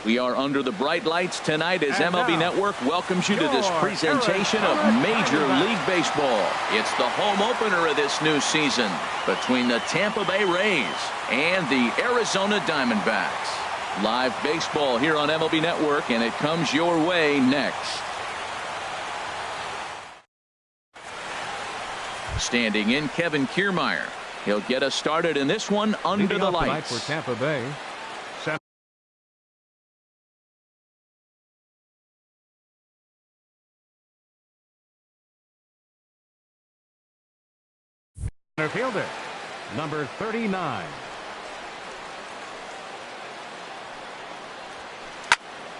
We are under the bright lights tonight as MLB Network welcomes you to this presentation of Major League Baseball. It's the home opener of this new season between the Tampa Bay Rays and the Arizona Diamondbacks. Live baseball here on MLB Network, and it comes your way next. Standing in, Kevin Kiermaier. He'll get us started in this one under the lights. For Tampa Bay. Center fielder, number 39.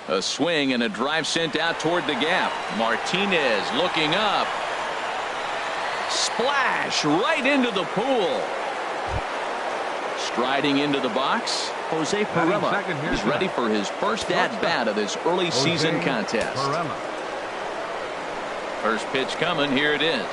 A swing and a drive sent out toward the gap. Martinez looking up. Splash right into the pool. Striding into the box, Jose Pirela. He's ready for his first at-bat of this early season contest. First pitch coming. Here it is.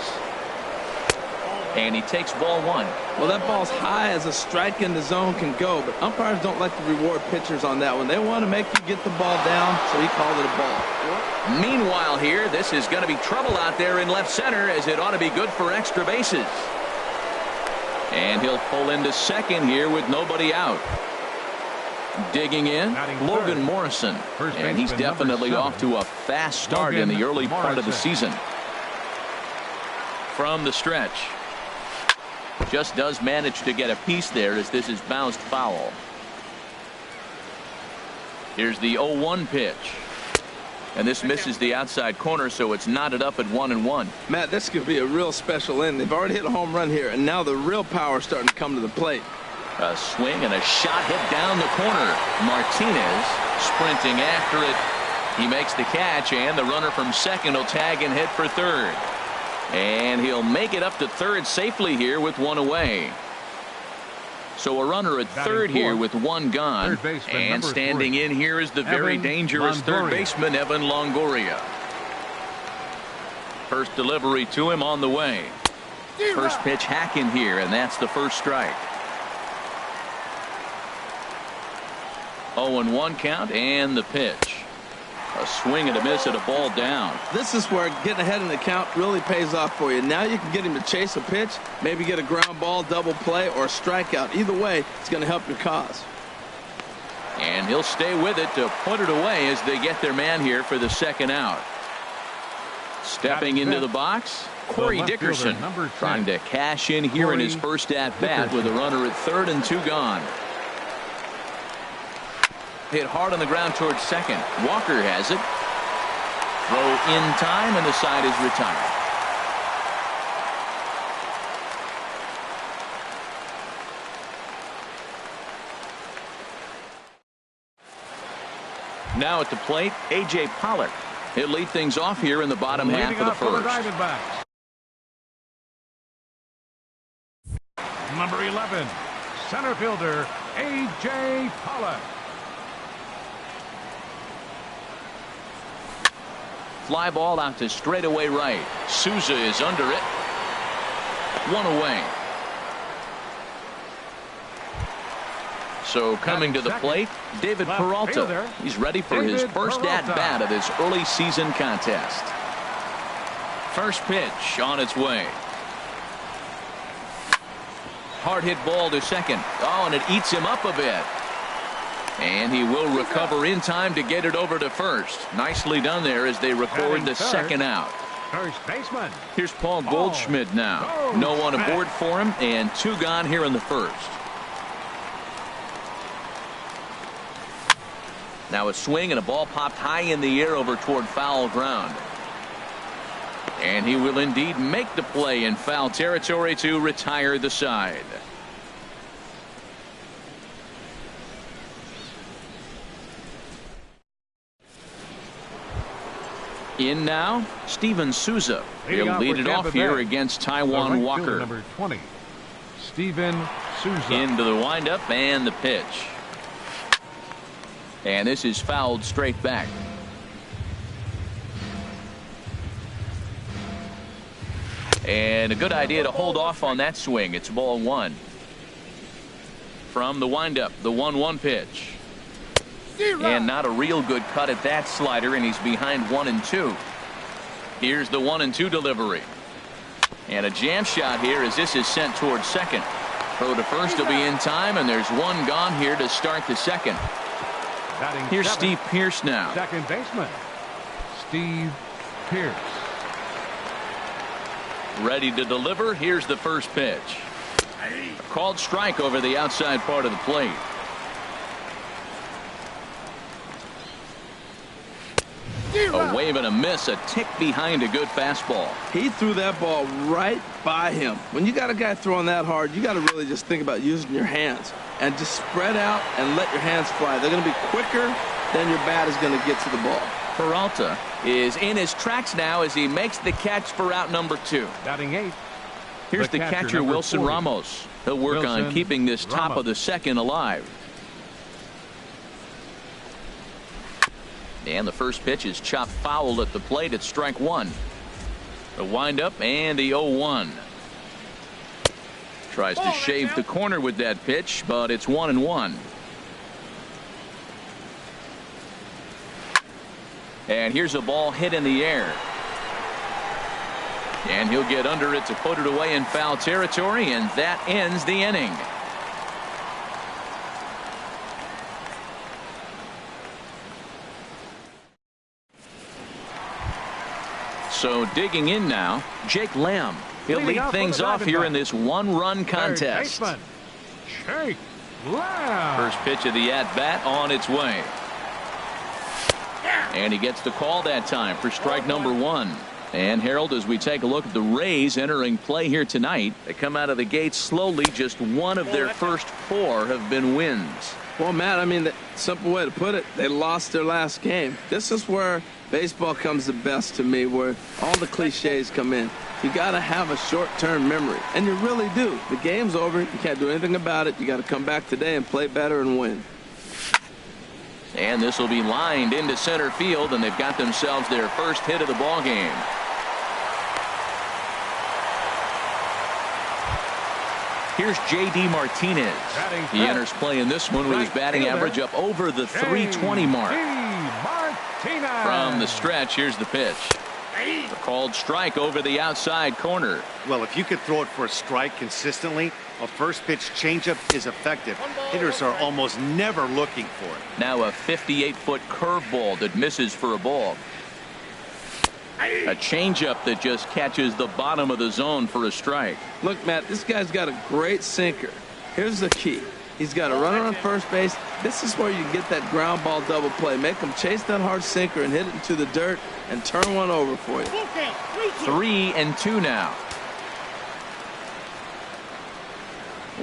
And he takes ball one. Well, that ball's high as a strike in the zone can go, but umpires don't like to reward pitchers on that one. They want to make you get the ball down, so he called it a ball. Meanwhile here, this is going to be trouble out there in left center, as it ought to be good for extra bases. And he'll pull into second here with nobody out. Digging in, Logan Morrison. And he's definitely off to a fast start in the early part of the season. From the stretch. Just does manage to get a piece there as this is bounced foul. Here's the 0-1 pitch. And this misses the outside corner, so it's knotted up at 1-1. Matt, this could be a real special inning. They've already hit a home run here, and now the real power is starting to come to the plate. A swing and a shot hit down the corner. Martinez sprinting after it. He makes the catch, and the runner from second will tag and hit for third. And he'll make it up to third safely here with one away. So a runner at third here with one gone. And standing in here is the very dangerous third baseman, Evan Longoria. First delivery to him on the way. First pitch hacking here, and that's the first strike. 0-1 count, and the pitch. A swing and a miss at a ball down. This is where getting ahead in the count really pays off for you. Now you can get him to chase a pitch, maybe get a ground ball, double play, or a strikeout. Either way, it's going to help your cause. And he'll stay with it to put it away as they get their man here for the second out. Stepping into the box, Corey Dickerson, trying to cash in here in his first at-bat with a runner at third and two gone. Hit hard on the ground towards second. Walker has it. Throw in time, and the side is retired. Now at the plate, A.J. Pollock. He'll lead things off here in the bottom half of the first. Number 11, center fielder A.J. Pollock. Fly ball out to straightaway right. Souza is under it. One away. So coming to the plate, David Peralta. He's ready for his first at-bat of this early season contest. First pitch on its way. Hard hit ball to second. Oh, and it eats him up a bit. And he will recover in time to get it over to first. Nicely done there as they record the second out. First baseman. Here's Paul Goldschmidt now. No one aboard for him, and two gone here in the first. Now a swing and a ball popped high in the air over toward foul ground. And he will indeed make the play in foul territory to retire the side. In now, Steven Souza. He'll lead it off here against Taijuan Walker. Number 20, Steven Souza. Into the windup and the pitch. And this is fouled straight back. And a good idea to hold off on that swing. It's ball one. From the windup, the 1-1 pitch. And not a real good cut at that slider, and he's behind 1-2. Here's the 1-2 delivery. And a jam shot here as this is sent towards second. Throw to first will be in time, and there's one gone here to start the second. Here's Steve Pearce now. Second baseman, Steve Pearce. Ready to deliver. Here's the first pitch. A called strike over the outside part of the plate. A wave and a miss, a tick behind a good fastball. He threw that ball right by him. When you got a guy throwing that hard, you got to really just think about using your hands and just spread out and let your hands fly. They're going to be quicker than your bat is going to get to the ball. Peralta is in his tracks now as he makes the catch for out number 2. Batting 8. Here's the catcher Wilson 40. Ramos. He'll work on keeping this top of the second alive. And the first pitch is chopped foul at the plate at strike 1. The windup and the 0-1. Tries to shave the corner with that pitch, but it's 1-1. And here's a ball hit in the air. And he'll get under it to put it away in foul territory, and that ends the inning. So digging in now, Jake Lamb. He'll lead things off here in this one-run contest. Jake Lamb. First pitch of the at-bat on its way. And he gets the call that time for strike number 1. And Harold, as we take a look at the Rays entering play here tonight, they come out of the gate slowly. Just one of their first 4 have been wins. Well, Matt, I mean, the simple way to put it, they lost their last game. This is where baseball comes the best to me, where all the cliches come in. You got to have a short-term memory, and you really do. The game's over. You can't do anything about it. You got to come back today and play better and win. And this will be lined into center field, and they've got themselves their first hit of the ball game. Here's J.D. Martinez. He enters play in this one with his batting average up over the 320 mark. From the stretch, here's the pitch. A called strike over the outside corner. Well, if you could throw it for a strike consistently, a first pitch changeup is effective. Hitters are almost never looking for it. Now a 58-foot curveball that misses for a ball. A changeup that just catches the bottom of the zone for a strike. Look, Matt, this guy's got a great sinker. Here's the key. He's got a runner on first base. This is where you get that ground ball double play. Make him chase that hard sinker and hit it into the dirt and turn one over for you. 3-2 now.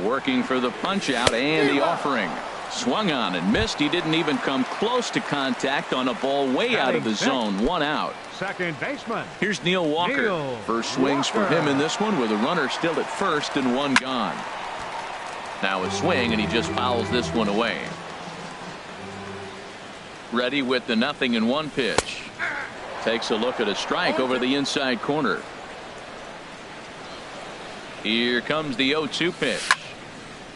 Working for the punch out and the offering. Swung on and missed. He didn't even come close to contact on a ball way out of the zone. 1 out. Second baseman. Here's Neil Walker. First swings for him in this one with a runner still at first and 1 gone. Now a swing, and he just fouls this one away. Ready with the 0-1 pitch. Takes a look at a strike over the inside corner. Here comes the 0-2 pitch.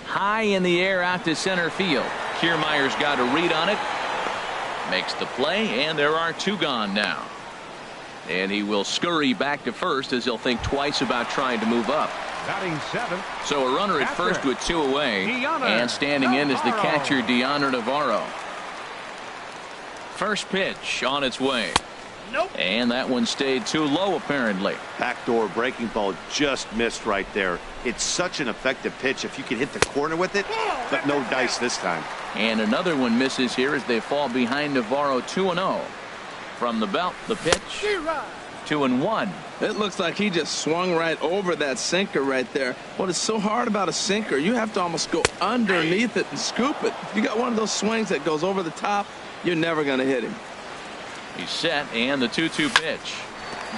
High in the air out to center field. Kiermaier's got a read on it. Makes the play, and there are 2 gone now. And he will scurry back to first as he'll think twice about trying to move up. Batting 7. So a runner at first with 2 away. And standing in is the catcher, Deoner Navarro. First pitch on its way. And that one stayed too low, apparently. Backdoor breaking ball just missed right there. It's such an effective pitch if you can hit the corner with it, but no dice this time. And another one misses here as they fall behind Navarro 2-0. From the belt, the pitch. 2-1. It looks like he just swung right over that sinker right there. What is so hard about a sinker, you have to almost go underneath it and scoop it. If you got one of those swings that goes over the top, you're never going to hit him. He's set, and the 2-2 pitch.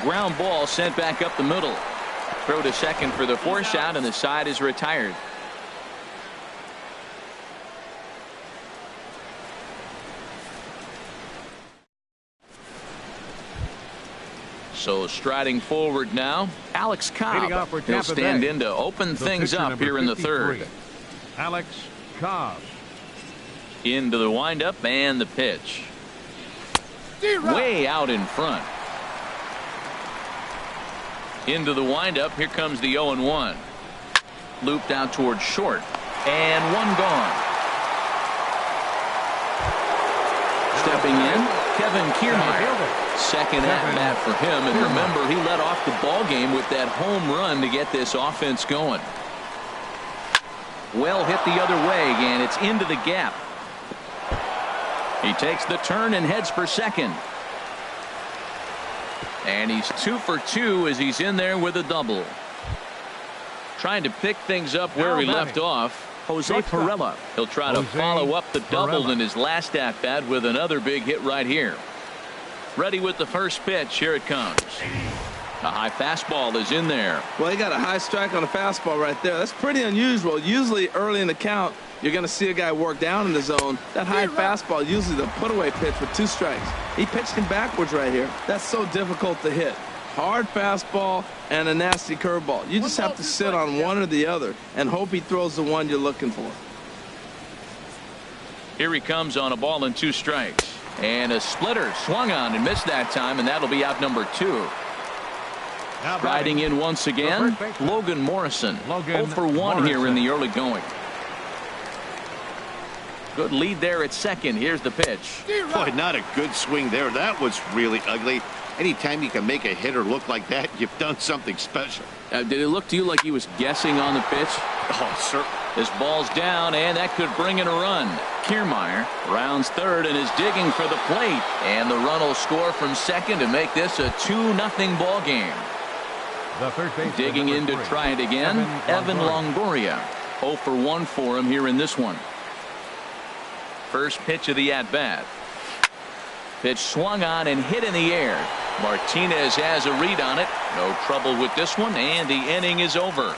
Ground ball sent back up the middle. Throw to second for the force out, and the side is retired. So striding forward now, Alex Cobb. He'll stand in to open things up here in the 3rd. Alex Cobb. Into the windup and the pitch. Way out in front. Into the windup. Here comes the 0-1. Looped out towards short. And one gone. Stepping in, Kevin Kiermaier. Second at bat for him. And remember, he led off the ball game with that home run to get this offense going. Well hit the other way, and it's into the gap. He takes the turn and heads for second. And he's 2 for 2 as he's in there with a double. Trying to pick things up where he left off, Jose Pirela. He'll try to follow up the double in his last at bat with another big hit right here. Ready with the first pitch. Here it comes. A high fastball is in there. Well, he got a high strike on a fastball right there. That's pretty unusual. Usually early in the count, you're going to see a guy work down in the zone. That high fastball, usually the put-away pitch with 2 strikes. He pitched him backwards right here. That's so difficult to hit. Hard fastball and a nasty curveball. You just have to sit on one or the other and hope he throws the one you're looking for. Here he comes on a ball and 2 strikes. And a splitter swung on and missed that time, and that'll be out number 2. Riding in once again, Logan Morrison. 0 for 1 here in the early going. Good lead there at second. Here's the pitch. Boy, not a good swing there. That was really ugly. Anytime you can make a hitter look like that, you've done something special. Did it look to you like he was guessing on the pitch? Oh, sir. This ball's down, and that could bring in a run. Kiermaier rounds third and is digging for the plate. And the run will score from second to make this a 2-0 ball game. Digging in to try it again, Evan Longoria. 0 for 1 for him here in this one. First pitch of the at-bat. Pitch swung on and hit in the air. Martinez has a read on it. No trouble with this one, and the inning is over.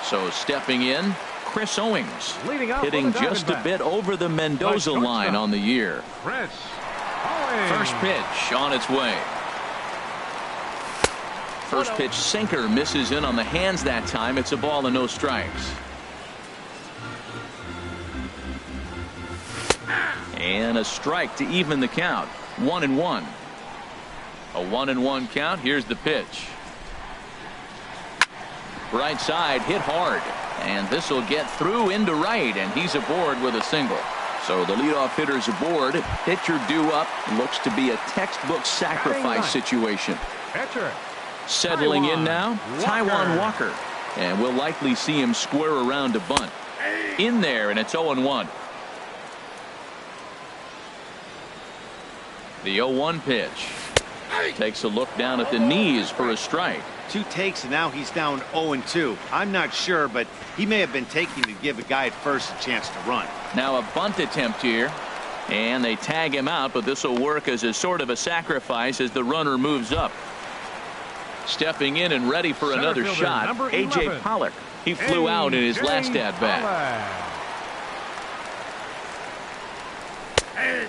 So stepping in, Chris Owings, hitting just a bit over the Mendoza line on the year. First pitch on its way. First pitch sinker misses in on the hands that time. It's a ball and no strikes. And a strike to even the count. 1-1. A 1-1 count. Here's the pitch. Right side hit hard. And this will get through into right. And he's aboard with a single. So the leadoff hitter's aboard. Pitcher due up. Looks to be a textbook sacrifice situation. Pitcher. Settling in now, Taijuan Walker. And we'll likely see him square around to bunt. In there, and it's 0-1. The 0-1 pitch. Takes a look down at the knees for a strike. 2 takes, and now he's down 0-2. I'm not sure, but he may have been taking to give a guy at first a chance to run. Now a bunt attempt here. And they tag him out, but this will work as a sort of a sacrifice as the runner moves up. Stepping in and ready for another shot, A.J. Pollock. He flew out in his last at-bat.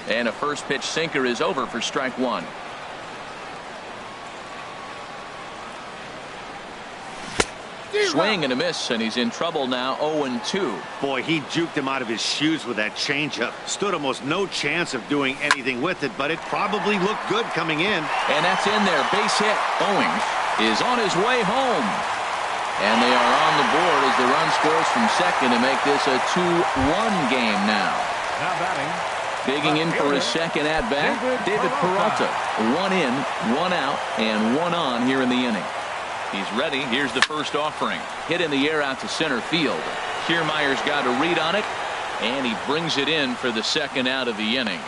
And a first pitch sinker is over for strike 1. Swing and a miss, and he's in trouble now. 0-2. Boy, he juked him out of his shoes with that changeup. Stood almost no chance of doing anything with it, but it probably looked good coming in. And that's in there. Base hit. Owings is on his way home. And they are on the board as the run scores from second to make this a 2-1 game now. Now batting. Digging in for his second at-bat, David Peralta. 1 in, 1 out, and 1 on here in the inning. He's ready. Here's the first offering. Hit in the air out to center field. Kiermaier's got a read on it, and he brings it in for the second out of the inning.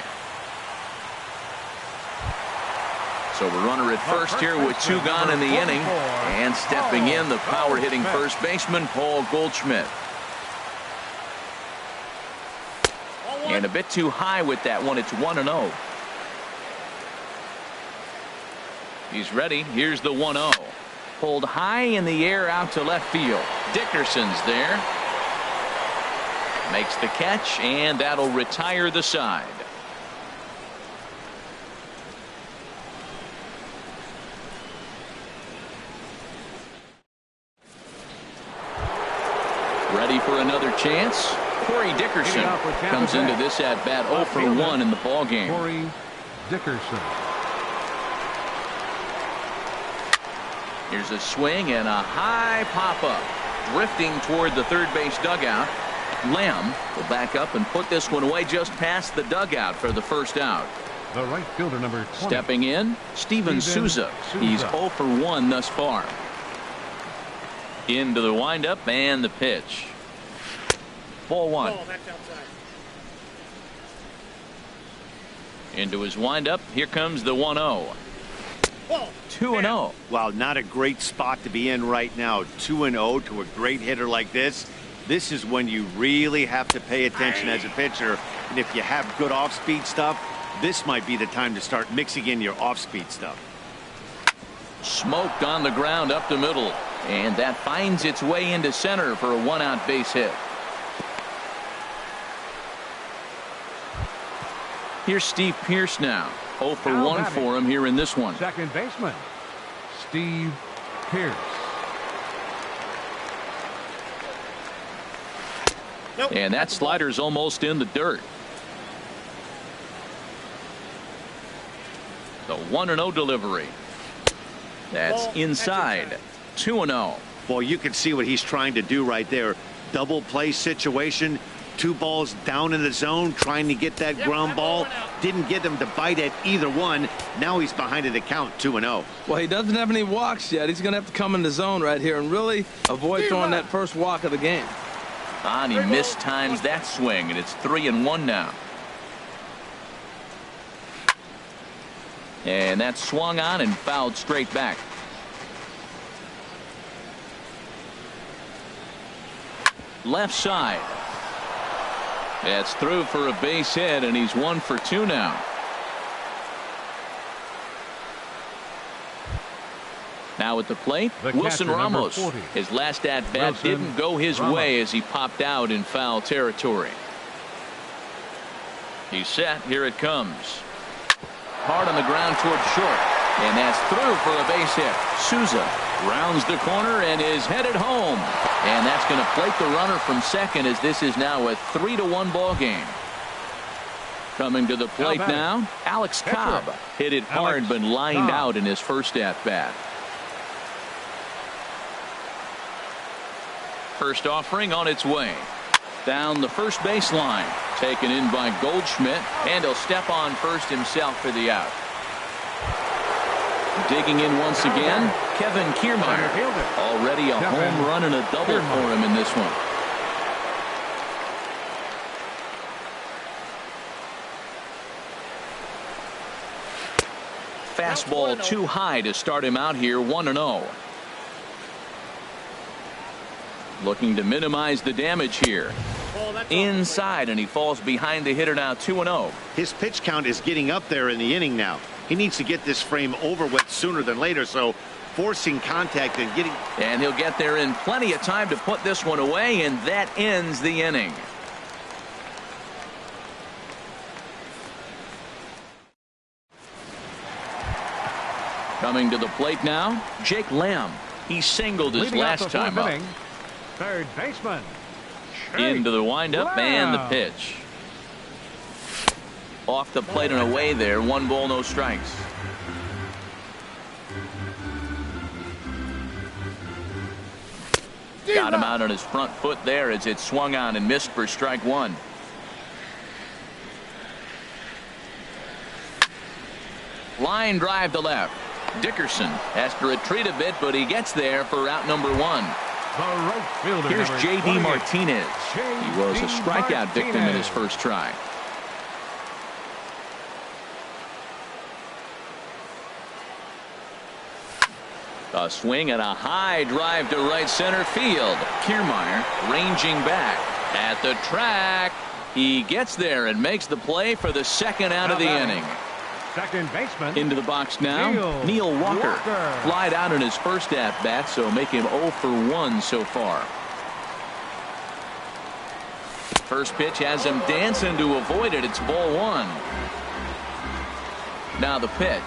So a runner at first here with 2 gone in the inning. And stepping in, the power-hitting first baseman, Paul Goldschmidt. And a bit too high with that one. It's 1-0. He's ready. Here's the 1-0. Pulled high in the air out to left field. Dickerson's there. Makes the catch, and that'll retire the side. Ready for another chance. Corey Dickerson comes into this at bat 0 for 1 in the ball game. Corey Dickerson. Here's a swing and a high pop-up. Drifting toward the third base dugout. Lamb will back up and put this one away just past the dugout for the first out. The right fielder, number 20. Stepping in, Steven Souza. He's 0 for 1 thus far. Into the windup and the pitch. Ball 1. Into his windup. Here comes the 1-0. 2-0. Wow, not a great spot to be in right now. 2-0 to a great hitter like this. This is when you really have to pay attention as a pitcher. And if you have good off-speed stuff, this might be the time to start mixing in your off-speed stuff. Smoked on the ground up the middle. And that finds its way into center for a one-out base hit. Here's Steve Pearce now. 0 for 1 for him here in this one. Second baseman, Steve Pearce. And that slider's almost in the dirt. The 1-0 delivery. That's inside. 2-0. Well, you can see what he's trying to do right there. Double play situation. 2 balls down in the zone, trying to get that ground ball. Didn't get him to bite at either one. Now he's behind in the count, 2-0. Well, he doesn't have any walks yet. He's going to have to come in the zone right here and really avoid throwing that first walk of the game. And he mistimes that swing, and it's 3-1 now. And that swung on and fouled straight back. Left side. That's through for a base hit, and he's 1 for 2 now. Now at the plate, Wilson catcher, Ramos. 40. His last at bat didn't go his way as he popped out in foul territory. He's set. Here it comes. Hard on the ground towards short, and that's through for a base hit. Souza rounds the corner and is headed home, and that's going to plate the runner from second as this is now a 3-1 ball game. Coming to the plate now, Alex Cobb hit it hard but lined out in his first at bat. First offering on its way. Down the first baseline. Taken in by Goldschmidt, and he'll step on first himself for the out. Digging in once again, Kevin Kiermaier. Already a home run and a double for him in this one. Fastball too high to start him out here, 1-0. Looking to minimize the damage here. Inside, and he falls behind the hitter now, 2-0. His pitch count is getting up there in the inning now. He needs to get this frame over with sooner than later, so forcing contact and getting... And he'll get there in plenty of time to put this one away, and that ends the inning. Coming to the plate now, Jake Lamb. He singled his last time up. Third baseman. Into the windup and the pitch. Off the plate and away there. 1 ball, no strikes. Got him out on his front foot there as it swung on and missed for strike 1. Line drive to left. Dickerson has to retreat a bit, but he gets there for out number 1. Right fielder, here's J.D. Martinez. He was a strikeout victim in his first try. A swing and a high drive to right center field. Kiermaier ranging back at the track. He gets there and makes the play for the second out of the inning. Second baseman. Into the box now, Neil Walker. Flied out in his first at bat, so make him 0 for 1 so far. First pitch has him dancing to avoid it. It's ball 1. Now the pitch.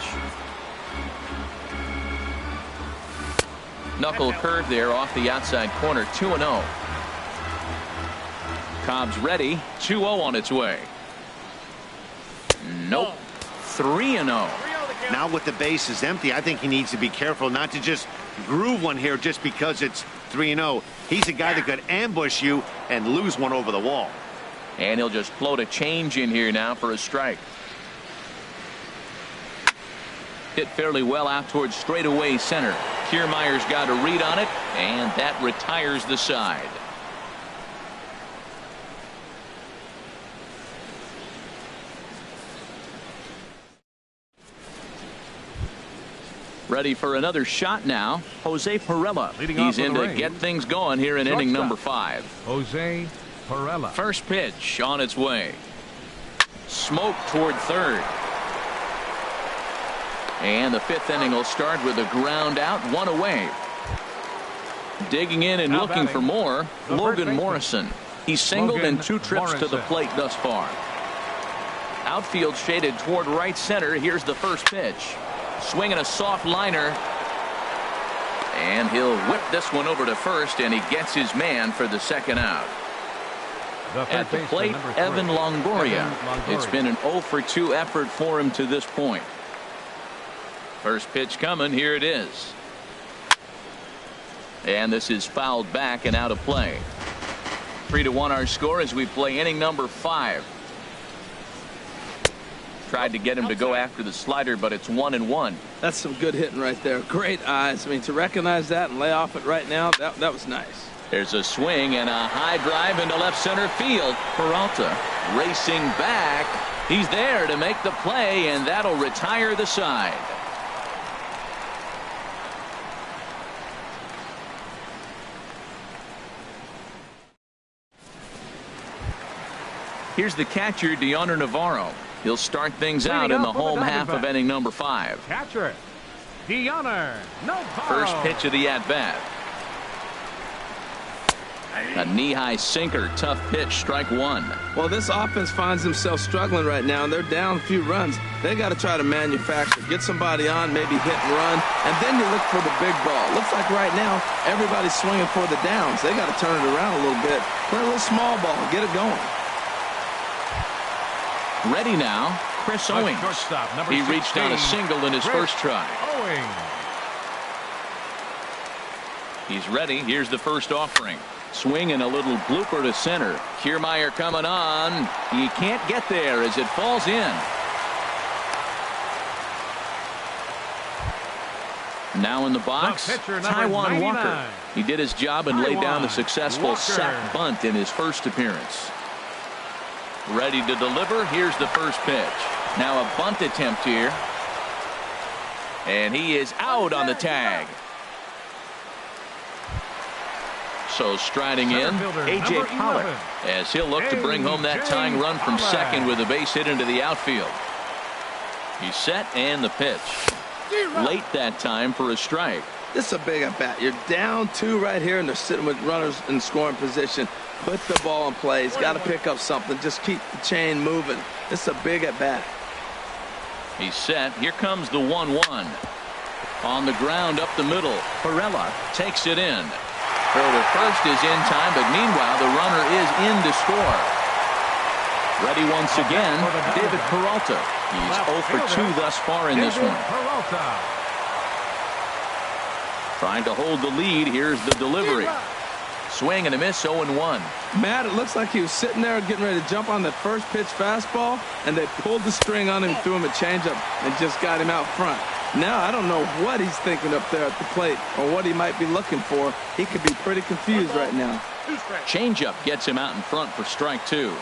Knuckle curve there off the outside corner, 2-0. Cobb's ready. 2-0 on its way. Nope. 3-0. Now with the bases empty, I think he needs to be careful not to just groove one here just because it's 3-0. He's a guy that could ambush you and lose one over the wall. And he'll just float a change in here now for a strike. Hit fairly well out towards straightaway center. Kiermaier's got a read on it, and that retires the side. Ready for another shot now. Jose Pirela. He's in to get things going here in inning number 5. Jose Pirela. First pitch on its way. Smoke toward third. And the 5th inning will start with a ground out, 1 away. Digging in and looking for more, Logan Morrison. He's singled in 2 trips to the plate thus far. Outfield shaded toward right center. Here's the first pitch. Swinging a soft liner. And he'll whip this one over to first, and he gets his man for the second out. At the plate, Evan Longoria. It's been an 0-for-2 effort for him to this point. First pitch coming. Here it is. And this is fouled back and out of play. 3-1 our score as we play inning number 5. Tried to get him to go after the slider, but it's 1-1. That's some good hitting right there. Great eyes. I mean, to recognize that and lay off it right now, that was nice. There's a swing and a high drive into left center field. Peralta racing back. He's there to make the play, and that'll retire the side. Here's the catcher, Deoner Navarro. He'll start things out in the home half of inning number 5. Catcher, Deoner Navarro. First pitch of the at-bat. A knee-high sinker, tough pitch, strike 1. Well, this offense finds themselves struggling right now, and they're down a few runs. They got to try to manufacture, get somebody on, maybe hit and run, and then you look for the big ball. Looks like right now everybody's swinging for the downs. They got to turn it around a little bit, play a little small ball, get it going. Ready now, Chris Owings. He reached on a single in his first try. He's ready. Here's the first offering. Swing and a little blooper to center. Kiermaier coming on. He can't get there as it falls in. Now in the box, Taijuan Walker. He did his job and laid down the successful sac bunt in his first appearance. Ready to deliver. Here's the first pitch. Now a bunt attempt here. And he is out on the tag. So striding in, A.J. Pollock, as he'll look to bring home that tying run from second with a base hit into the outfield. He's set, and the pitch. Late that time for a strike. This is a big at bat. You're down 2 right here, and they're sitting with runners in scoring position. Put the ball in play. He's got to pick up something. Just keep the chain moving. This is a big at bat. He's set. Here comes the 1-1. On the ground up the middle. Pirela takes it in. Throw to first is in time, but meanwhile the runner is in to score. Ready once again, David Peralta. He's 0 for 2 thus far in this one. Trying to hold the lead. Here's the delivery. Swing and a miss, 0-1. Matt, it looks like he was sitting there getting ready to jump on the first pitch fastball, and they pulled the string on him, threw him a changeup, and just got him out front. Now I don't know what he's thinking up there at the plate or what he might be looking for. He could be pretty confused right now. Changeup gets him out in front for strike 2.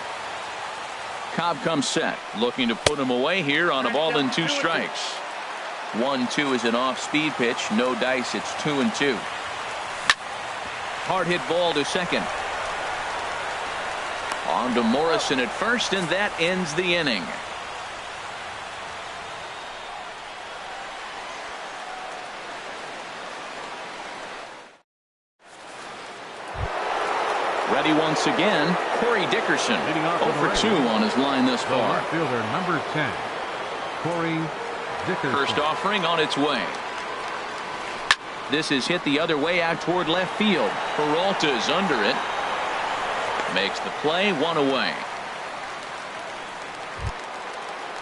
Cobb comes set, looking to put him away here on a ball and 2 strikes. 1-2 is an off-speed pitch. No dice. It's 2-2. Hard hit ball to second. On to Morrison at first, and that ends the inning. Ready once again, Corey Dickerson. 0 for 2 on his line thus far. Fielder number 10, Corey Dickerson. First offering on its way. This is hit the other way out toward left field. Peralta's under it. Makes the play, 1 away.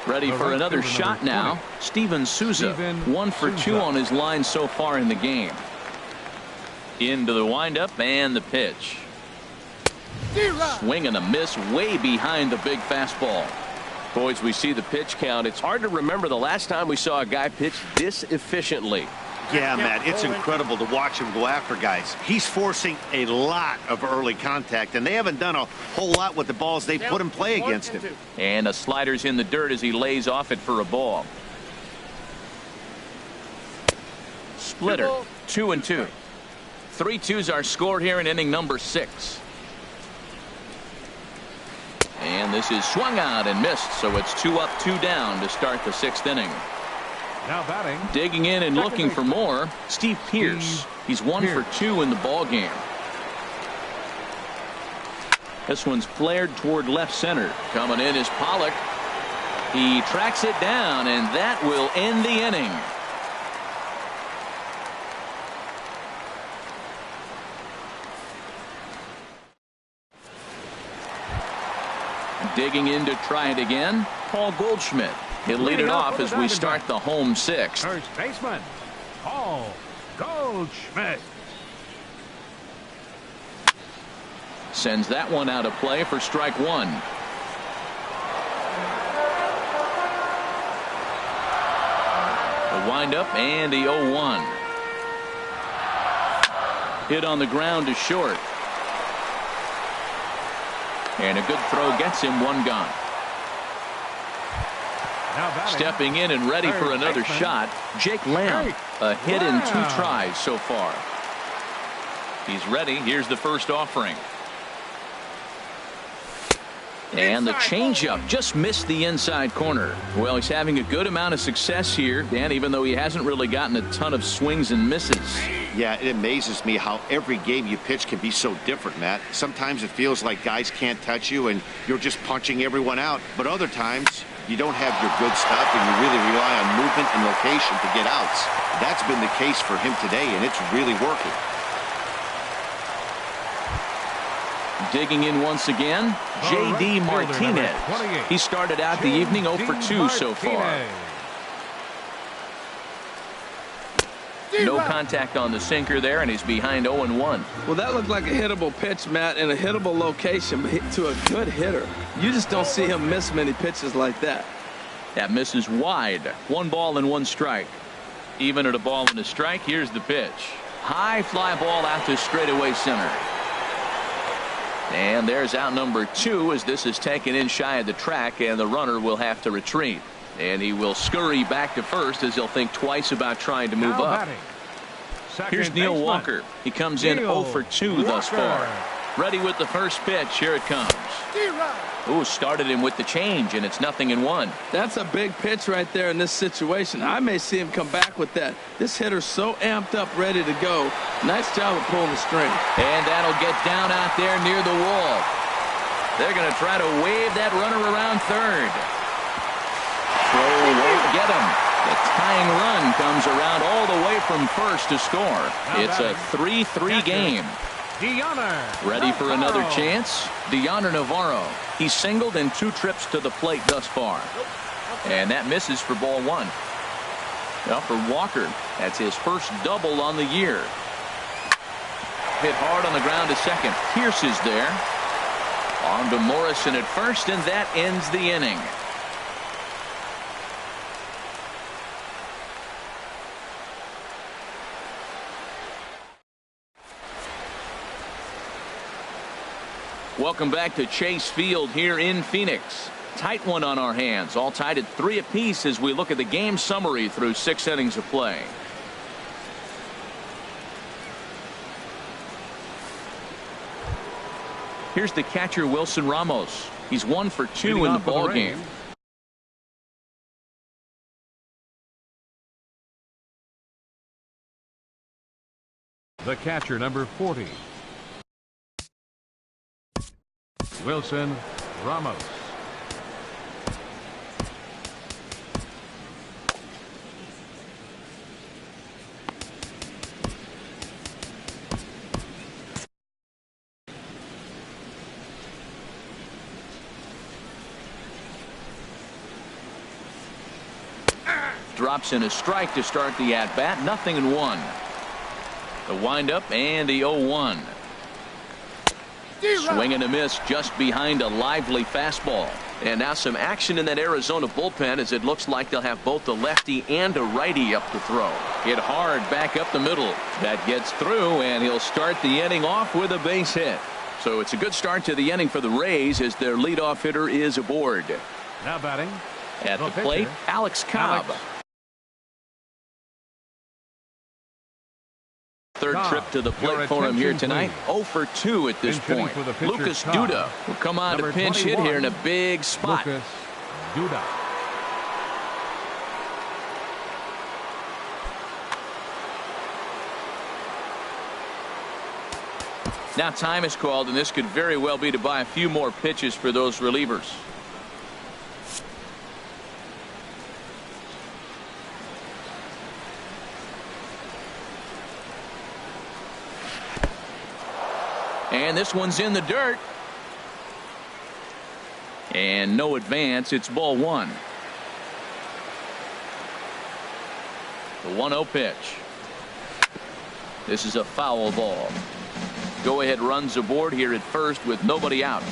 Ready for another shot now. Steven Souza, 1 for 2 on his line so far in the game. Into the windup and the pitch. Swing and a miss way behind the big fastball. Boys, we see the pitch count. It's hard to remember the last time we saw a guy pitch this efficiently. Yeah, Matt, it's incredible to watch him go after guys. He's forcing a lot of early contact, and they haven't done a whole lot with the balls they put in play against him. And a slider's in the dirt as he lays off it for a ball. Splitter, 2-2. 3-2s are scored here in inning number 6. And this is swung out and missed, so it's 2 up, 2 down to start the 6th inning. Now batting. Digging in and looking for more, Steve Pearce. He's 1 for 2 in the ball game. This one's flared toward left center. Coming in is Pollock. He tracks it down, and that will end the inning. Digging in to try it again, Paul Goldschmidt. He'll lead it off as we start the home 6th. First baseman, Paul Goldschmidt. Sends that one out of play for strike 1. The windup and the 0-1. Hit on the ground to short. And a good throw gets him 1 gone. Stepping in and ready for another shot, Jake Lamb. A hit in 2 tries so far. He's ready. Here's the first offering. And the changeup just missed the inside corner. Well, he's having a good amount of success here, Dan, even though he hasn't really gotten a ton of swings and misses. Yeah, it amazes me how every game you pitch can be so different, Matt. Sometimes it feels like guys can't touch you and you're just punching everyone out. But other times you don't have your good stuff and you really rely on movement and location to get outs. That's been the case for him today, and it's really working. Digging in once again, J.D. Martinez. He started out the evening 0 for 2 so far. No contact on the sinker there, and he's behind 0-1. Well, that looked like a hittable pitch, Matt, in a hittable location, but to a good hitter. You just don't see him miss many pitches like that. That misses wide. 1 ball and 1 strike. Even at a ball and a strike, here's the pitch. High fly ball out to straightaway center. And there's out number 2 as this is taken in shy of the track, and the runner will have to retreat. And he will scurry back to first as he'll think twice about trying to move up. Here's Neil Walker. He comes in 0 for 2 thus far. Ready with the first pitch. Here it comes. Ooh, started him with the change, and it's 0-1. That's a big pitch right there in this situation. I may see him come back with that. This hitter's so amped up, ready to go. Nice job of pulling the string. And that'll get down out there near the wall. They're going to try to wave that runner around third. Throw won't get him. The tying run comes around all the way from first to score. It's a 3-3 game. Ready for another chance? Deoner Navarro. He singled in 2 trips to the plate thus far. And that misses for ball 1. Now for Walker, that's his first double on the year. Hit hard on the ground to second. Pierce is there. On to Morrison at first, and that ends the inning. Welcome back to Chase Field here in Phoenix. Tight one on our hands, all tied at 3 apiece as we look at the game summary through 6 innings of play. Here's the catcher, Wilson Ramos. He's 1 for 2 in the ball game. The catcher, number 40. Wilson Ramos. drops in a strike to start the at-bat. 0-1. The windup and the 0-1. Swing and a miss just behind a lively fastball. And now some action in that Arizona bullpen, as it looks like they'll have both a lefty and a righty up to throw. Hit hard back up the middle. That gets through, and he'll start the inning off with a base hit. So it's a good start to the inning for the Rays, as their leadoff hitter is aboard. Now batting At the plate, Alex Cobb. Third trip to the plate for him here tonight. 0 for 2 at this point. Lucas Duda will come on to pinch hit here in a big spot. Lucas Duda. Now time is called, and this could very well be to buy a few more pitches for those relievers. And this one's in the dirt. And no advance. It's ball 1. The 1-0 pitch. This is a foul ball. Go ahead runs aboard here at first with nobody out.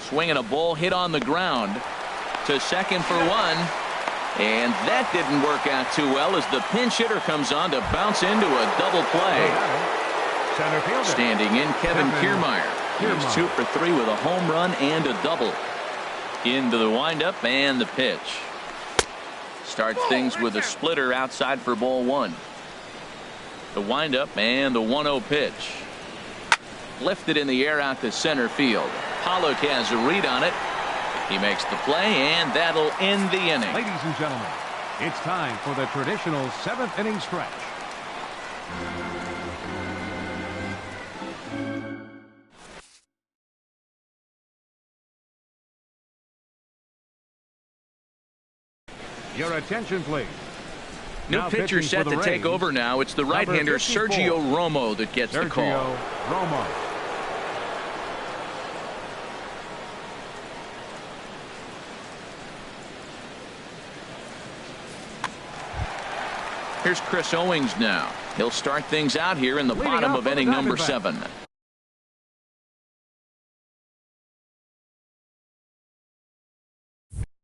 Swinging a ball hit on the ground to second for 1. And that didn't work out too well, as the pinch hitter comes on to bounce into a double play. Standing in, Kevin Kiermaier. He's 2 for 3 with a home run and a double. Into the windup and the pitch. Starts things with a splitter outside for ball 1. The windup and the 1-0 pitch. Lifted in the air out to center field. Pollock has a read on it. He makes the play, and that'll end the inning. Ladies and gentlemen, it's time for the traditional 7th inning stretch. Your attention, please. New pitcher set to take over now. It's the right-hander Sergio Romo that gets the call. Sergio Romo. Here's Chris Owings now. He'll start things out here in the bottom of inning number 7.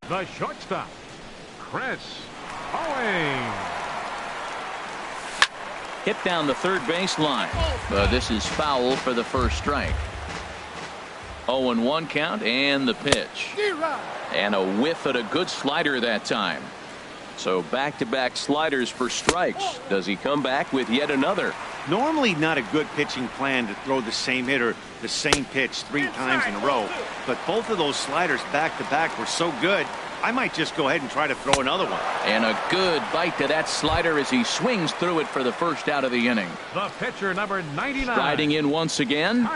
The shortstop, Chris Owings. Hit down the third base line. But this is foul for the first strike. 0-1 count and the pitch. And a whiff at a good slider that time. So back-to-back sliders for strikes. Does he come back with yet another? Normally not a good pitching plan to throw the same hitter the same pitch 3 times in a row. But both of those sliders back-to-back were so good, I might just go ahead and try to throw another one. And a good bite to that slider as he swings through it for the first out of the inning. The pitcher, number 99. Striding in once again.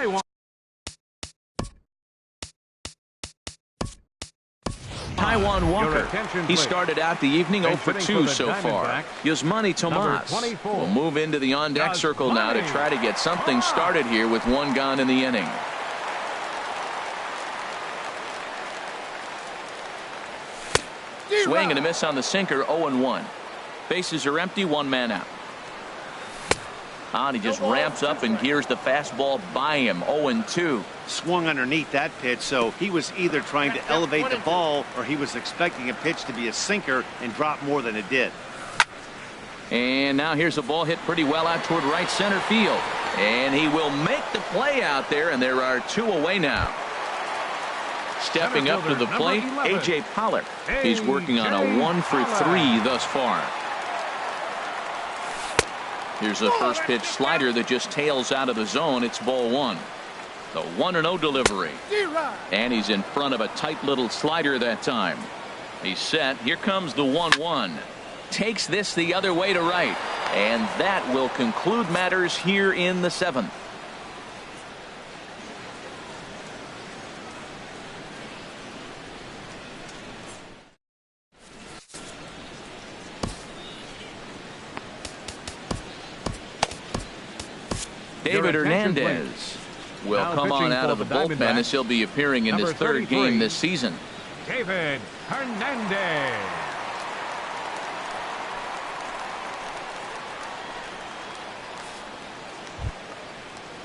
Taijuan Walker. He started out the evening 0 for 2 so far. Yasmani Tomas will move into the on-deck circle now to try to get something started here with 1 gone in the inning. Swing and a miss on the sinker. 0-1. Bases are empty. 1 man out. And he just ramps up and gears the fastball by him. 0-2. Swung underneath that pitch, so he was either trying to elevate the ball or he was expecting a pitch to be a sinker and drop more than it did. And now here's a ball hit pretty well out toward right center field. And he will make the play out there, and there are 2 away now. Stepping up to the plate, A.J. Pollock. He's working on a 1 for 3 thus far. Here's a first pitch slider that just tails out of the zone. It's ball 1. The 1-0 delivery. And he's in front of a tight little slider that time. He's set. Here comes the 1-1. Takes this the other way to right. And that will conclude matters here in the 7th. David Hernandez will come on out of the bullpen as he'll be appearing in his 3rd game this season. David Hernandez.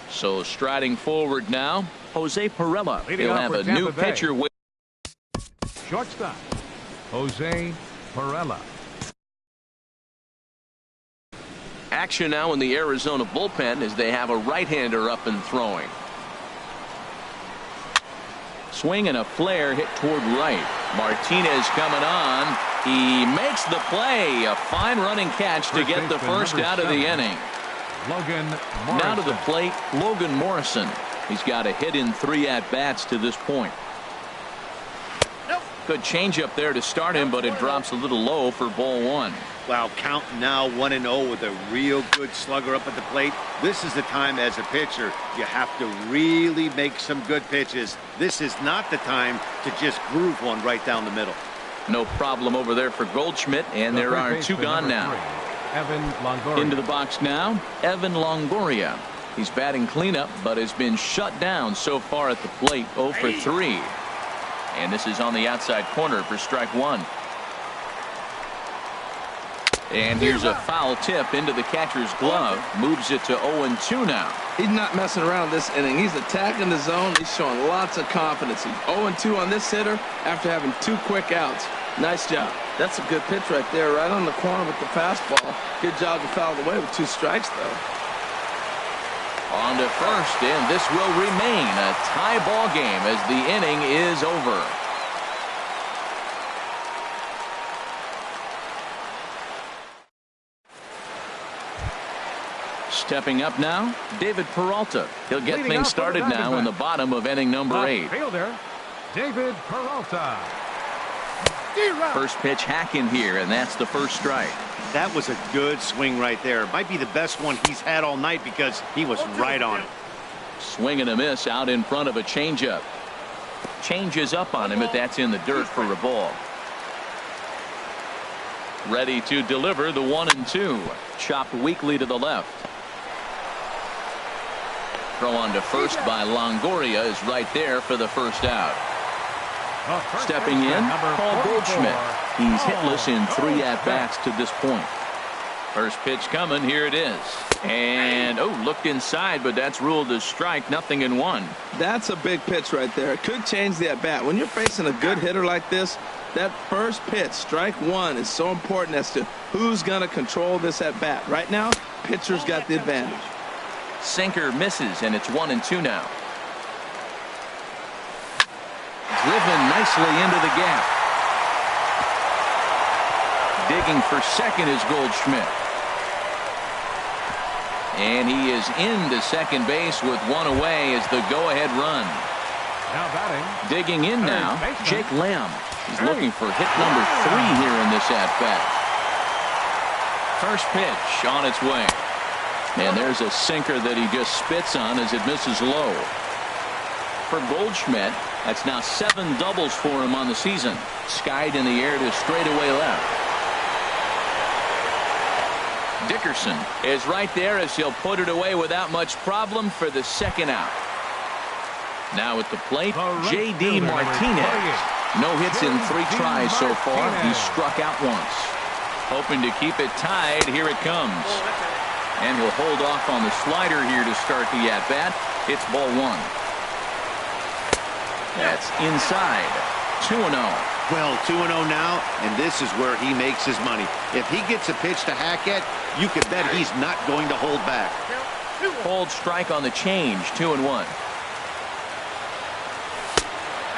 So striding forward now, Jose Perella. Leading He'll off have for a Tampa new Bay. pitcher with Shortstop, Jose Perella. action now in the Arizona bullpen as they have a right-hander up and throwing. Swing and a flare hit toward right. Martinez coming on. He makes the play. A fine running catch to get the first out of the inning. Logan Morrison. Now to the plate, Logan Morrison. He's got a hit in 3 at-bats to this point. Good changeup there to start him, but it drops a little low for ball 1. Wow, count now 1-0 with a real good slugger up at the plate. This is the time as a pitcher you have to really make some good pitches. This is not the time to just groove one right down the middle. No problem over there for Goldschmidt, and there are 2 gone now. Evan Longoria. Into the box now, Evan Longoria. He's batting cleanup, but has been shut down so far at the plate, 0 for 3. And this is on the outside corner for strike 1. And here's a foul tip into the catcher's glove. Moves it to 0-2 now. He's not messing around this inning. He's attacking the zone. He's showing lots of confidence. He's 0-2 on this hitter after having 2 quick outs. Nice job. That's a good pitch right there, right on the corner with the fastball. Good job to foul it away with 2 strikes, though. On to first, and this will remain a tie ball game as the inning is over. Stepping up now, David Peralta. He'll get Leading things off for the started now in the Diamondbacks. bottom of inning number Left 8. fielder, David Peralta. First pitch hacking here, and that's the first strike. That was a good swing right there. Might be the best one he's had all night because he was right on it. Swing and a miss out in front of a changeup. Changes up on him, but that's in the dirt for a ball. Ready to deliver the 1-2. Chopped weakly to the left. Throw on to first by Longoria is right there for the first out. Stepping in, Paul Goldschmidt. He's hitless in 3 at-bats to this point. First pitch coming, here it is. And, looked inside, but that's ruled as strike, 0-1. That's a big pitch right there. It could change the at-bat. When you're facing a good hitter like this, that first pitch, strike 1, is so important as to who's going to control this at-bat. Right now, pitcher's got the advantage. Sinker misses, and it's 1-2 now. Driven nicely into the gap. Digging for second is Goldschmidt. And he is into second base with 1 away as the go-ahead run. Now batting. Digging in now, baseman. Jake Lamb. He's looking for hit number 3 here in this at-bat. First pitch on its way. And there's a sinker that he just spits on as it misses low. For Goldschmidt, that's now 7 doubles for him on the season. Skied in the air to straightaway left. Dickerson is right there as he'll put it away without much problem for the second out. Now at the plate, J.D. Martinez. No hits in 3 tries so far. He's struck out once. Hoping to keep it tied. Here it comes. And he'll hold off on the slider here to start the at-bat. It's ball 1. That's inside. 2-0. Well, 2-0 now, and this is where he makes his money. If he gets a pitch to hack at, you can bet he's not going to hold back. Hold strike on the change. 2-1.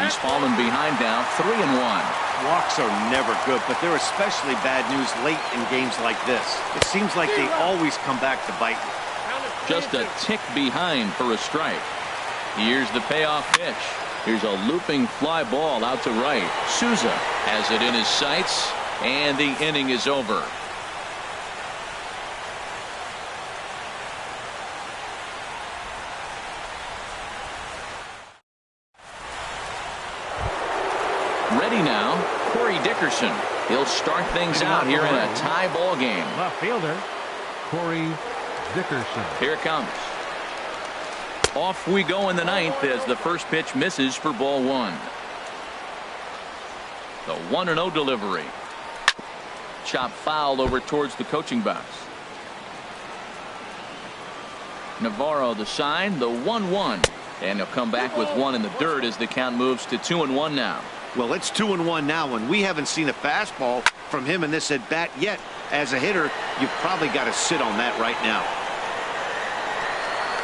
He's fallen behind now. 3-1. Walks are never good, but they're especially bad news late in games like this. It seems like they always come back to bite you. Just a tick behind for a strike. Here's the payoff pitch. Here's a looping fly ball out to right. Souza has it in his sights, and the inning is over. Ready now, Corey Dickerson. He'll start things out here in a tie ball game. Left fielder, Corey Dickerson. Here it comes. Off we go in the 9th as the first pitch misses for ball 1. The 1-0 delivery. Chop foul over towards the coaching box. Navarro the sign, the 1-1. And he'll come back with one in the dirt as the count moves to 2-1 now. Well, it's 2-1 now, and we haven't seen a fastball from him in this at bat yet. As a hitter, you've probably got to sit on that right now.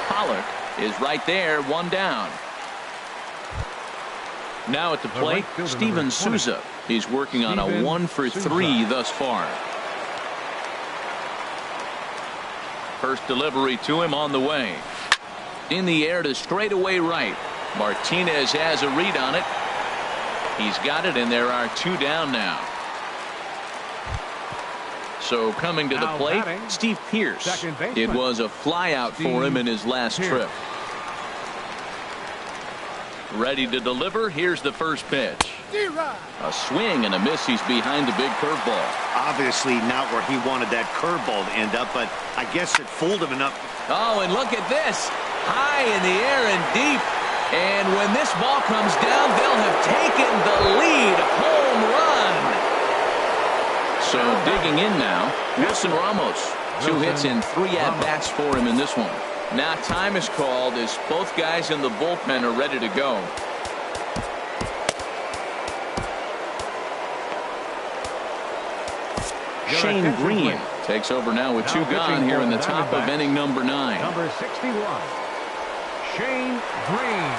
Pollock is right there, one down. Now at the plate, Steven Souza. He's working on a 1-for-3 thus far. First delivery to him on the way. In the air to straightaway right. Martinez has a read on it. He's got it, and there are two down now. So coming to the plate, Steve Pearce. It was a flyout for him in his last trip. Ready to deliver. Here's the first pitch. A swing and a miss. He's behind the big curveball. Obviously not where he wanted that curveball to end up, but I guess it fooled him enough. Oh, and look at this. High in the air and deep. And when this ball comes down, they'll have taken the lead. Home run. So digging in now, Wilson Ramos. 2 hits and 3 at-bats for him in this one. Now time is called as both guys in the bullpen are ready to go. Shane Green takes over now with 2 gone here in the top of inning number 9. Number 61, Shane Green.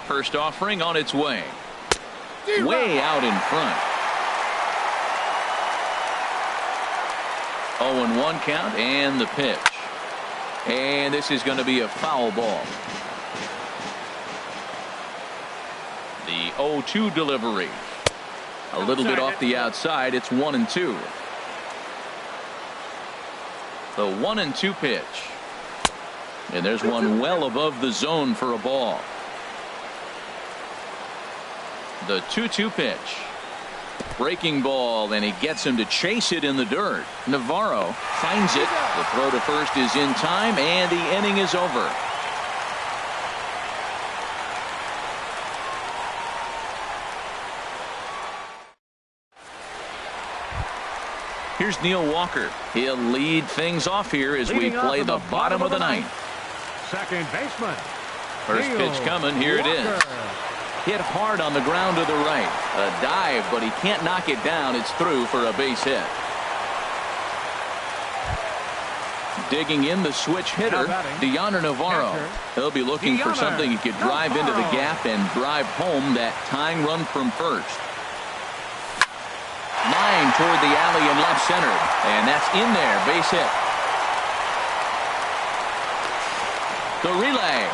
First offering on its way. Way out in front. 0-1 count and the pitch. And this is going to be a foul ball. The 0-2 delivery. A little bit off the outside. It's 1-2. The 1-2 pitch. And there's one well above the zone for a ball. The 2-2 pitch. Breaking ball, and he gets him to chase it in the dirt. Navarro finds it. The throw to first is in time, and the inning is over. Here's Neil Walker. He'll lead things off here as we play the bottom of the ninth. Second baseman. First pitch coming. Here it is. Hit hard on the ground to the right. A dive, but he can't knock it down. It's through for a base hit. Digging in the switch hitter, Deoner Navarro. He'll be looking for something he could drive into the gap and drive home that tying run from first. Line toward the alley in left center. And that's in there. Base hit. The relay.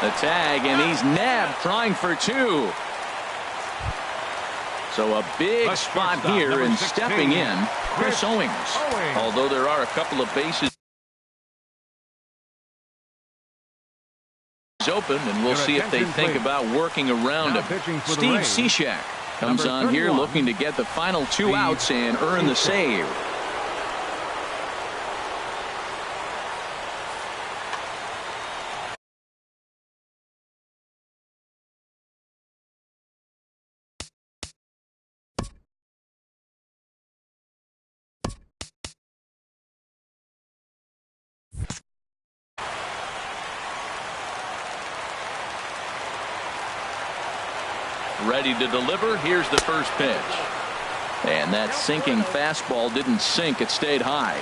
The tag, and he's nabbed, trying for 2. So a big spot here, and stepping in, Chris Owings. Although there are a couple of bases open, and we'll see if they think about working around him. Steve Cishek comes on here looking to get the final 2 outs and earn the save. Ready to deliver. Here's the first pitch. And that sinking fastball didn't sink. It stayed high.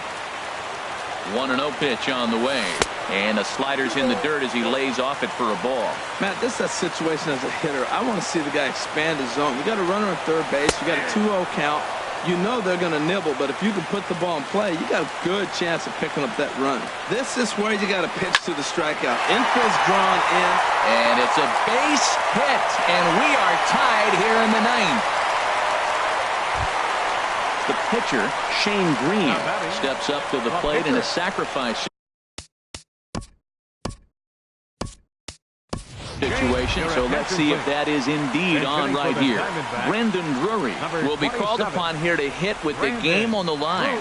1-0 pitch on the way. And the slider's in the dirt as he lays off it for a ball. Matt, this is a situation as a hitter. I want to see the guy expand his zone. You got a runner at third base. You got a 2-0 count. You know they're going to nibble, but if you can put the ball in play, you got a good chance of picking up that run. This is where you got to pitch to the strikeout. Infield's drawn in. And it's a base hit, and we are tied here in the ninth. The pitcher, Shane Green, steps up to the plate in a sacrifice situation. So let's see if that is indeed on right here. Brendan Drury will be called upon here to hit with the game on the line.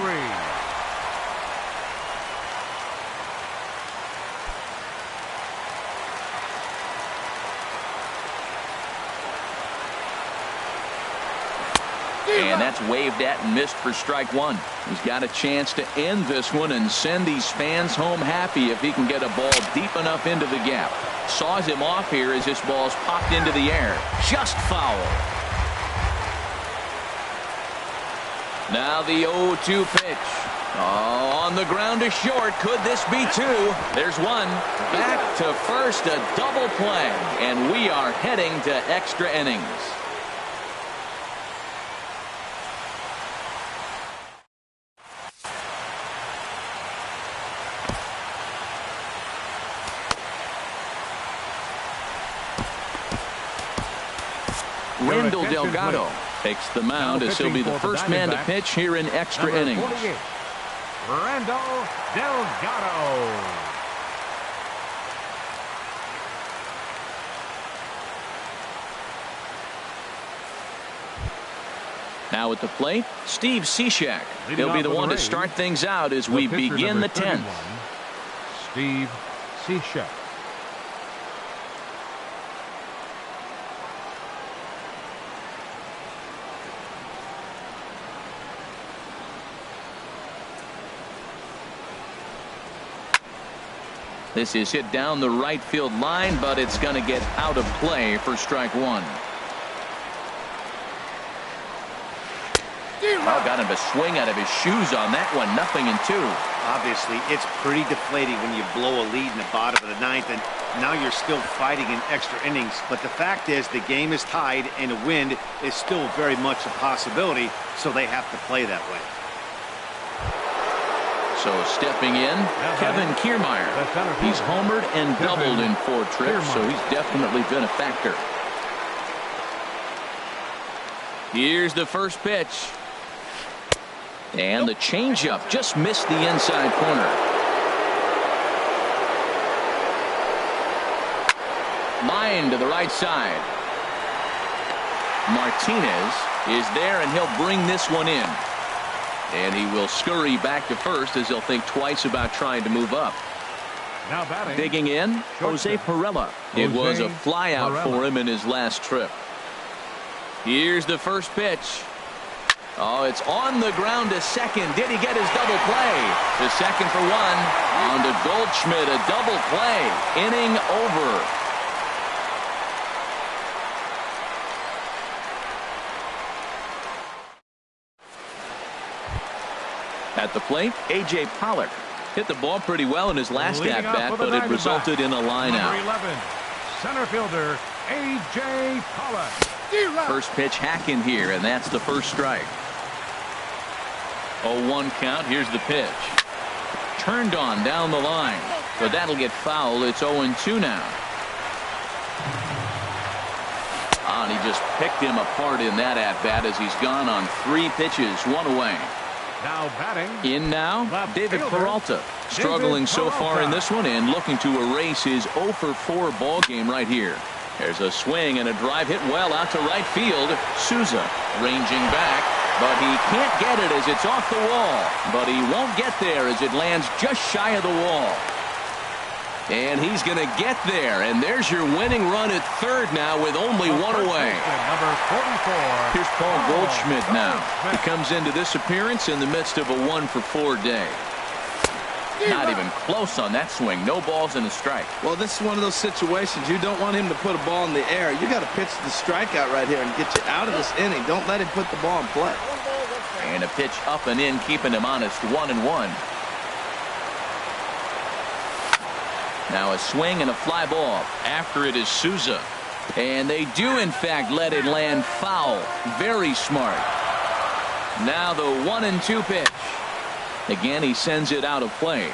And that's waved at and missed for strike one. He's got a chance to end this one and send these fans home happy if he can get a ball deep enough into the gap. Saws him off here as this ball's popped into the air. Just foul. Now the 0-2 pitch. Oh, on the ground to short. Could this be two? There's one. Back to first, a double play. And we are heading to extra innings. Randall Delgado takes the mound as he'll be the first man to pitch here in extra innings. Randall Delgado. Now at the plate, Steve Cishek. He'll be the one to start things out as we begin the 10th. Steve Cishek. This is hit down the right field line, but it's going to get out of play for strike one. Oh, got him a swing out of his shoes on that one. 0-2. Obviously, it's pretty deflating when you blow a lead in the bottom of the ninth, and now you're still fighting in extra innings. But the fact is, the game is tied, and a win is still very much a possibility, so they have to play that way. So stepping in, Kevin Kiermaier. He's homered and doubled in 4 trips, so he's definitely been a factor. Here's the first pitch. And the changeup just missed the inside corner. Line to the right side. Martinez is there, and he'll bring this one in. And he will scurry back to first as he'll think twice about trying to move up. Now batting. Digging in, Jose Perella. It was a flyout for him in his last trip. Here's the first pitch. Oh, it's on the ground to second. Did he get his double play? To second for one. On to Goldschmidt, a double play. Inning over. At the plate, A.J. Pollock hit the ball pretty well in his last at-bat, but it resulted in a line out. Number 11, center fielder A.J. Pollock. First pitch hacking here, and that's the first strike. 0-1 count. Here's the pitch. Turned on down the line, but that'll get foul. It's 0-2 now. And he just picked him apart in that at-bat as he's gone on 3 pitches, 1 away. Now batting. In now, David Peralta. Struggling so far in this one and looking to erase his 0-for-4 ball game right here. There's a swing and a drive hit well out to right field. Souza ranging back, but he can't get it as it's off the wall. But he won't get there as it lands just shy of the wall. And he's going to get there, and there's your winning run at third now with only 1 away. Number 44. Here's Paul Goldschmidt now. He comes into this appearance in the midst of a 1-for-4 day. Not even close on that swing. No balls and a strike. Well, this is one of those situations you don't want him to put a ball in the air. You got to pitch the strikeout right here and get you out of this inning. Don't let him put the ball in play. And a pitch up and in, keeping him honest. 1-1. Now a swing and a fly ball. After it is Souza. And they do, in fact, let it land foul. Very smart. Now the 1-2 pitch. Again, he sends it out of play.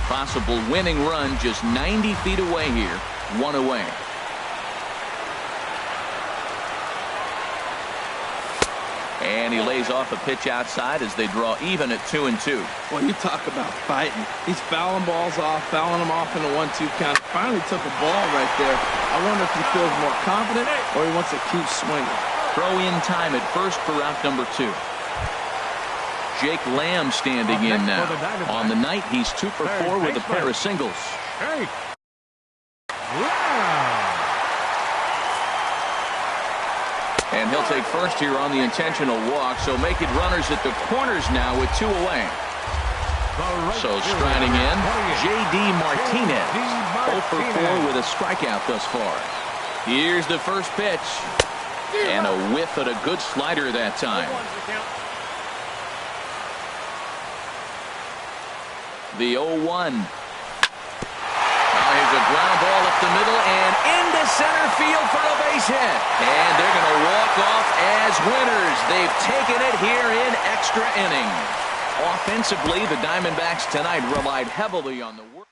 Possible winning run just 90 feet away here. 1 away. And he lays off a pitch outside as they draw even at 2-2. Well, you talk about fighting. He's fouling balls off, fouling them off in the 1-2 count. Finally took a ball right there. I wonder if he feels more confident or he wants to keep swinging. Throw in time at first for out number 2. Jake Lamb standing in now. On the night, he's 2 for 4 with a pair of singles. And he'll take first here on the intentional walk, so make it runners at the corners now with 2 away. So striding in, J.D. Martinez, 0 for 4 with a strikeout thus far. Here's the first pitch, and a whiff at a good slider that time. The 0-1. Here's a ground ball up the middle and into center field for a base hit. And they're going to walk off as winners. They've taken it here in extra innings. Offensively, the Diamondbacks tonight relied heavily on the work.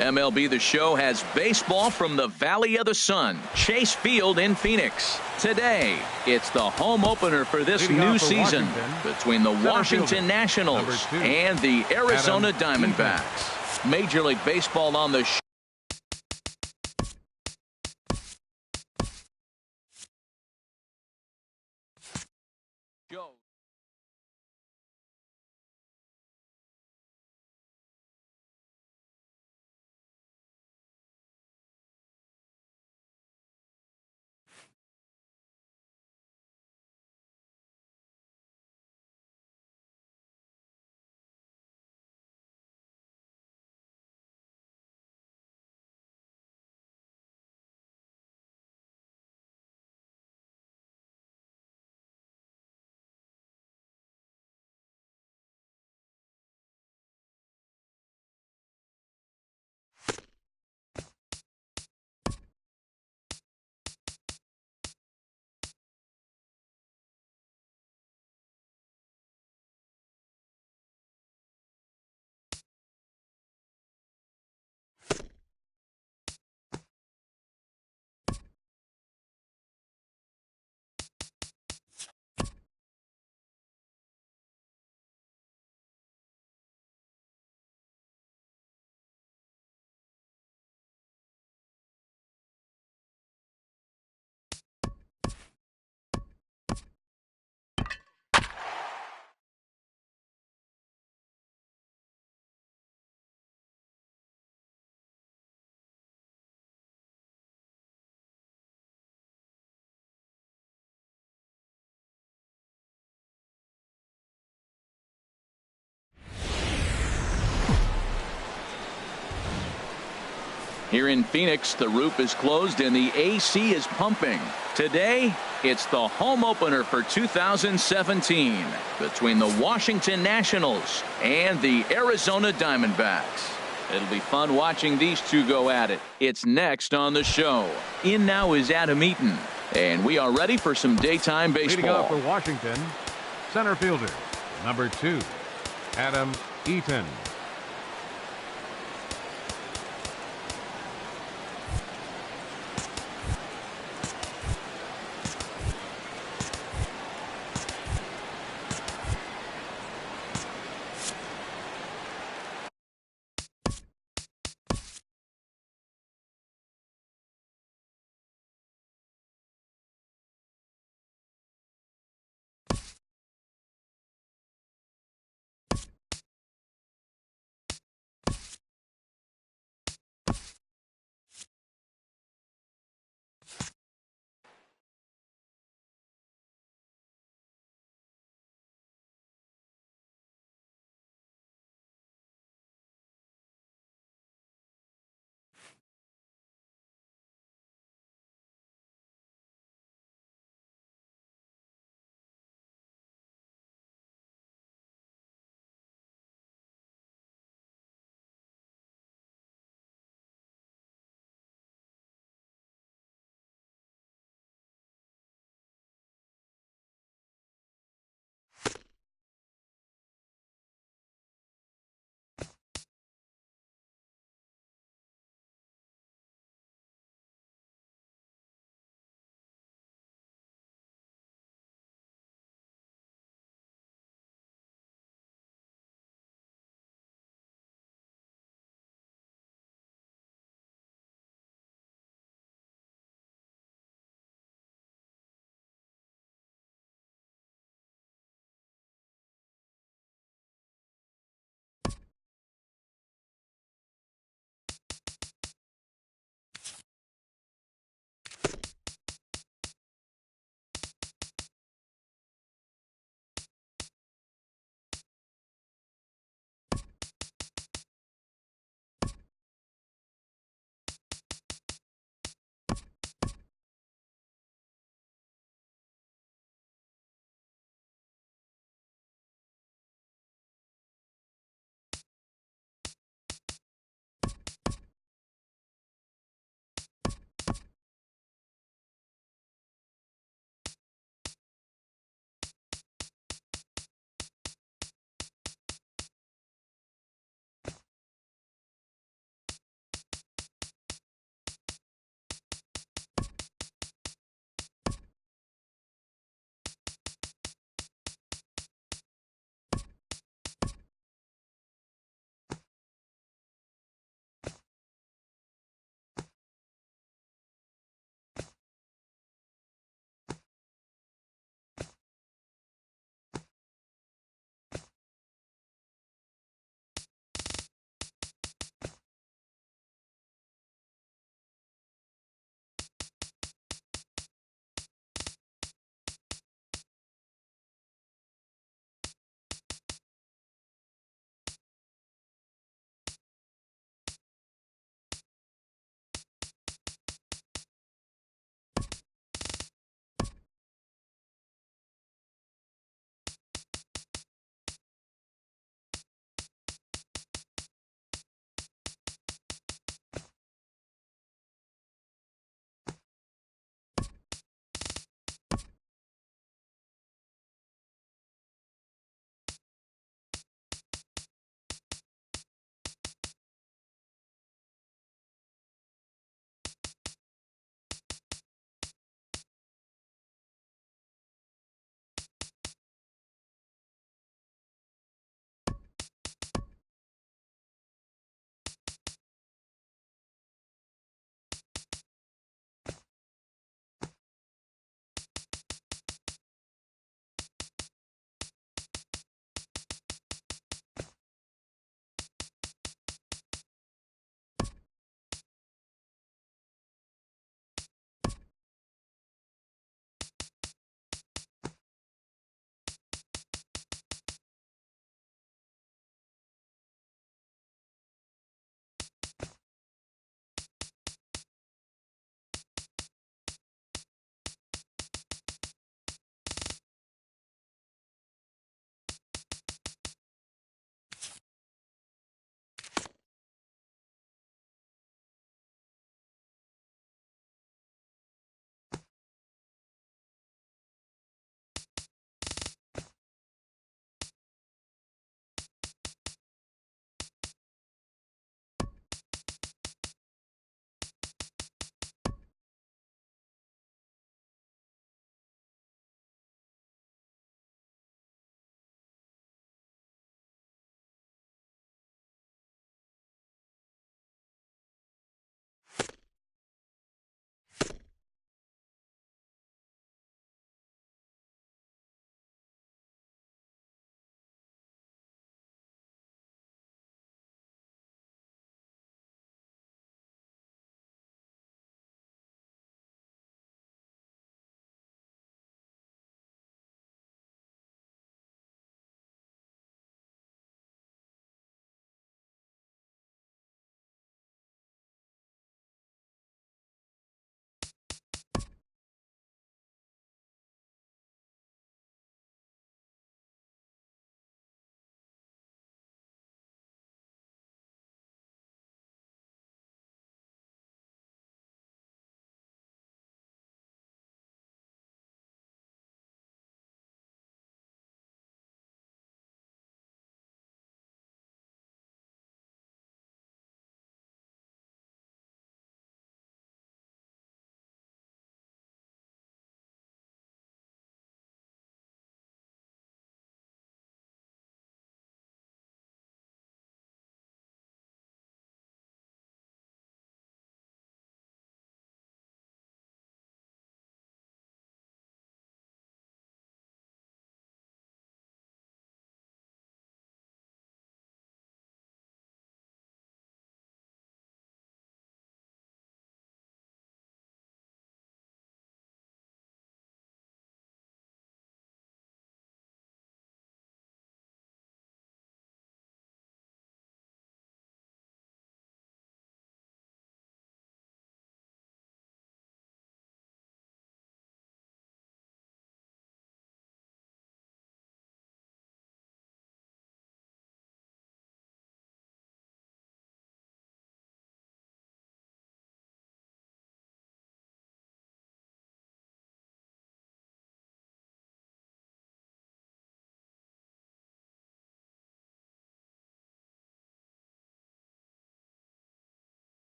MLB The Show has baseball from the Valley of the Sun, Chase Field in Phoenix. Today, it's the home opener for this new season between the Washington Nationals and the Arizona Diamondbacks. Major League Baseball on the show. Here in Phoenix, the roof is closed and the AC is pumping. Today, it's the home opener for 2017 between the Washington Nationals and the Arizona Diamondbacks. It'll be fun watching these two go at it. It's next on the show. In now is Adam Eaton, and we are ready for some daytime baseball. Leading off for Washington, center fielder, number 2, Adam Eaton.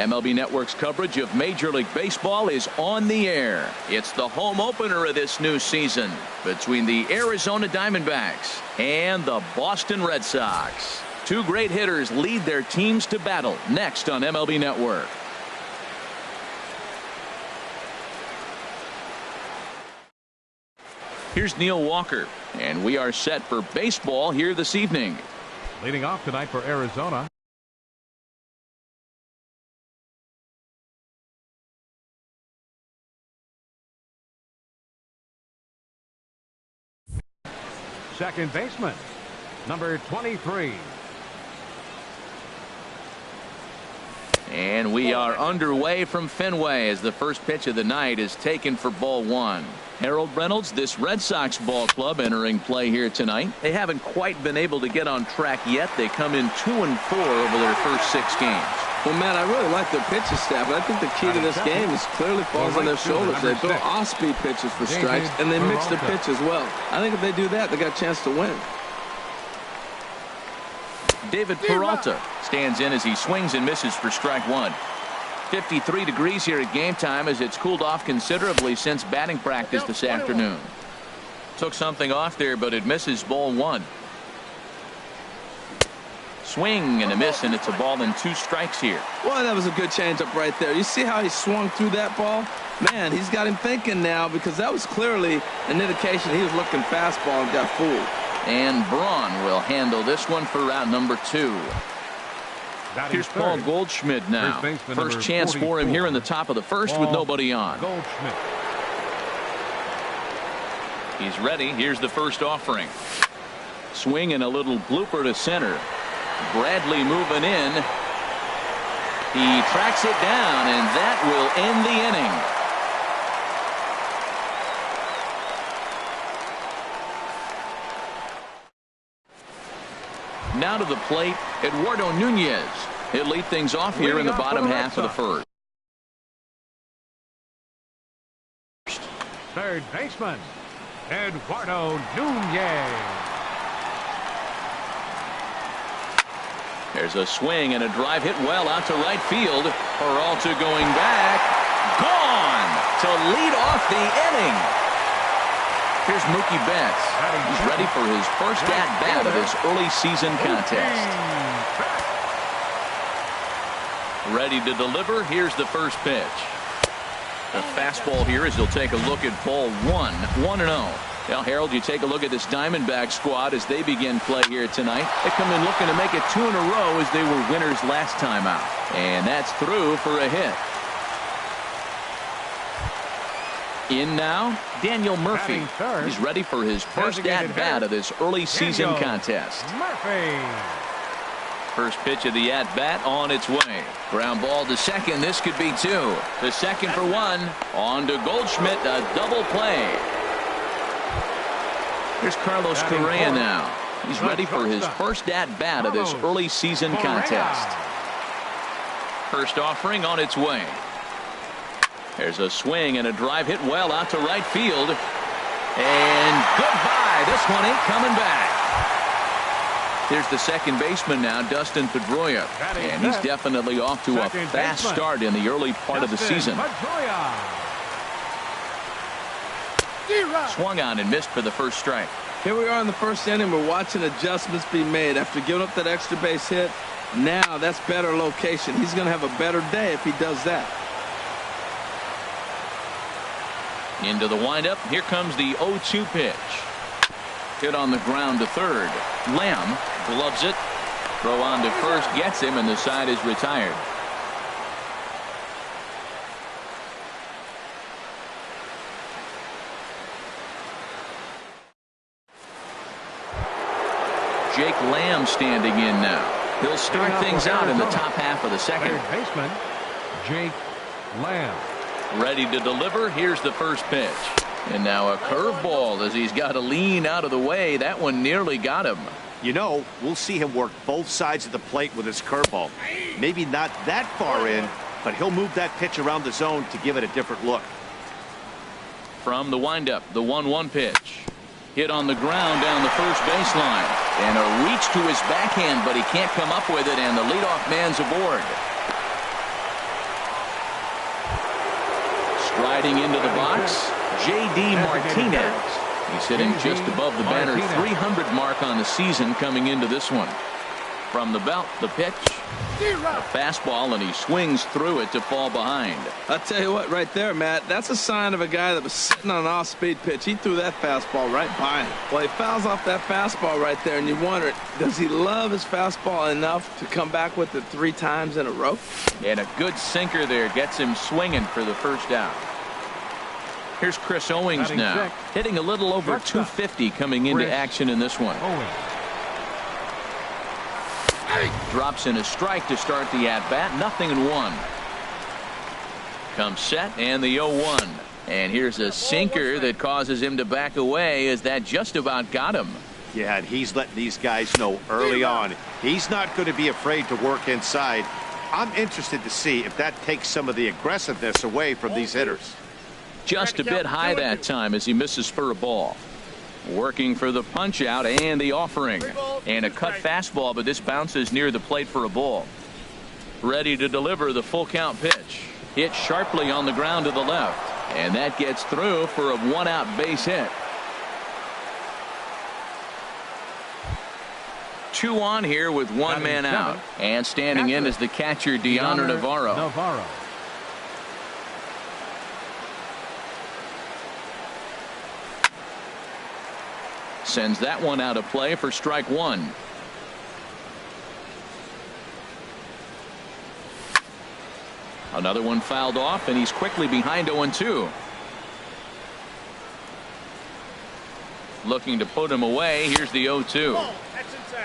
MLB Network's coverage of Major League Baseball is on the air. It's the home opener of this new season between the Arizona Diamondbacks and the Boston Red Sox. Two great hitters lead their teams to battle next on MLB Network. Here's Neil Walker, and we are set for baseball here this evening. Leading off tonight for Arizona, second baseman, number 23. And we are underway from Fenway as the first pitch of the night is taken for ball one. Harold Reynolds, this Red Sox ball club entering play here tonight. They haven't quite been able to get on track yet. They come in 2-4 over their first 6 games. Well, Matt, I really like their pitching staff, but I think the key to this game is clearly falls on their shoulders. They throw off-speed pitches for strikes, and they mix the pitch as well. I think if they do that, they got a chance to win. David Peralta stands in as he swings and misses for strike one. 53 degrees here at game time as it's cooled off considerably since batting practice this afternoon. Took something off there, but it misses ball one. Swing and a miss, and it's a ball and 2 strikes here. Well, that was a good changeup right there. You see how he swung through that ball? Man, he's got him thinking now, because that was clearly an indication he was looking fastball and got fooled. And Braun will handle this one for route number 2. Here's Paul Goldschmidt now. First chance for him here in the top of the first with nobody on. Goldschmidt. He's ready. Here's the first offering. Swing and a little blooper to center. Bradley moving in. He tracks it down, and that will end the inning. Now to the plate, Eduardo Nunez. He'll lead things off here in the bottom half of the first. Third baseman, Eduardo Nunez. There's a swing and a drive hit well out to right field. Peralta going back. Gone to lead off the inning. Here's Mookie Betts. He's ready for his first at-bat of this early season contest. Ready to deliver. Here's the first pitch. The fastball here as he'll take a look at ball 1. 1-0. Now, Harold, you take a look at this Diamondback squad as they begin play here tonight. They come in looking to make it 2 in a row as they were winners last time out. And that's through for a hit. In now, Daniel Murphy. He's ready for his first at-bat of this early season contest. Murphy. First pitch of the at-bat on its way. Ground ball to second. This could be 2. The second for 1. On to Goldschmidt. A double play. Here's Carlos Correa now. He's ready for his first at-bat of this early season contest. First offering on its way. There's a swing and a drive hit well out to right field. And goodbye. This one ain't coming back. There's the second baseman now, Dustin Pedroia. And he's definitely off to a fast start in the early part of the season. Swung on and missed for the first strike. Here we are in the first inning. We're watching adjustments be made after giving up that extra base hit. Now that's better location. He's going to have a better day if he does that. Into the windup. Here comes the 0-2 pitch. Hit on the ground to third. Lamb gloves it. Throw on to first gets him, and the side is retired. Jake Lamb standing in now. He'll start things out in the top half of the second. Third baseman, Jake Lamb. Ready to deliver. Here's the first pitch. And now a curveball as he's got to lean out of the way. That one nearly got him. You know, we'll see him work both sides of the plate with his curveball. Maybe not that far in, but he'll move that pitch around the zone to give it a different look. From the windup, the 1-1 pitch. Hit on the ground down the first baseline. And a reach to his backhand, but he can't come up with it, and the leadoff man's aboard. Striding into the box, J.D. Martinez. He's hitting just above the banner 300 mark on the season coming into this one. From the belt, the pitch. A fastball, and he swings through it to fall behind. I'll tell you what, right there, Matt, that's a sign of a guy that was sitting on an off-speed pitch. He threw that fastball right by him. Well, he fouls off that fastball right there, and you wonder, does he love his fastball enough to come back with it 3 times in a row? And a good sinker there gets him swinging for the first out. Here's Chris Owings now, hitting a little over 250 coming into action in this one. Drops in a strike to start the at-bat. 0-1. Comes set and the 0-1. And here's a sinker that causes him to back away as that just about got him. Yeah, and he's letting these guys know early on he's not going to be afraid to work inside. I'm interested to see if that takes some of the aggressiveness away from these hitters. Just a bit high that time as he misses for a ball. Working for the punch out and the offering. And a cut fastball, but this bounces near the plate for a ball. Ready to deliver the full count pitch. Hit sharply on the ground to the left. And that gets through for a 1-out base hit. 2 on here with 1 man out. And standing in is the catcher, Deoner Navarro. Sends that one out of play for strike 1. Another one fouled off, and he's quickly behind 0-2. Looking to put him away. Here's the 0-2.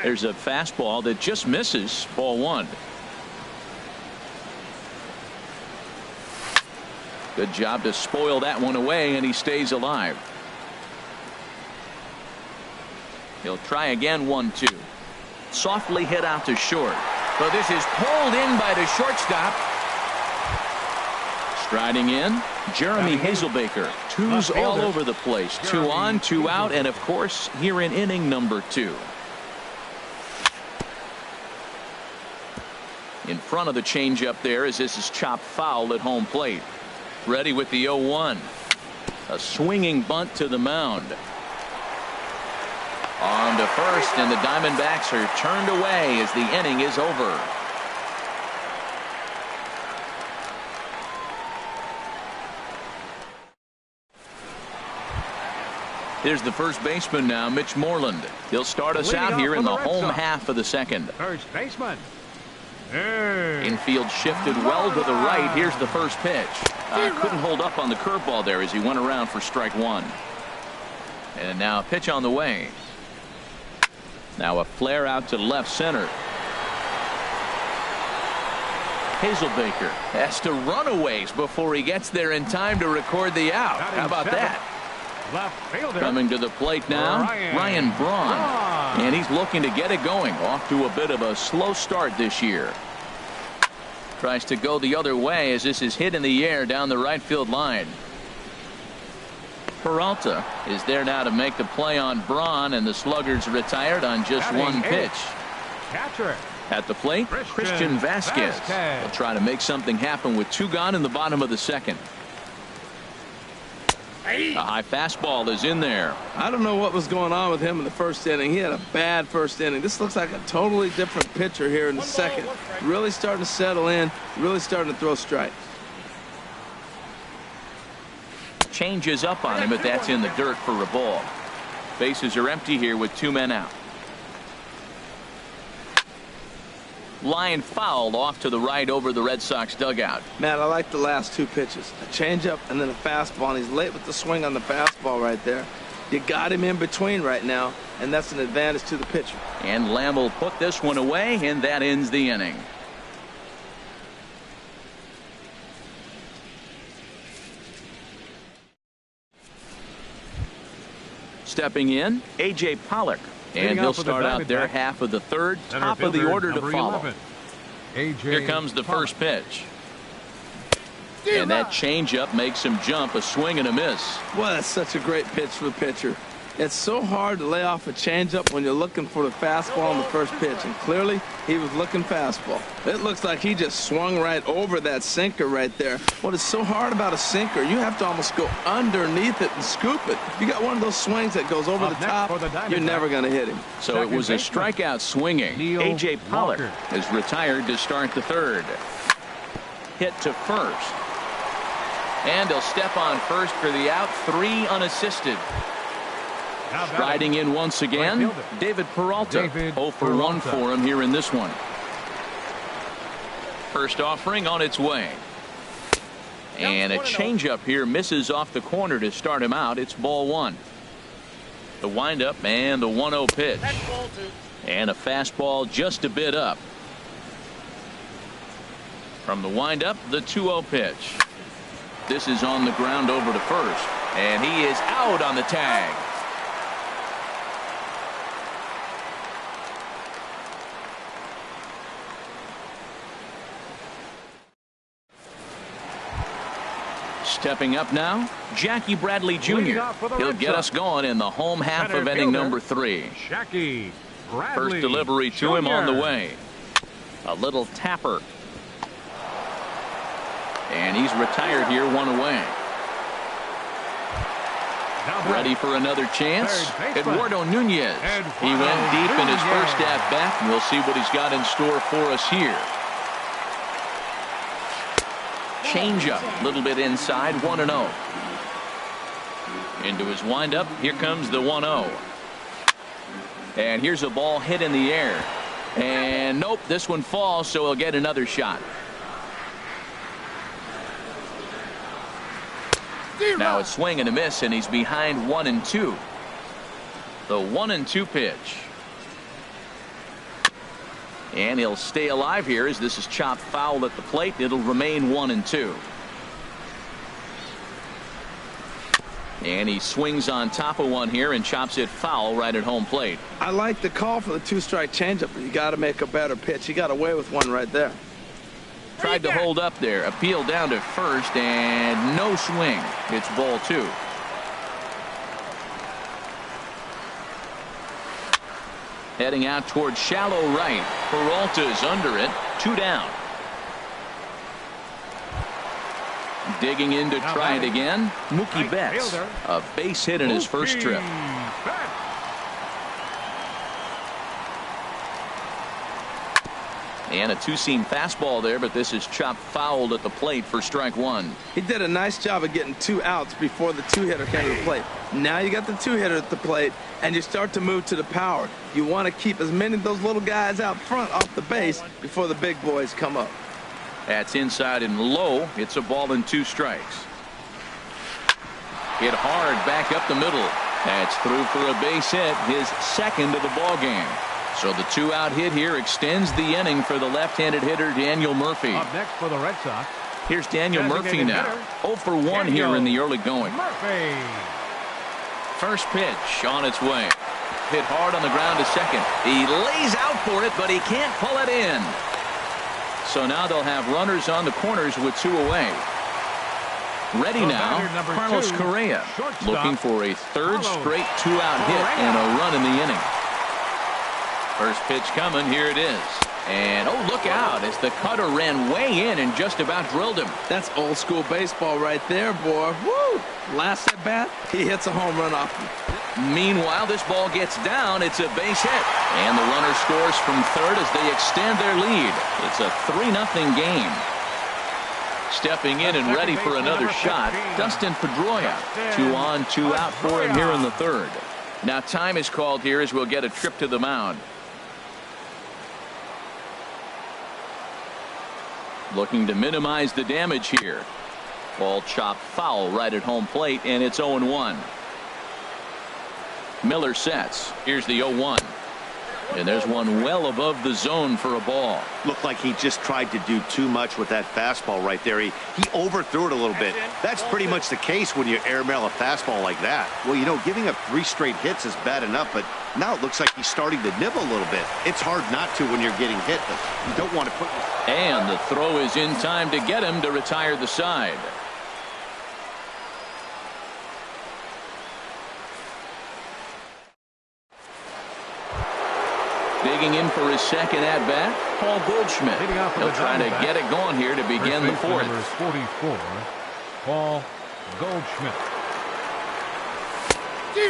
There's a fastball that just misses. Ball 1. Good job to spoil that one away, and he stays alive. He'll try again. 1-2. Softly hit out to short. But this is pulled in by the shortstop. Striding in, Jeremy Hazelbaker. 2s all over the place. 2 on, 2 out, and of course here in inning number 2. In front of the changeup there as this is chopped foul at home plate. Ready with the 0-1. A swinging bunt to the mound. On to first, and the Diamondbacks are turned away as the inning is over. Here's the first baseman now, Mitch Moreland. He'll start us out here in the home half of the second. First baseman. Infield shifted well to the right. Here's the first pitch. Couldn't hold up on the curveball there as he went around for strike 1. And now a pitch on the way. Now a flare out to left center. Hazelbaker has to run a ways before he gets there in time to record the out. How about that? Left fielder. Coming to the plate now, Ryan Braun. And he's looking to get it going. Off to a bit of a slow start this year. Tries to go the other way as this is hit in the air down the right field line. Peralta is there now to make the play on Braun, and the Sluggers retired on just 1 pitch. Catcher. At the plate, Christian Vasquez will try to make something happen with 2 gone in the bottom of the second. A high fastball is in there. I don't know what was going on with him in the first inning. He had a bad first inning. This looks like a totally different pitcher here in the second. Really starting to settle in, really starting to throw strikes. Changes up on him, but that's in the dirt for a ball. Bases are empty here with 2 men out. Line fouled off to the right over the Red Sox dugout. Matt, I like the last 2 pitches. A changeup and then a fastball, and he's late with the swing on the fastball right there. You got him in between right now, and that's an advantage to the pitcher. And Lamb will put this one away, and that ends the inning. Stepping in, A.J. Pollock. And he'll start out there half of the third, top of the order to follow. Here comes the first pitch. And that changeup makes him jump. A swing and a miss. Well, that's such a great pitch for the pitcher. It's so hard to lay off a changeup when you're looking for the fastball on the first pitch, and clearly he was looking fastball. It looks like he just swung right over that sinker right there. What is so hard about a sinker, you have to almost go underneath it and scoop it. If you got one of those swings that goes over the top, you're never going to hit him. So it was a strikeout swinging. A.J. Pollard is retired to start the third. Hit to first. And he'll step on first for the out. 3 unassisted. Riding in once again, David Peralta. 0 for 1 for him here in this one. First offering on its way. And a changeup here misses off the corner to start him out. It's ball 1. The windup and the 1-0 pitch. And a fastball just a bit up. From the windup, the 2-0 pitch. This is on the ground over to first. And he is out on the tag. Stepping up now, Jackie Bradley Jr. He'll get us going in the home half of inning number 3. Jackie Bradley First delivery to him on the way. A little tapper. And he's retired here, 1 away. Ready for another chance. Eduardo Nunez. He went deep in his first at bat. We'll see what he's got in store for us here. Changeup, a little bit inside, 1-0. Into his windup, here comes the 1-0. And here's a ball hit in the air. And nope, this one falls, so he'll get another shot. Now a swing and a miss, and he's behind 1-2. The 1-2 pitch. And he'll stay alive here as this is chopped foul at the plate. It'll remain 1-2. And he swings on top of one here and chops it foul right at home plate. I like the call for the 2-strike changeup, but you got to make a better pitch. He got away with one right there. Tried to hold up there. Appeal down to first, and no swing. It's ball 2. Heading out towards shallow right. Peralta's under it. 2 down. Digging in to try it again. Mookie Betts. A base hit in his first trip. And a 2-seam fastball there, but this is chopped fouled at the plate for strike 1. He did a nice job of getting 2 outs before the 2-hitter came to the plate. Now you got the 2-hitter at the plate, and you start to move to the power. You want to keep as many of those little guys out front off the base before the big boys come up. That's inside and low. It's a ball and 2 strikes. Hit hard back up the middle. That's through for a base hit, his second of the ball game. So the 2-out hit here extends the inning for the left-handed hitter Daniel Murphy. Up next for the Red Sox. Here's Daniel Murphy now. 0 for 1 here in the early going. Murphy. First pitch on its way. Hit hard on the ground to second. He lays out for it, but he can't pull it in. So now they'll have runners on the corners with 2 away. Ready now, Carlos Correa, looking for a 3rd straight 2-out hit and a run in the inning. First pitch coming, here it is. And oh, look out as the cutter ran way in and just about drilled him. That's old school baseball right there, boy. Woo! Last at bat, he hits a home run off him. Meanwhile, this ball gets down. It's a base hit. And the runner scores from third as they extend their lead. It's a 3-0 game. Stepping in and ready for another shot, Dustin Pedroia. 2 on, 2 out for him here in the third. Now time is called here as we'll get a trip to the mound. Looking to minimize the damage here. Ball chopped foul right at home plate, and it's 0-1. Miller sets. Here's the 0-1. And there's one well above the zone for a ball. Looked like he just tried to do too much with that fastball right there. He overthrew it a little bit. That's pretty much the case when you airmail a fastball like that. Well, you know, giving up 3 straight hits is bad enough, but now it looks like he's starting to nibble a little bit. It's hard not to when you're getting hit, but you don't want to put... And the throw is in time to get him to retire the side. Digging in for his second at-bat, Paul Goldschmidt. He'll try to get it going here to begin the fourth. Number 44, Paul Goldschmidt.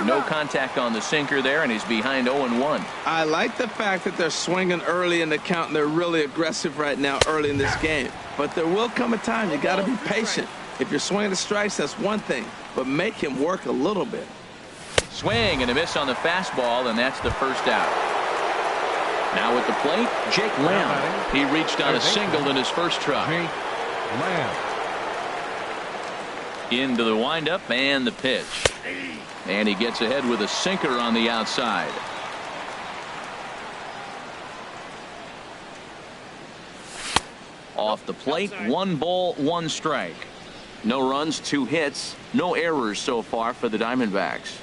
No contact on the sinker there, and he's behind 0-1. I like the fact that they're swinging early in the count, and they're really aggressive right now early in this game. But there will come a time you got to be patient. If you're swinging the strikes, that's one thing, but make him work a little bit. Swing and a miss on the fastball, and that's the first out. Now at the plate, Jake Lamb. He reached on a single in his first try. Jake Lamb. Into the windup and the pitch. And he gets ahead with a sinker on the outside. Off the plate, 1 ball, 1 strike. No runs, 2 hits, no errors so far for the Diamondbacks.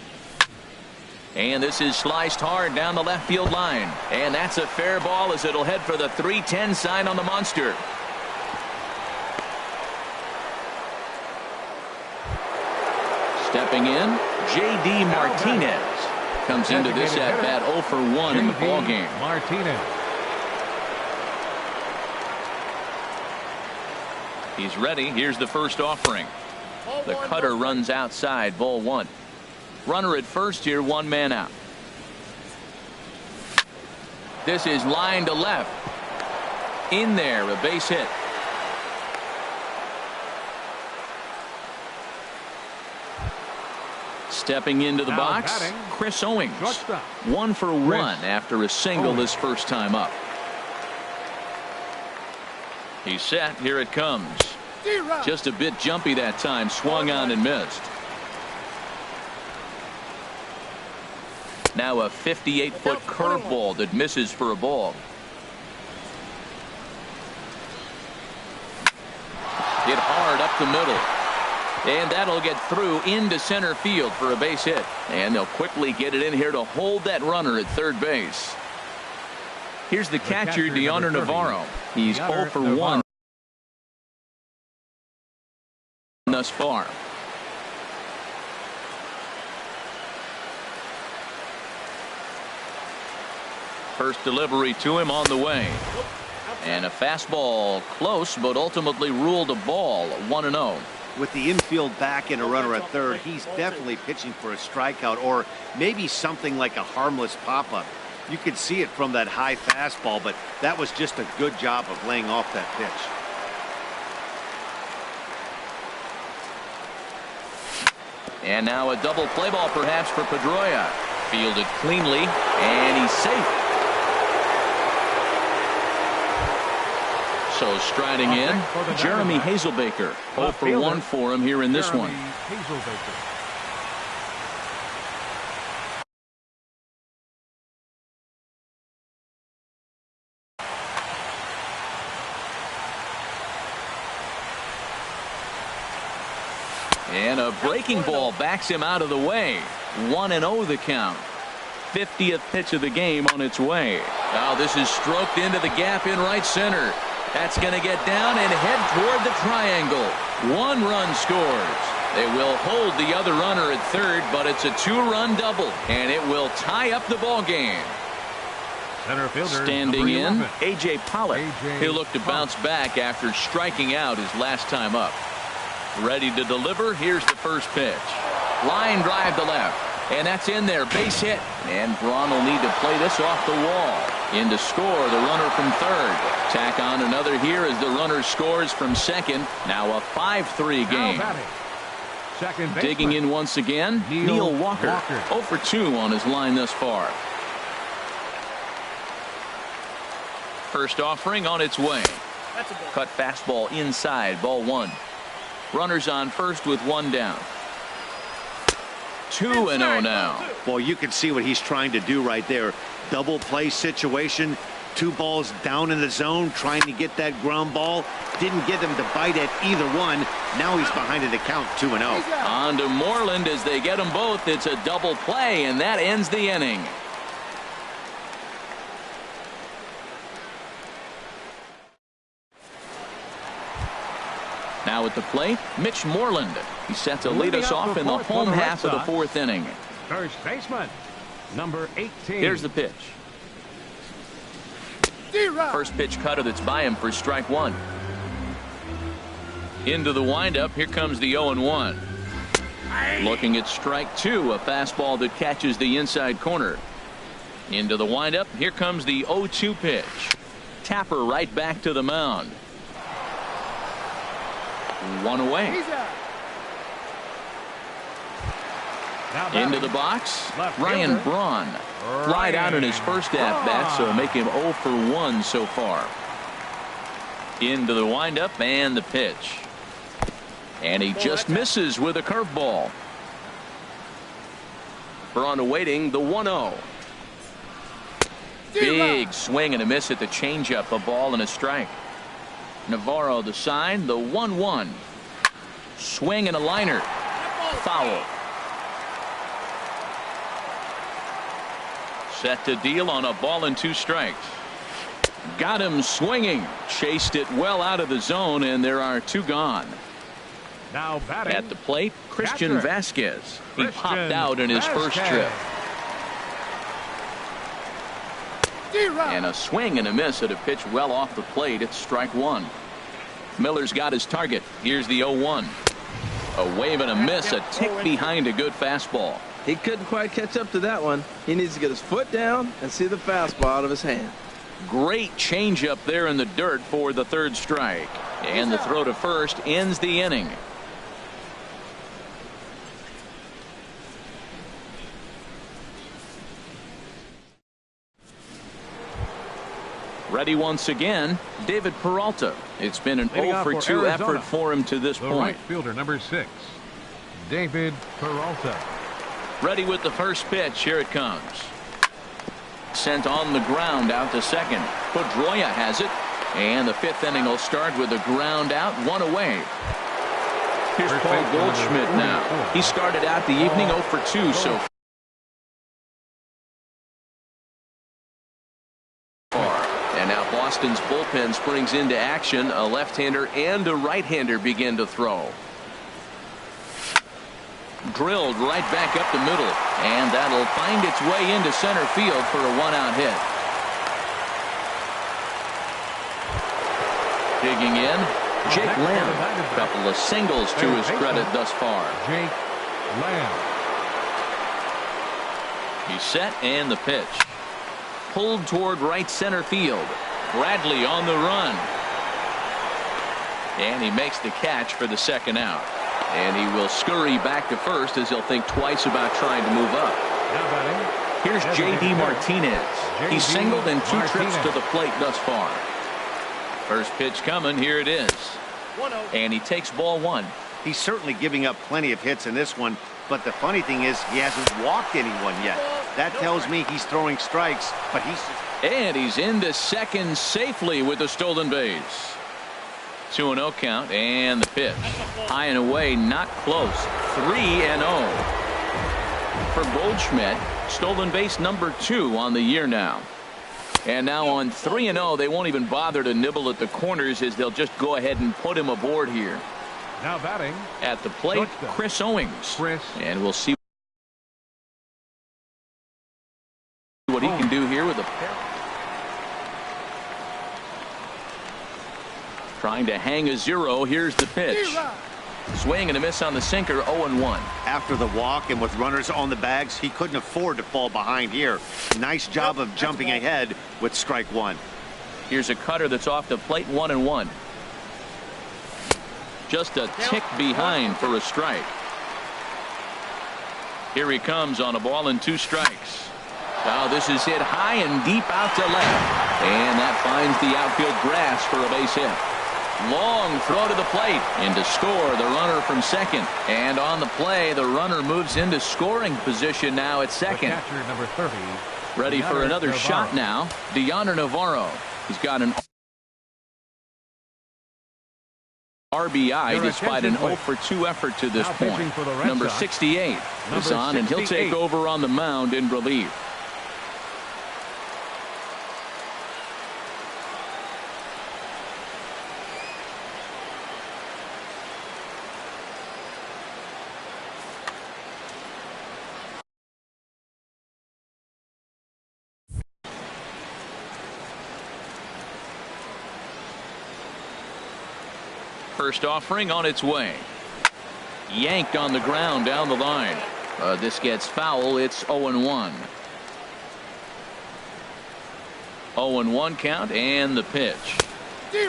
And this is sliced hard down the left field line. And that's a fair ball as it'll head for the 3-10 sign on the monster. Stepping in, J.D. Martinez comes into this at-bat 0 for 1 in the ballgame. Martinez. He's ready. Here's the first offering. The cutter runs outside, ball 1. Runner at first here, 1 man out. This is line to left. In there, a base hit. Stepping into the box, Chris Owings. 1 for 1 after a single his first time up. He's set. Here it comes. Just a bit jumpy that time. Swung on and missed. Now a 58-foot curveball that misses for a ball. Hit hard up the middle. And that'll get through into center field for a base hit. And they'll quickly get it in here to hold that runner at third base. Here's the catcher, Deoner Navarro. He's 0 for 1 thus far. First delivery to him on the way. And a fastball close, but ultimately ruled a ball, 1-0. With the infield back and a runner at third, he's definitely pitching for a strikeout or maybe something like a harmless pop-up. You could see it from that high fastball, but that was just a good job of laying off that pitch. And now a double play ball perhaps for Pedroia. Fielded cleanly, and he's safe. So striding in, Jeremy Hazelbaker. 0 for 1 for him here in this one. And a breaking ball backs him out of the way. 1-0 the count. 50th pitch of the game on its way. Now this is stroked into the gap in right center. That's going to get down and head toward the triangle. 1 run scores. They will hold the other runner at third, but it's a 2-run double, and it will tie up the ball game. Center fielder, standing in, number 11. A.J. Pollock. He'll look to bounce back after striking out his last time up. Ready to deliver. Here's the first pitch. Line drive to left. And that's in there. Base hit. And Braun will need to play this off the wall. In to score the runner from third. Tack on another here as the runner scores from second. Now a 5-3 game. Digging in once again, Neil Walker. 0 for 2 on his line thus far. First offering on its way. Cut fastball inside, ball 1. Runners on first with 1 down. 2-0 now. Well, you can see what he's trying to do right there. Double play situation. 2 balls down in the zone, trying to get that ground ball. Didn't get him to bite at either one. Now he's behind in the count, 2-0. On to Moreland as they get them both. It's a double play, and that ends the inning. Now at the plate, Mitch Moreland. He's set to lead us off in the home half of the 4th inning. First baseman, number 18. Here's the pitch. First pitch cutter that's by him for strike one. Into the windup. Here comes the 0-1. Looking at strike two, a fastball that catches the inside corner. Into the windup. Here comes the 0-2 pitch. Tapper right back to the mound. One away. Into the box. Ryan Braun. Flied out in his first at bat, so make him 0 for 1 so far. Into the windup and the pitch. And he just misses with a curveball. Braun awaiting the 1-0. Big swing and a miss at the changeup, a ball and a strike. Navarro the sign, the 1-1. Swing and a liner. Foul. Set to deal on a ball and 2 strikes. Got him swinging. Chased it well out of the zone, and there are 2 gone. Now batting at the plate, Christian Vasquez. He popped out in his first trip. And a swing and a miss at a pitch well off the plate. It's strike one. Miller's got his target. Here's the 0-1. A wave and a miss, a tick behind a good fastball. He couldn't quite catch up to that one. He needs to get his foot down and see the fastball out of his hand. Great changeup there in the dirt for the 3rd strike. And the throw to first ends the inning. Ready once again, David Peralta. It's been an 0 for 2 effort for him to this point. Right fielder number 6, David Peralta. Ready with the first pitch. Here it comes. Sent on the ground out to second. Pedroia has it. And the 5th inning will start with a ground out, 1 away. Here's Paul Goldschmidt now. He started out the evening 0 for 2 so far. And now Boston's bullpen springs into action. A left-hander and a right-hander begin to throw. Drilled right back up the middle, and that'll find its way into center field for a 1-out hit. Digging in, Jake Lamb. A couple of singles to his credit thus far. Jake Lamb. He's set, and the pitch. Pulled toward right center field. Bradley on the run. And he makes the catch for the 2nd out. And he will scurry back to first as he'll think twice about trying to move up. Here's J.D. Martinez. He's singled in 2 trips to the plate thus far. First pitch coming. Here it is. And he takes ball 1. He's certainly giving up plenty of hits in this one, but the funny thing is he hasn't walked anyone yet. That tells me he's throwing strikes, but and he's into second safely with the stolen base. 2-0 count, and the pitch. High and away, not close. 3-0 for Goldschmidt. Stolen base number 2 on the year now. And now on 3-0, they won't even bother to nibble at the corners as they'll just go ahead and put him aboard here. Now batting at the plate, Chris Owings. And we'll see what he can do here with a trying to hang a 0. Here's the pitch. Swing and a miss on the sinker. 0-1. After the walk and with runners on the bags, he couldn't afford to fall behind here. Nice job of jumping ahead with strike 1. Here's a cutter that's off the plate. 1-1. Just a tick behind for a strike. Here he comes on a ball and 2 strikes. Now this is hit high and deep out to left. And that finds the outfield grass for a base hit. Long throw to the plate. In to score the runner from second. And on the play, the runner moves into scoring position now at second. The catcher, number 30. Ready for another Navarro. shot now. Deoner Navarro. He's got an RBI despite an 0 for 2 effort to this point. Number 68 is on, and he'll take over on the mound in relief. first offering on its way. Yanked on the ground down the line. This gets foul. It's 0-1. 0-1 count, and the pitch.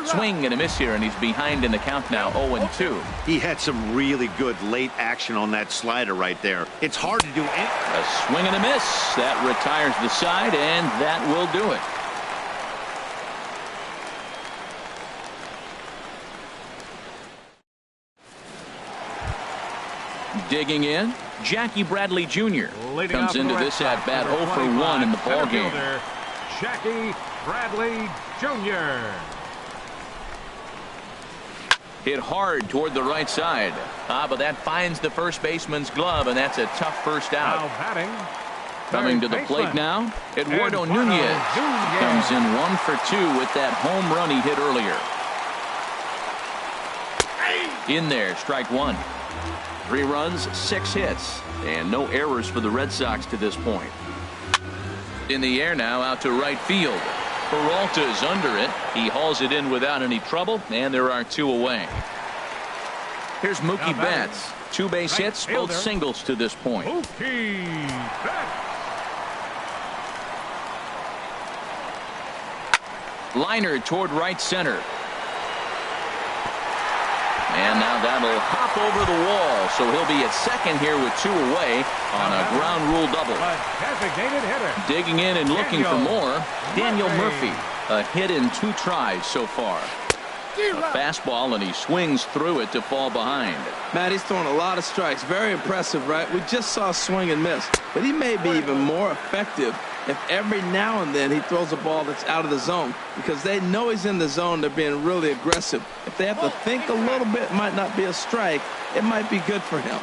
Swing and a miss here, and he's behind in the count now. 0-2. He had some really good late action on that slider right there. It's hard to do anything. A swing and a miss. That retires the side, and that will do it. Digging in, Jackie Bradley Jr. comes into this at bat 0 for 1 in the ball game. Jackie Bradley Jr. Hit hard toward the right side. But that finds the first baseman's glove, and that's a tough first out. Now batting, coming to the plate now, Eduardo Nunez comes in 1 for 2 with that home run he hit earlier. In there, strike one. 3 runs, 6 hits, and no errors for the Red Sox to this point. In the air now, out to right field. Peralta's under it. He hauls it in without any trouble, and there are 2 away. Here's Mookie Betts. 2 base hits, both singles to this point. Mookie Betts. Liner toward right center. And now that'll hop over the wall, so he'll be at second here with 2 away on a ground rule double. Designated hitter. Digging in and looking for more, Daniel Murphy. A hit in 2 tries so far. A fastball, and he swings through it to fall behind. Matt, he's throwing a lot of strikes. Very impressive, right? We just saw a swing and miss, but he may be even more effective if every now and then he throws a ball that's out of the zone, because they know he's in the zone. They're being really aggressive. If they have to think a little bit, it might not be a strike. It might be good for him.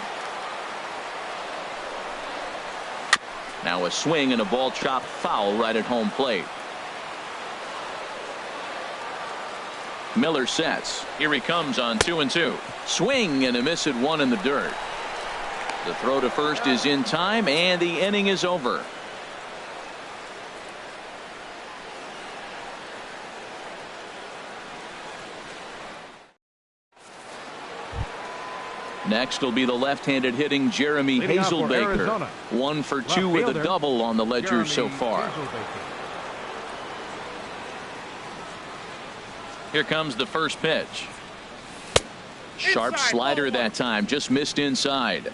Now a swing and a ball chopped foul right at home plate. Miller sets. Here he comes on 2-2. Swing and a miss at 1 in the dirt. The throw to first is in time, and the inning is over. Next will be the left-handed hitting Jeremy Hazelbaker. 1 for 2 with a double on the ledger so far. Here comes the first pitch. Sharp slider that time, just missed inside.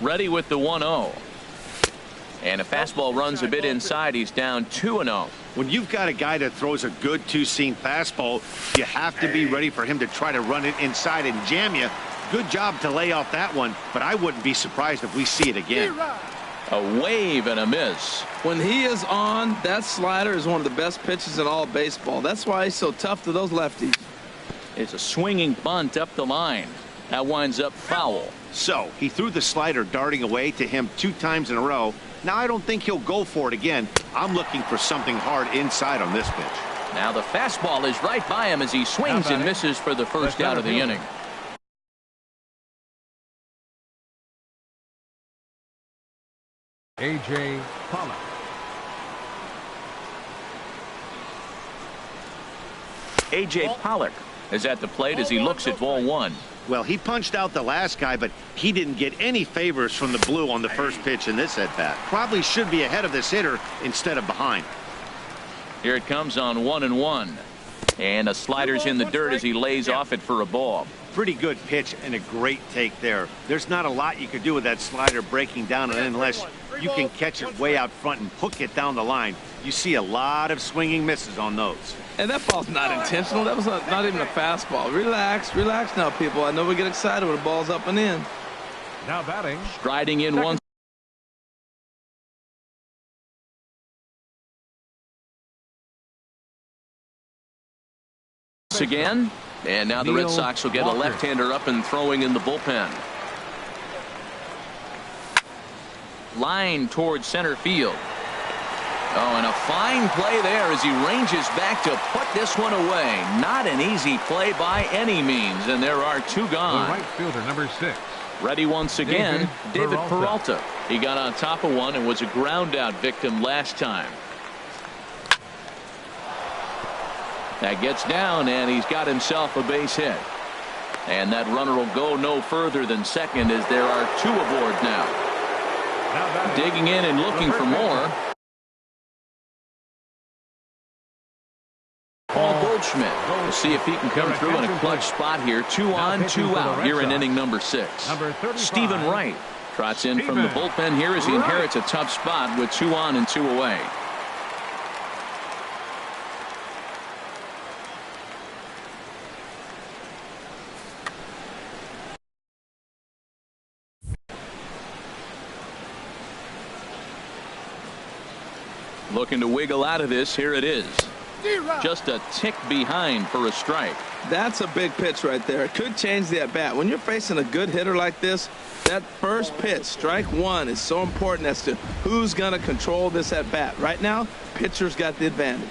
Ready with the 1-0. And a fastball runs a bit inside. He's down 2-0. When you've got a guy that throws a good 2-seam fastball, you have to be ready for him to try to run it inside and jam you. Good job to lay off that one, but I wouldn't be surprised if we see it again. A wave and a miss. When he is on, that slider is one of the best pitches in all of baseball. That's why he's so tough to those lefties. It's a swinging bunt up the line. That winds up foul. So he threw the slider darting away to him 2 times in a row. Now I don't think he'll go for it again. I'm looking for something hard inside on this pitch. Now the fastball is right by him as he swings and misses for the first out of the inning. A.J. Pollock. A.J. Pollock is at the plate as he looks at ball 1. Well, he punched out the last guy, but he didn't get any favors from the blue on the first pitch in this at-bat. Probably should be ahead of this hitter instead of behind. Here it comes on 1-1. And a slider's in the dirt as he lays off it for a ball. Pretty good pitch and a great take there. There's not a lot you could do with that slider breaking down unless you can catch it way out front and hook it down the line. You see a lot of swinging misses on those. And that ball's not intentional. That was not even a fastball. Relax now, people. I know we get excited when the ball's up and in. Now batting, striding in once again, and now the Red Sox will get a left-hander up and throwing in the bullpen. Line towards center field. Oh, and a fine play there as he ranges back to put this one away. Not an easy play by any means, and there are 2 gone. the right fielder, number 6. Ready once again, David Peralta. He got on top of one and was a ground out victim last time. That gets down, and he's got himself a base hit. And that runner will go no further than second as there are 2 aboard now. Digging in and looking for more. Paul Goldschmidt. We'll see if he can come through in a clutch spot here. 2 on, 2 out here in inning number 6. Stephen Wright trots in from the bullpen here as he inherits a tough spot with 2 on and 2 away. Looking to wiggle out of this. Here it is. Just a tick behind for a strike. That's a big pitch right there. It could change the at bat. When you're facing a good hitter like this, that first pitch, strike 1, is so important as to who's going to control this at bat. Right now, pitcher's got the advantage.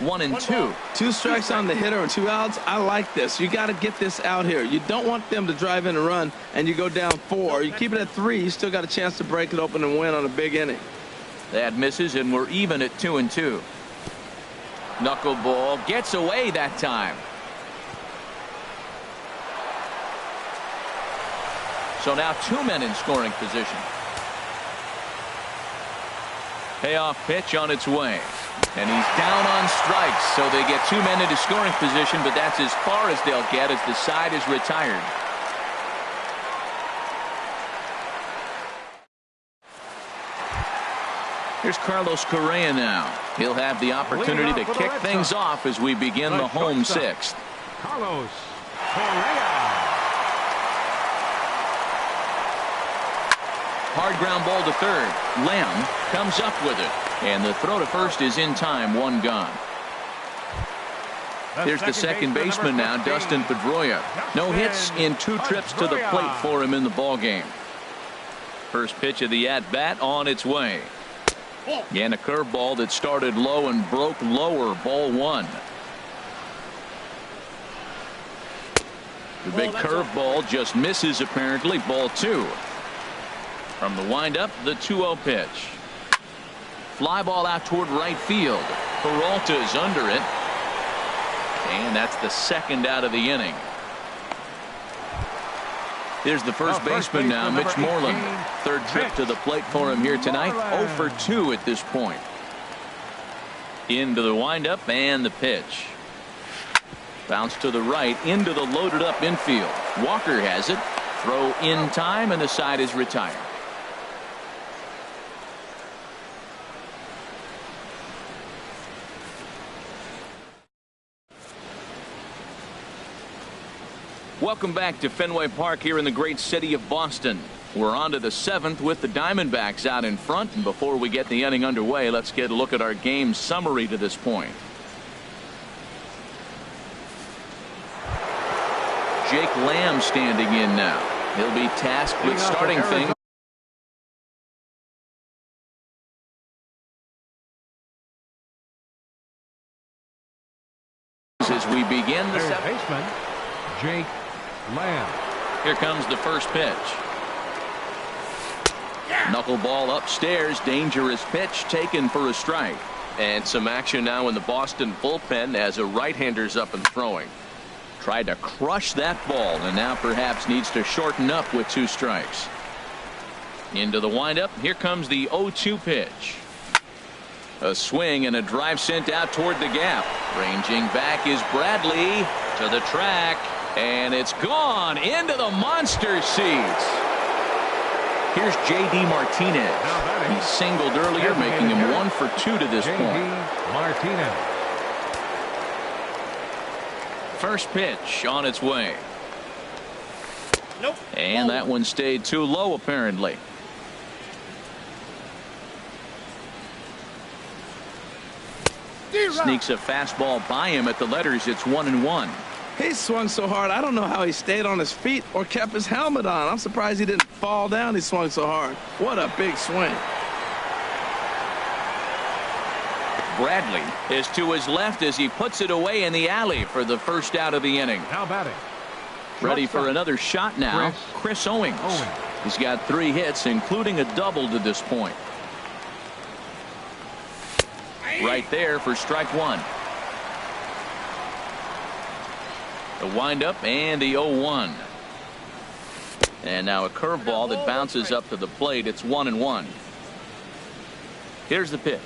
1 and 2. 2 strikes on the hitter and 2 outs. I like this. You got to get this out here. You don't want them to drive in a run and you go down 4. You keep it at 3. You still got a chance to break it open and win on a big inning. That misses, and we're even at 2 and 2. Knuckleball gets away that time. So now 2 men in scoring position. Payoff pitch on its way. And he's down on strikes, so they get 2 men into scoring position, but that's as far as they'll get as the side is retired. Here's Carlos Correa now. He'll have the opportunity to kick things off as we begin the home 6th. Carlos Correa. Hard ground ball to third. Lamb comes up with it. And the throw to first is in time. 1 gone. Here's the second baseman now, Dustin Pedroia. No hits in 2 trips to the plate for him in the ballgame. First pitch of the at-bat on its way. And a curveball that started low and broke lower. Ball 1. The big curveball just misses apparently. Ball 2. From the windup, the 2-0 pitch. Fly ball out toward right field. Peralta's under it. And that's the second out of the inning. Here's the first baseman now, Mitch Moreland. 3rd trip to the plate for him here tonight. 0 for 2 at this point. Into the windup and the pitch. Bounce to the right into the loaded up infield. Walker has it. Throw in time, and the side is retired. Welcome back to Fenway Park here in the great city of Boston. We're on to the 7th with the Diamondbacks out in front. And before we get the inning underway, let's get a look at our game summary to this point. Jake Lamb standing in now. He'll be tasked with starting things. As we begin the 7th. Baseman, Jake Lamb. Here comes the first pitch. Knuckleball upstairs. Dangerous pitch taken for a strike. And some action now in the Boston bullpen as a right-hander's up and throwing. Tried to crush that ball and now perhaps needs to shorten up with 2 strikes. Into the windup. Here comes the 0-2 pitch. A swing and a drive sent out toward the gap. Ranging back is Bradley to the track. And it's gone into the monster seats. Here's J.D. Martinez. He singled earlier, making him 1 for 2 to this point. Martinez. First pitch on its way. Nope. And that one stayed too low apparently. Sneaks a fastball by him at the letters. It's 1-1. He swung so hard, I don't know how he stayed on his feet or kept his helmet on. I'm surprised he didn't fall down. He swung so hard. What a big swing. Bradley is to his left as he puts it away in the alley for the first out of the inning. Now batting. Ready for another shot now. Chris Owings. He's got 3 hits, including a double to this point. Right there for strike 1. The windup and the 0-1. And now a curveball that bounces up to the plate. It's 1-1. Here's the pitch.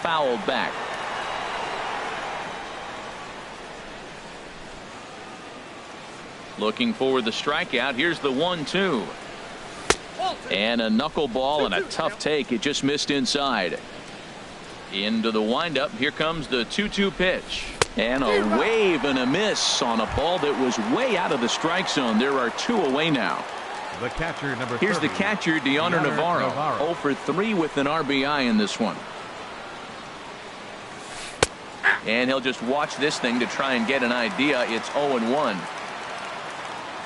Fouled back. Looking for the strikeout. Here's the 1-2. And a knuckleball and a tough take. It just missed inside. Into the windup. Here comes the 2-2 pitch. And a wave and a miss on a ball that was way out of the strike zone. There are 2 away now. The catcher, number 30. Here's the catcher, Deoner Navarro. 0 for 3 with an RBI in this one. And he'll just watch this thing to try and get an idea. It's 0-1.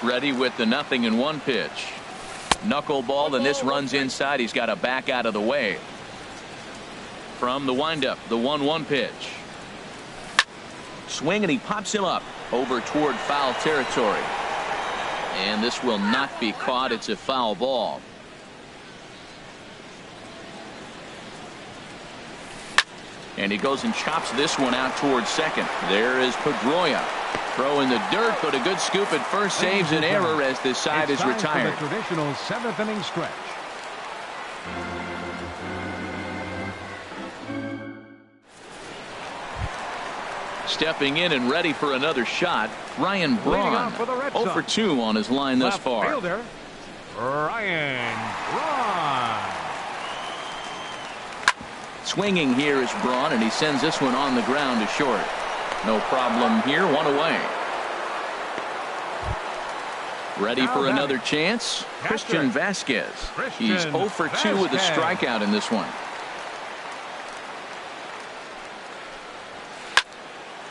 Ready with the 0-1 pitch. Knuckleball, and this runs inside. He's got to back out of the way. From the windup, the 1-1 pitch. Swing, and he pops him up over toward foul territory. And this will not be caught. It's a foul ball. And he goes and chops this one out towards second. There is Pedroia. Throw in the dirt, but a good scoop at first saves an error as this side is retired. The traditional 7th inning stretch. Stepping in and ready for another shot, Ryan Braun. 0 for 2 on his line thus far. Fielder, Ryan Braun. Swinging here is Braun, and he sends this one on the ground to short. No problem here. 1 away. Ready for another chance. Christian Vasquez. He's 0 for 2 with a strikeout in this one.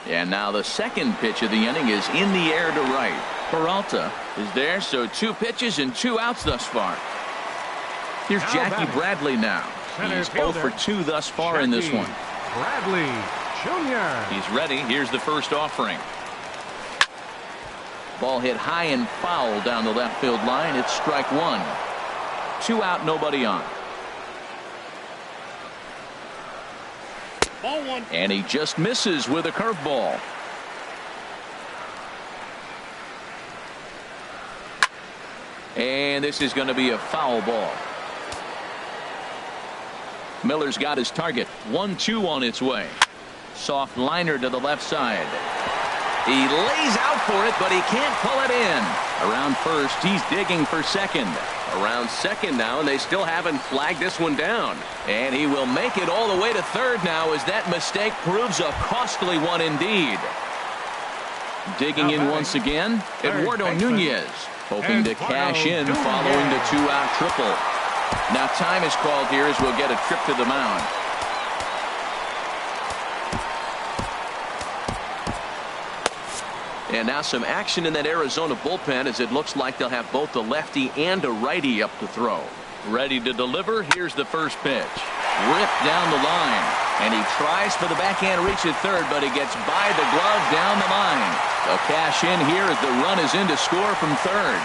And now the second pitch of the inning is in the air to right. Peralta is there, so 2 pitches and 2 outs thus far. Here's Jackie Bradley now. He's 0 for 2 thus far in this one. Bradley Jr. He's ready. Here's the first offering. Ball hit high and foul down the left field line. It's strike 1. 2 out, nobody on. Ball 1. And he just misses with a curveball. And this is going to be a foul ball. Miller's got his target. 1-2 on its way. Soft liner to the left side. He lays out for it, but he can't pull it in. Around first, he's digging for second. Around second now, and they still haven't flagged this one down. And he will make it all the way to third now as that mistake proves a costly one indeed. Digging in once again, Eduardo Nunez, hoping to cash in following the 2-out triple. Now time is called here as we'll get a trip to the mound. And now some action in that Arizona bullpen as it looks like they'll have both the lefty and a righty up to throw. Ready to deliver. Here's the first pitch. Ripped down the line. And he tries for the backhand reach at third, but he gets by the glove down the line. They'll cash in here as the run is in to score from third.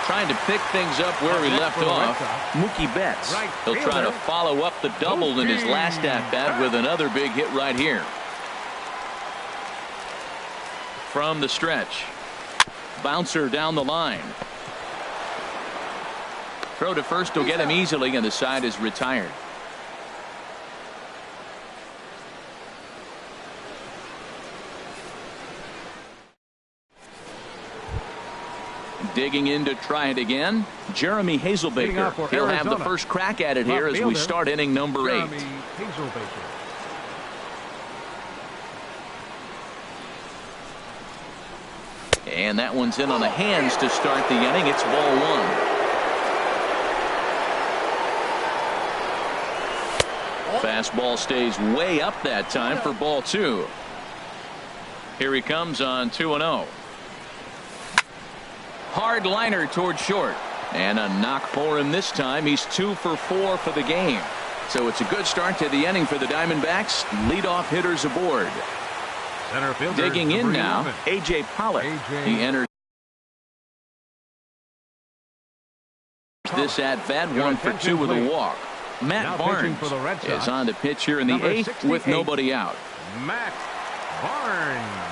Trying to pick things up where he left off. Mookie Betts. He'll try to follow up the double in his last at-bat with another big hit right here. From the stretch. Bouncer down the line. Throw to first will get him easily, and the side is retired. Digging in to try it again, Jeremy Hazelbaker. He'll have the first crack at it here as we start inning number 8. And that one's in on the hands to start the inning. It's ball 1. Fastball stays way up that time for ball 2. Here he comes on 2-0. Hard liner toward short. And a knock for him this time. He's 2 for 4 for the game. So it's a good start to the inning for the Diamondbacks. Leadoff hitters aboard. Digging in now, A.J. Pollock. He enters this at-bat, 1 for 2 with a walk. Matt Barnes is on the pitch here in the 8th with nobody out. Matt Barnes.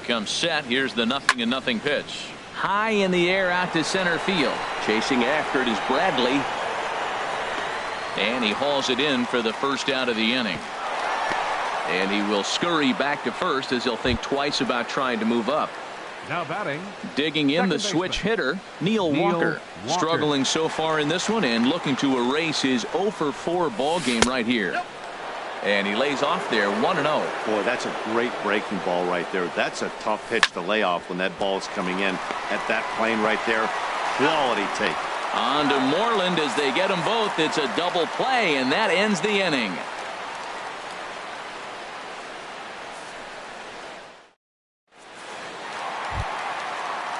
Comes set. Here's the 0-0 pitch. High in the air out to center field. Chasing after it is Bradley. And he hauls it in for the first out of the inning. And he will scurry back to first as he'll think twice about trying to move up. Now batting. Digging in the switch hitter, Neil Walker. Struggling so far in this one and looking to erase his 0-for-4 ball game right here. And he lays off there 1-0. Boy, that's a great breaking ball right there. That's a tough pitch to lay off when that ball is coming in at that plane right there. Quality take. On to Moreland as they get them both. It's a double play, and that ends the inning.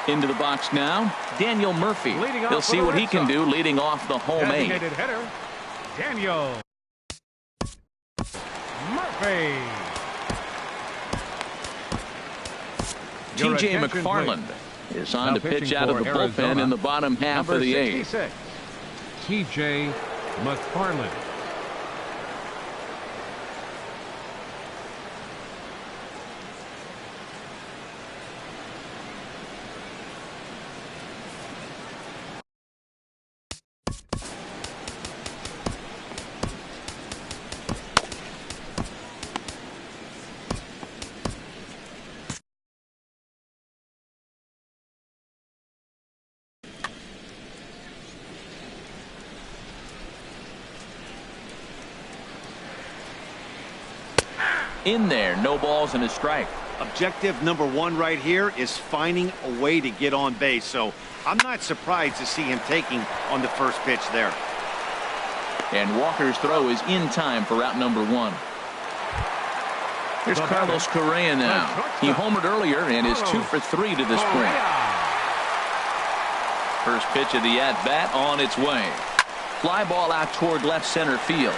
Into the box now, Daniel Murphy. He'll see what he can do leading off the home eight. Hitter, Daniel Murphy. T.J. McFarland is on to pitch out of the bullpen in the bottom half of the eighth. T.J. McFarland. In there, no balls and a strike. Objective number one right here is finding a way to get on base. So I'm not surprised to see him taking on the first pitch there. And Walker's throw is in time for out number one. Here's Carlos Correa now. He homered earlier and is 2 for 3 to this point. First pitch of the at-bat on its way. Fly ball out toward left center field.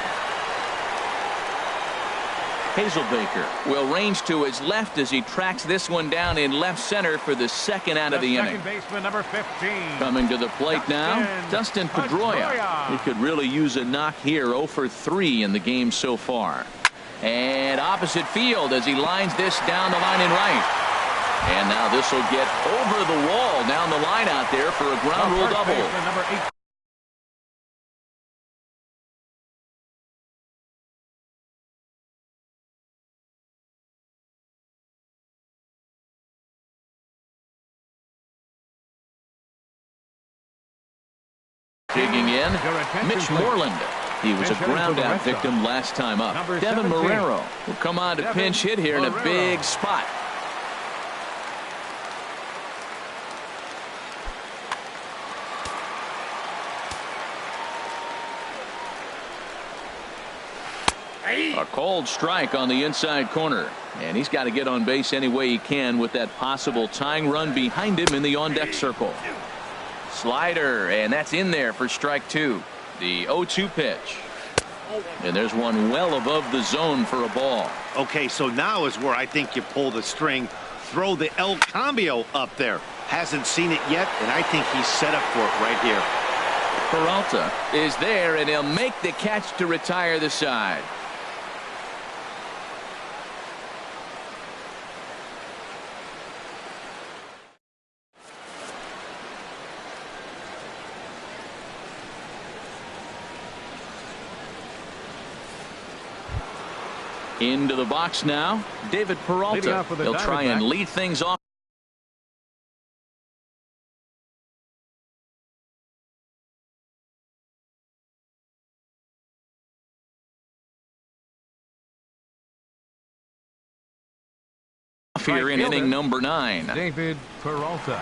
Hazelbaker will range to his left as he tracks this one down in left center for the second out of the inning. Baseman number 15. Coming to the plate now, Dustin Pedroia. He could really use a knock here. 0 for 3 in the game so far. And opposite field as he lines this down the line in right. And now this will get over the wall down the line out there for a ground rule double. Number 8. Digging in, Mitch Moreland. He was a ground out victim last time up. Devin Marrero will come on to pinch hit here in a big spot. A cold strike on the inside corner. And he's got to get on base any way he can with that possible tying run behind him in the on-deck circle. Slider, and that's in there for strike 2. The 0-2 pitch. And there's one well above the zone for a ball. Okay, so now is where I think you pull the string. Throw the El Cambio up there. Hasn't seen it yet, and I think he's set up for it right here. Peralta is there, and he'll make the catch to retire the side. Into the box now, David Peralta. He'll try and lead things off. off here in inning number 9. David Peralta.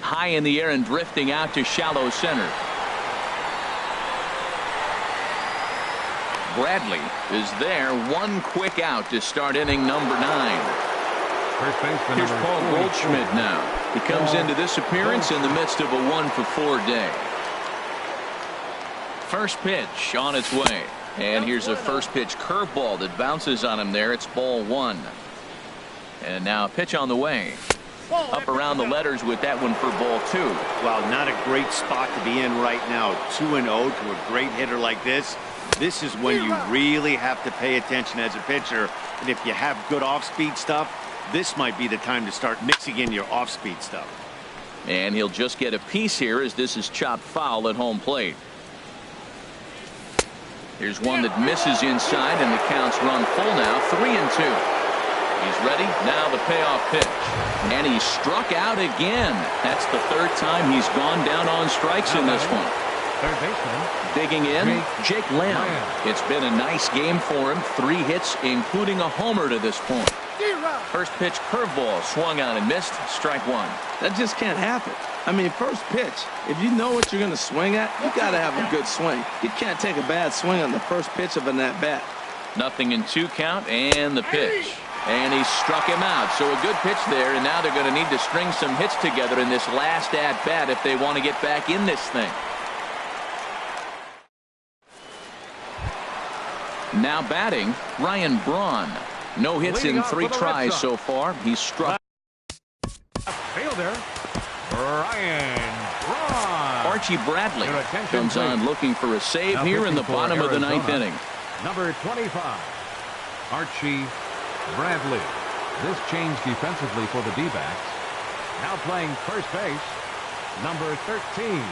High in the air and drifting out to shallow center. Bradley is there. One quick out to start inning number 9. First baseman. Here's Paul Goldschmidt now. He comes into this appearance in the midst of a 1-for-4 day. First pitch on its way. And here's a first pitch curveball that bounces on him there. It's ball 1. And now a pitch on the way. Up around the letters with that one for ball 2. Well, not a great spot to be in right now. 2-0 to a great hitter like this. This is when you really have to pay attention as a pitcher. And if you have good off-speed stuff, this might be the time to start mixing in your off-speed stuff. And he'll just get a piece here as this is chopped foul at home plate. Here's one that misses inside, and the count's run full now. 3-2. He's ready. Now the payoff pitch. And he struck out again. That's the 3rd time he's gone down on strikes in this one. Third baseman. Digging in, Jake Lamb. It's been a nice game for him. 3 hits, including a homer to this point. First pitch curveball swung on and missed. Strike 1. That just can't happen. I mean, first pitch, if you know what you're going to swing at, you got to have a good swing. You can't take a bad swing on the first pitch of an at-bat. 0-2 count, and the pitch. And he struck him out. So a good pitch there, and now they're going to need to string some hits together in this last at-bat if they want to get back in this thing. Now batting, Ryan Braun. No hits in 3 tries so far. He's struck. Fielder, Ryan Braun. Archie Bradley comes on looking for a save here in the bottom of the 9th inning. Number 25, Archie Bradley. This changed defensively for the D-backs. Now playing first base, number 13.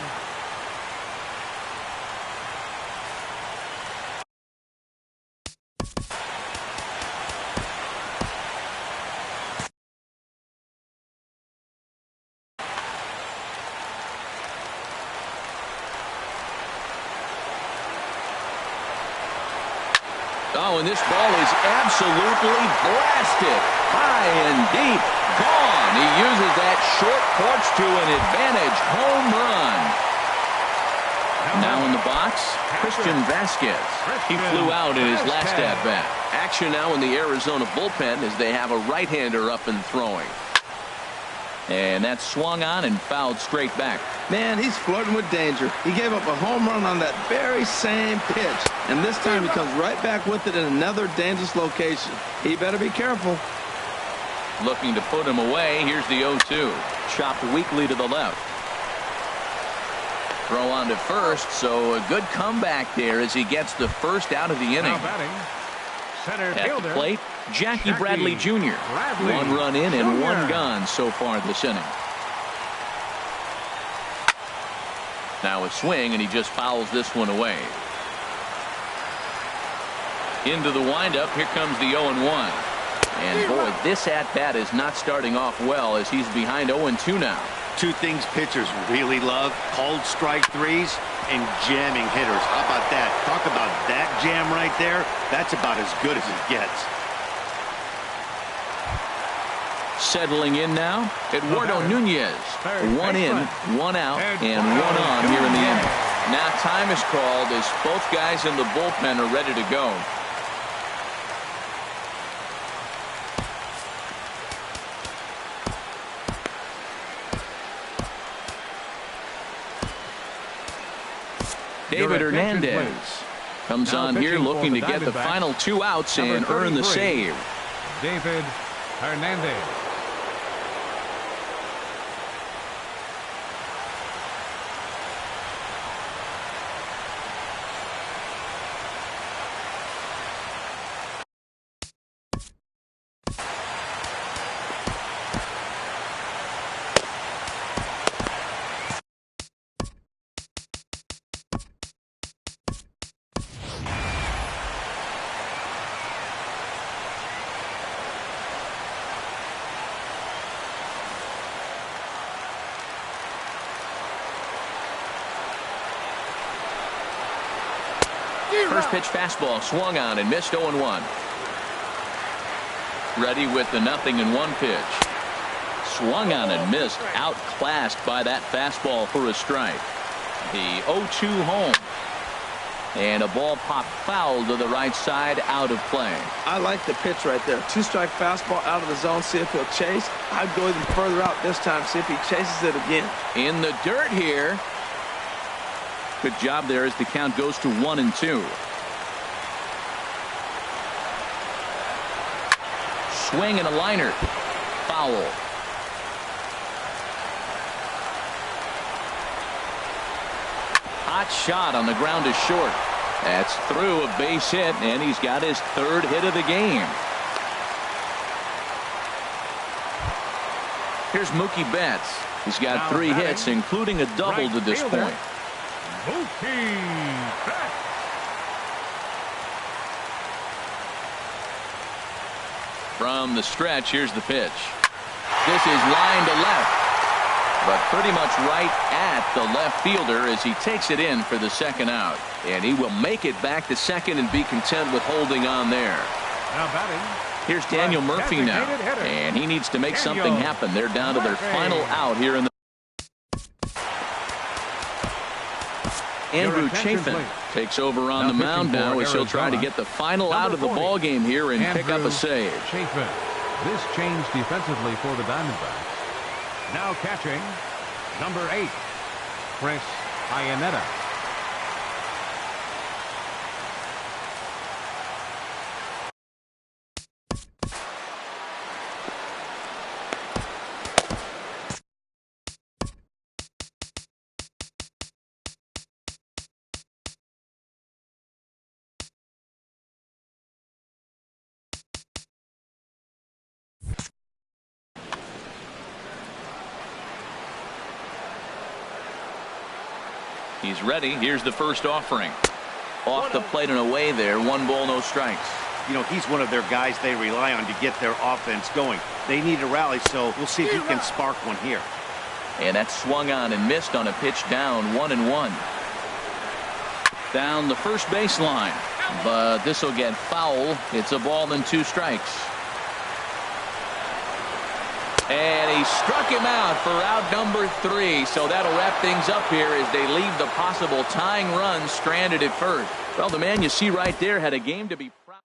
Oh, and this ball is absolutely blasted. High and deep. Gone. He uses that short porch to an advantage. Home run. Now in the box, Christian Vasquez. He flew out in his last at-bat. Action now in the Arizona bullpen as they have a right-hander up and throwing. And that swung on and fouled straight back. Man, he's flirting with danger. He gave up a home run on that very same pitch. And this time he comes right back with it in another dangerous location. He better be careful. Looking to put him away. Here's the 0-2. Chopped weakly to the left. Throw on to first, so a good comeback there as he gets the first out of the inning. Now batting, center At fielder, the plate, Jackie Bradley Jr. Bradley 1 run in and Jr. 1 gone so far this inning. Now a swing, and he just fouls this one away. Into the windup. Here comes the 0-1. And boy, this at-bat is not starting off well as he's behind 0-2 now. 2 things pitchers really love: called strike 3s and jamming hitters. How about that? Talk about that jam right there. That's about as good as it gets. Settling in now, Eduardo Nunez. 1 in, 1 out, and 1 on here in the inning. Now time is called as both guys in the bullpen are ready to go. David Hernandez comes on here looking to get the final 2 outs and earn the save. David Hernandez. First pitch fastball swung on and missed 0-1. Ready with the 0-1 pitch. Swung on and missed. Outclassed by that fastball for a strike. The 0-2 home. And a ball popped foul to the right side, out of play. I like the pitch right there. 2-strike fastball out of the zone. See if he'll chase. I'd go even further out this time. See if he chases it again. In the dirt here. Good job there as the count goes to 1-2. Swing and a liner. Foul. Hot shot on the ground is short. That's through a base hit, and he's got his third hit of the game. Here's Mookie Betts. He's got 3 hits, including a double to this point. Mookie Betts. From the stretch, here's the pitch. This is line to left, but pretty much right at the left fielder as he takes it in for the second out. And he will make it back to second and be content with holding on there. Now batting. Here's Daniel Murphy now, and he needs to make something happen. They're down to their final out here in the. Andrew Chafin takes over on the mound now as he'll try to get the final out of the ball game here and pick up a save. Chafin. This change defensively for the Diamondbacks. Now catching, number 8, Chris Iannetta. He's ready. Here's the first offering. Off the plate and away there. 1 ball, no strikes. You know, he's one of their guys they rely on to get their offense going. They need a rally, so we'll see if he can spark one here. And that swung on and missed on a pitch down. 1-1. Down the first baseline. But this will get foul. It's a ball and 2 strikes. And he struck him out for out number 3. So that'll wrap things up here as they leave the possible tying run stranded at first. Well, the man you see right there had a game to be proud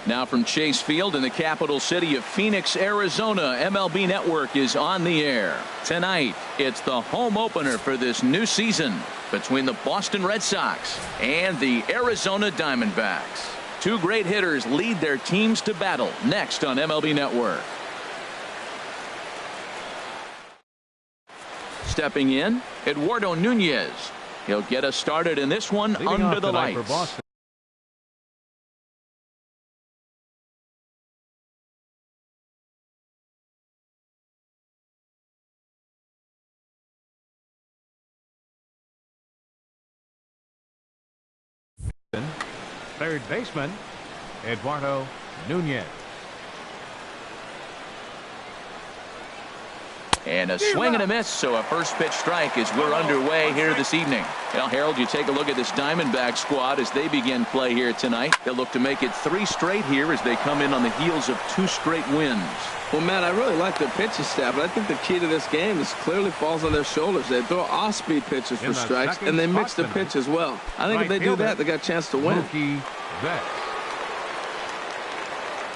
Now from Chase Field in the capital city of Phoenix, Arizona, MLB Network is on the air. Tonight, it's the home opener for this new season between the Boston Red Sox and the Arizona Diamondbacks. Two great hitters lead their teams to battle next on MLB Network. Stepping in, Eduardo Nunez. He'll get us started in this one under the lights. Third baseman, Eduardo Nunez. And a swing and a miss, so a first pitch strike as we're underway here this evening. Well, Harold, you take a look at this Diamondback squad as they begin play here tonight. They'll look to make it 3 straight here as they come in on the heels of 2 straight wins. Well, Matt, I really like their pitching staff, but I think the key to this game is clearly falls on their shoulders. They throw off-speed pitches for strikes, and they mix the pitch as well. I think if they do that, they got a chance to win.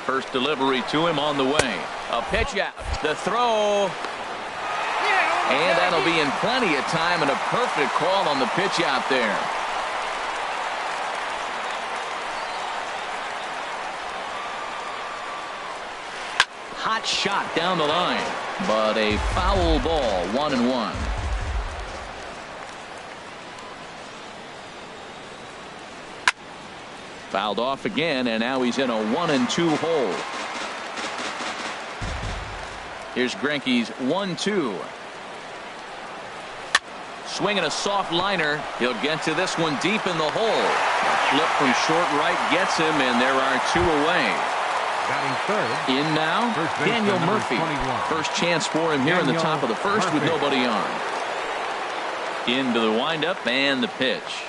First delivery to him on the way. A pitch out. The throw. And that'll be in plenty of time, and a perfect call on the pitch out there. Hot shot down the line, but a foul ball, 1-1. Fouled off again, and now he's in a 1-2 hole. Here's Greinke's 1-2. Swinging a soft liner. He'll get to this one deep in the hole. A flip from short right gets him, and there are 2 away. Batting third. In now, Daniel Murphy. 21. First chance for him here in the top of the first with nobody on. Into the windup and the pitch.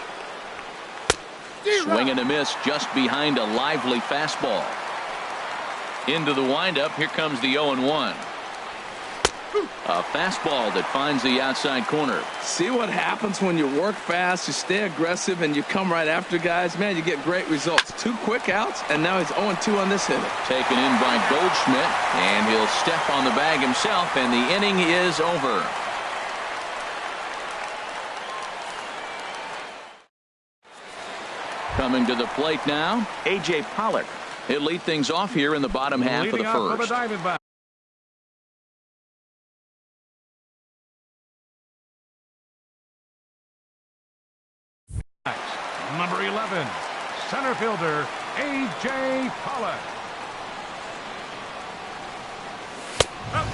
Swing and a miss just behind a lively fastball. Into the windup. Here comes the 0-1. A fastball that finds the outside corner. See what happens when you work fast, you stay aggressive, and you come right after guys. Man, you get great results. 2 quick outs, and now he's 0-2 on this hitter. Taken in by Goldschmidt, and he'll step on the bag himself, and the inning is over. Coming to the plate now, A.J. Pollock. He'll lead things off here in the bottom half of the first. Number 11, center fielder A.J. Pollock.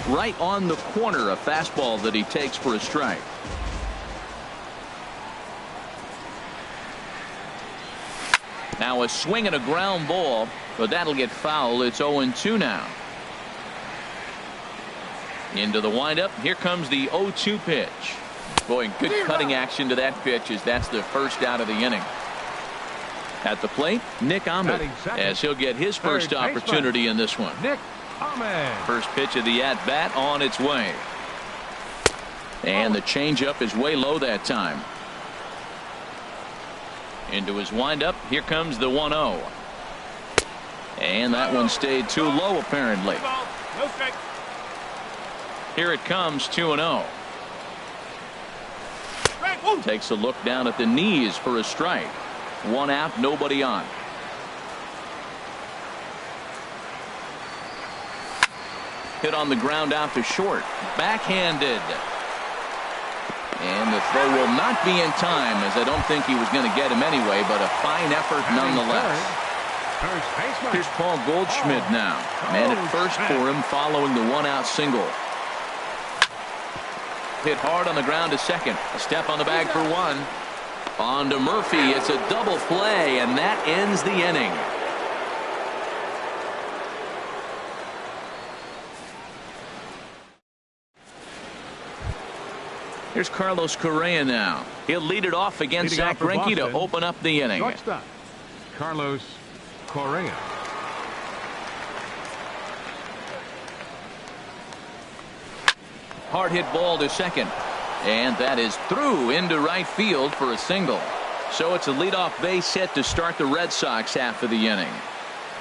Right on the corner, a fastball that he takes for a strike. Now a swing and a ground ball, but that'll get foul. It's 0-2 now. Into the windup. Here comes the 0-2 pitch. Boy, good cutting action to that pitch as that's the first out of the inning. At the plate, Nick Ahmed, as he'll get his first opportunity in this one. Nick Ahmed. First pitch of the at-bat on its way. And the changeup is way low that time. Into his windup. Here comes the 1-0. And that one stayed too low, apparently. Here it comes, 2-0. Takes a look down at the knees for a strike. 1 out, nobody on. Hit on the ground out to short. Backhanded. And the throw will not be in time, as I don't think he was going to get him anyway, but a fine effort nonetheless. Here's Paul Goldschmidt now. Man at first for him following the 1-out single. Hit hard on the ground to second. A step on the bag for 1. On to Murphy. It's a double play, and that ends the inning. Here's Carlos Correa now. He'll lead it off against Zach Greinke to open up the inning. Shortstop, Carlos Correa. Hard hit ball to second. And that is through into right field for a single. So it's a leadoff base hit to start the Red Sox half of the inning.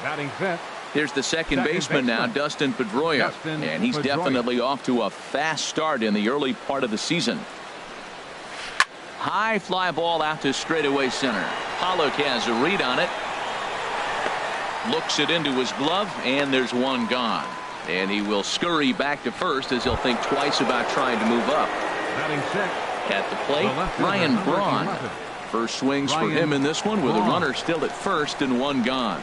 Batting fifth. Here's the second baseman now, Dustin Pedroia. And he's definitely off to a fast start in the early part of the season. High fly ball out to straightaway center. Pollock has a read on it. Looks it into his glove, and there's one gone. And he will scurry back to first as he'll think twice about trying to move up. Batting sixth. At the plate, Ryan Braun. First swings for him in this one with a runner still at first and one gone.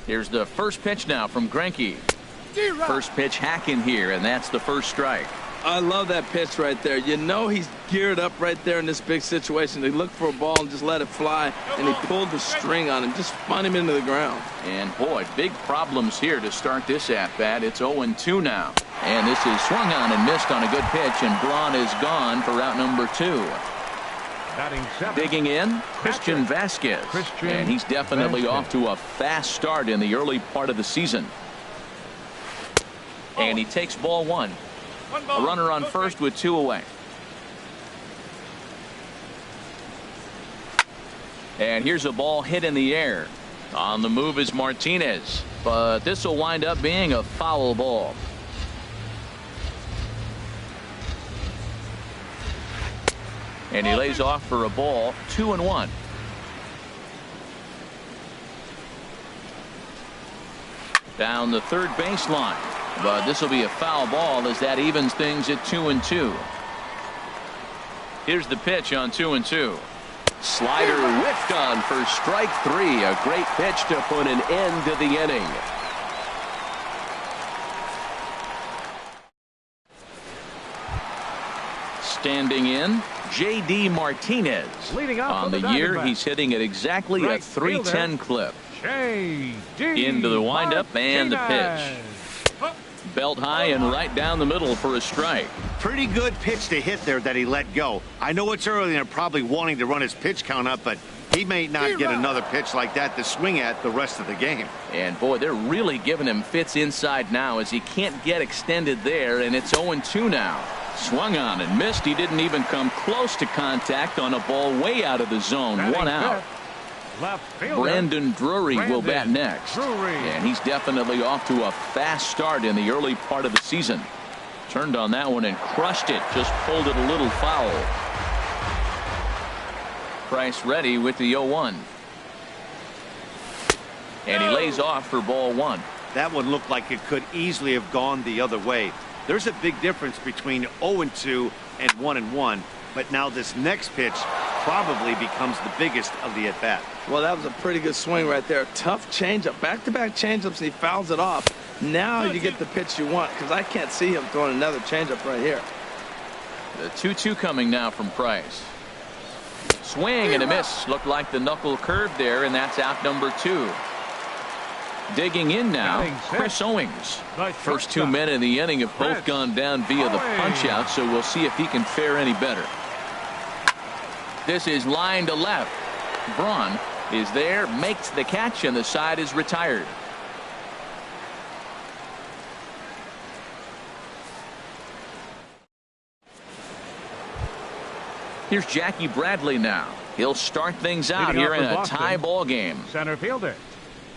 Here's the first pitch now from Greinke. First pitch hacking here, and that's the first strike. I love that pitch right there. You know he's geared up right there in this big situation. They look for a ball and just let it fly, and he pulled the string on him, just spun him into the ground. And boy, big problems here to start this at-bat. It's 0-2 now. And this is swung on and missed on a good pitch, and Braun is gone for out number 2. Digging in, Christian Vasquez. And he's definitely off to a fast start in the early part of the season. And he takes ball one. A runner on first with 2 away. And here's a ball hit in the air. On the move is Martinez, but this will wind up being a foul ball. And he lays off for a ball. 2-1. Down the third baseline. But this will be a foul ball as that evens things at 2-2. Here's the pitch on 2-2. Slider whiffed on for strike 3. A great pitch to put an end to the inning. Standing in, J.D. Martinez. On the year, he's hitting at exactly a .310 clip. Into the windup and the pitch. Belt high and right down the middle for a strike. Pretty good pitch to hit there that he let go. I know it's early and they're probably wanting to run his pitch count up, but he may not get another pitch like that to swing at the rest of the game. And boy, they're really giving him fits inside now as he can't get extended there, and it's 0-2 now. Swung on and missed. He didn't even come close to contact on a ball way out of the zone. One out. Brandon Drury will bat next. And he's definitely off to a fast start in the early part of the season. Turned on that one and crushed it. Just pulled it a little foul. Price ready with the 0-1. And he lays off for ball one. That one looked like it could easily have gone the other way. There's a big difference between 0-2 and 1-1. But now this next pitch probably becomes the biggest of the at-bat. Well, that was a pretty good swing right there. Tough changeup. Back-to-back changeups, and he fouls it off. Now you get the pitch you want, because I can't see him throwing another changeup right here. The 2-2 coming now from Price. Swing and a miss. Looked like the knuckle curve there, and that's out number 2. Digging in now, Chris Owings. First 2 men in the inning have both gone down via the punch-out, so we'll see if he can fare any better. This is line to left. Braun is there, makes the catch, and the side is retired. Here's Jackie Bradley now. He'll start things out here in a tie ball game. Center fielder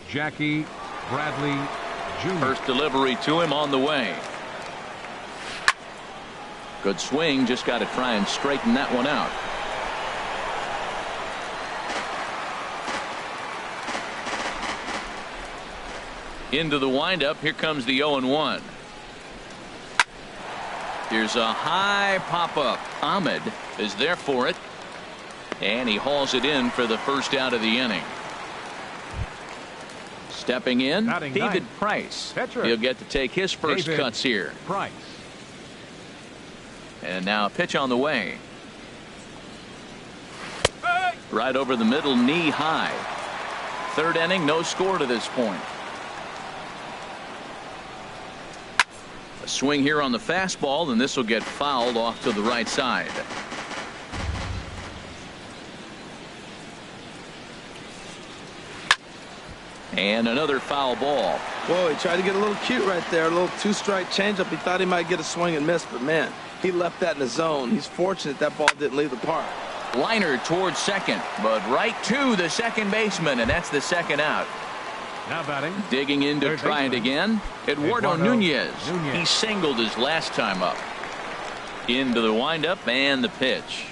Jackie Bradley Jr. First delivery to him on the way. Good swing, just got to try and straighten that one out. Into the windup, here comes the 0-1. Here's a high pop-up. Ahmed is there for it, and he hauls it in for the first out of the inning. Stepping in, David Price. He'll get to take his first cuts here. Price. And now a pitch on the way. Right over the middle, knee high. Third inning, no score to this point. A swing here on the fastball, and this will get fouled off to the right side. And another foul ball. Whoa, he tried to get a little cute right there. A little 2-strike changeup. He thought he might get a swing and miss, but man, he left that in the zone. He's fortunate that ball didn't leave the park. Liner towards second, but right to the second baseman, and that's the second out. Now batting. Digging in to Third try it baseman. again. Eduardo Nunez. He singled his last time up. Into the windup and the pitch.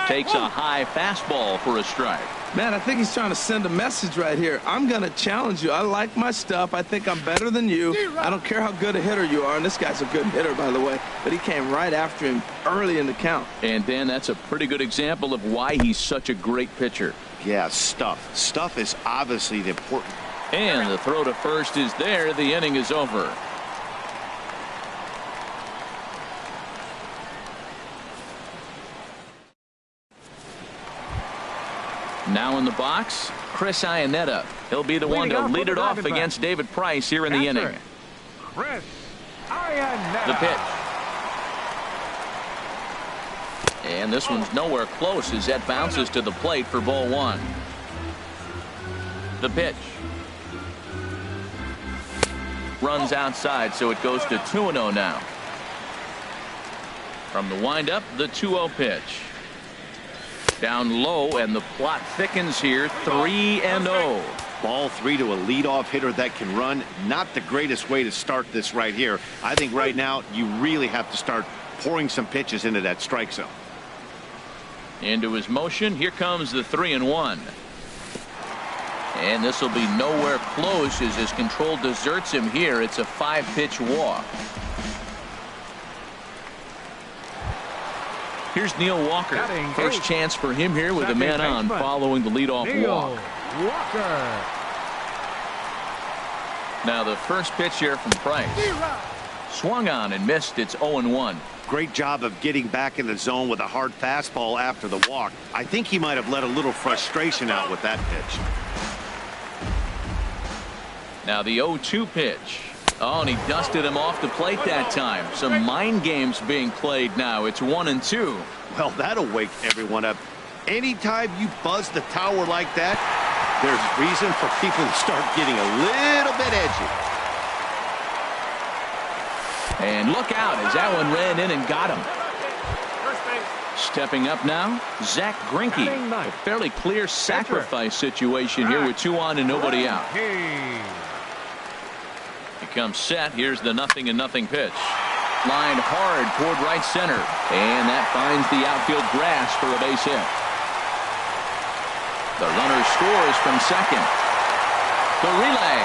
Takes a high fastball for a strike. Man, I think he's trying to send a message right here. I'm going to challenge you. I like my stuff. I think I'm better than you. I don't care how good a hitter you are. And this guy's a good hitter, by the way. But he came right after him early in the count. And, Dan, that's a pretty good example of why he's such a great pitcher. Yeah, stuff. Stuff is obviously the important. And the throw to first is there. The inning is over. Now in the box, Chris Iannetta. He'll be the one to lead it off against David Price here in the inning. Chris Iannetta. The pitch. And this one's nowhere close as that bounces to the plate for ball one. The pitch. Runs outside, so it goes to 2-0 now. From the windup, the 2-0 pitch. Down low, and the plot thickens here. 3-0. Ball 3 to a leadoff hitter that can run. Not the greatest way to start this right here. I think right now you really have to start pouring some pitches into that strike zone. Into his motion. Here comes the 3-1. And this will be nowhere close as his control deserts him here. It's a 5-pitch walk. Here's Neil Walker. First chance for him here with a man on following the leadoff walk. Walker. Now the first pitch here from Price. Swung on and missed. It's 0-1. Great job of getting back in the zone with a hard fastball after the walk. I think he might have let a little frustration out with that pitch. Now the 0-2 pitch. Oh, and he dusted him off the plate that time. Some mind games being played now. It's 1-2. Well, that'll wake everyone up. Anytime you buzz the tower like that, there's reason for people to start getting a little bit edgy. And look out as that one ran in and got him. Stepping up now, Zach Greinke. A fairly clear sacrifice situation here with 2 on and nobody out. He comes set. Here's the 0-0 pitch. Lined hard toward right center. And that finds the outfield grass for a base hit. The runner scores from second. The relay.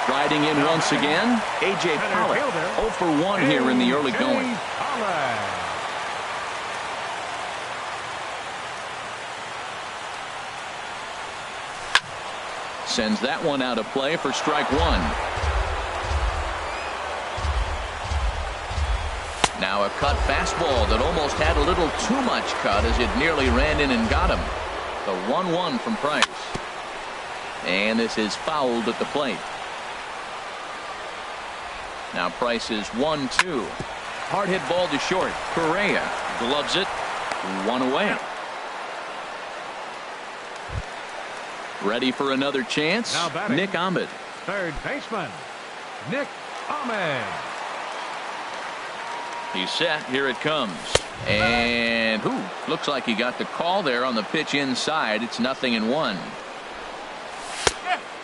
Riding in once again, A.J. Pollock. 0 for 1 here in the early going. Sends that one out of play for strike one. Now a cut fastball that almost had a little too much cut as it nearly ran in and got him. The 1-1 from Price. And this is fouled at the plate. Now Price is 1-2. Hard hit ball to short. Correa gloves it. 1 away. Ready for another chance. Nick Ahmed. Third baseman, Nick Ahmed. He's set. Here it comes. And looks like he got the call there on the pitch inside. It's 0-1.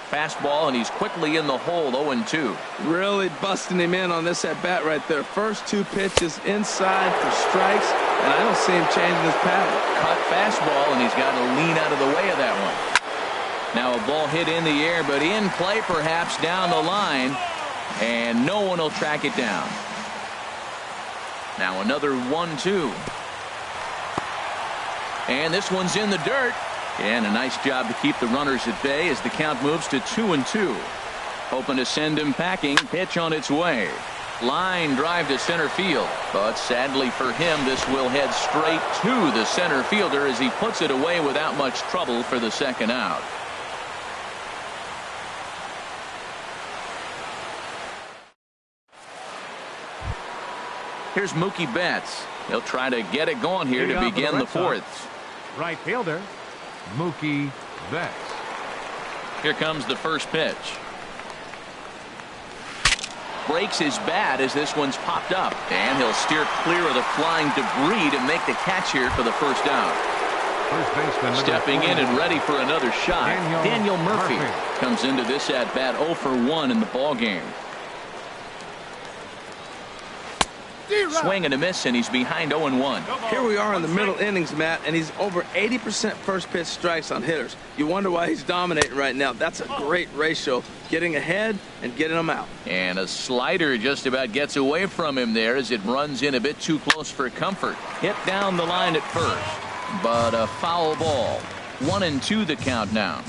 Fastball, and he's quickly in the hole. 0-2. Really busting him in on this at bat right there. First 2 pitches inside for strikes, and I don't see him changing his pattern. Cut fastball, and he's got to lean out of the way of that one. Now a ball hit in the air, but in play perhaps down the line, and no one will track it down. Now another 1-2. And this one's in the dirt. And a nice job to keep the runners at bay as the count moves to 2-2. Hoping to send him packing. Pitch on its way. Line drive to center field. But sadly for him, this will head straight to the center fielder as he puts it away without much trouble for the second out. Here's Mookie Betts. He'll try to get it going here to begin the 4th. Right fielder, Mookie Betts. Here comes the first pitch. breaks his bat as this one's popped up. And he'll steer clear of the flying debris to make the catch here for the first out. First baseman stepping in and ready for another shot. Daniel Murphy comes into this at bat 0 for 1 in the ball game. Swing and a miss, and he's behind 0-1. Here we are in the middle innings, Matt, and he's over 80% first pitch strikes on hitters. You wonder why he's dominating right now. That's a great ratio, getting ahead and getting them out. And a slider just about gets away from him there as it runs in a bit too close for comfort. Hit down the line at first, but a foul ball. 1-2 the count now.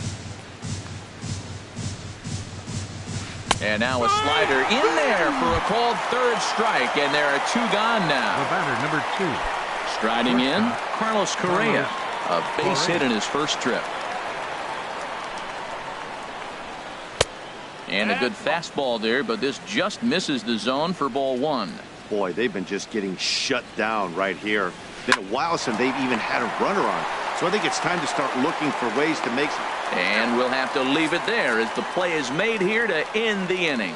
And now a slider in there for a called third strike, and there are 2 gone now. The batter, number 2. Striding in, Carlos Correa, a base hit in his first trip. And a good fastball there, but this just misses the zone for ball 1. Boy, they've been just getting shut down right here. Been a while since they've even had a runner on. So I think it's time to start looking for ways to make some. And we'll have to leave it there as the play is made here to end the inning.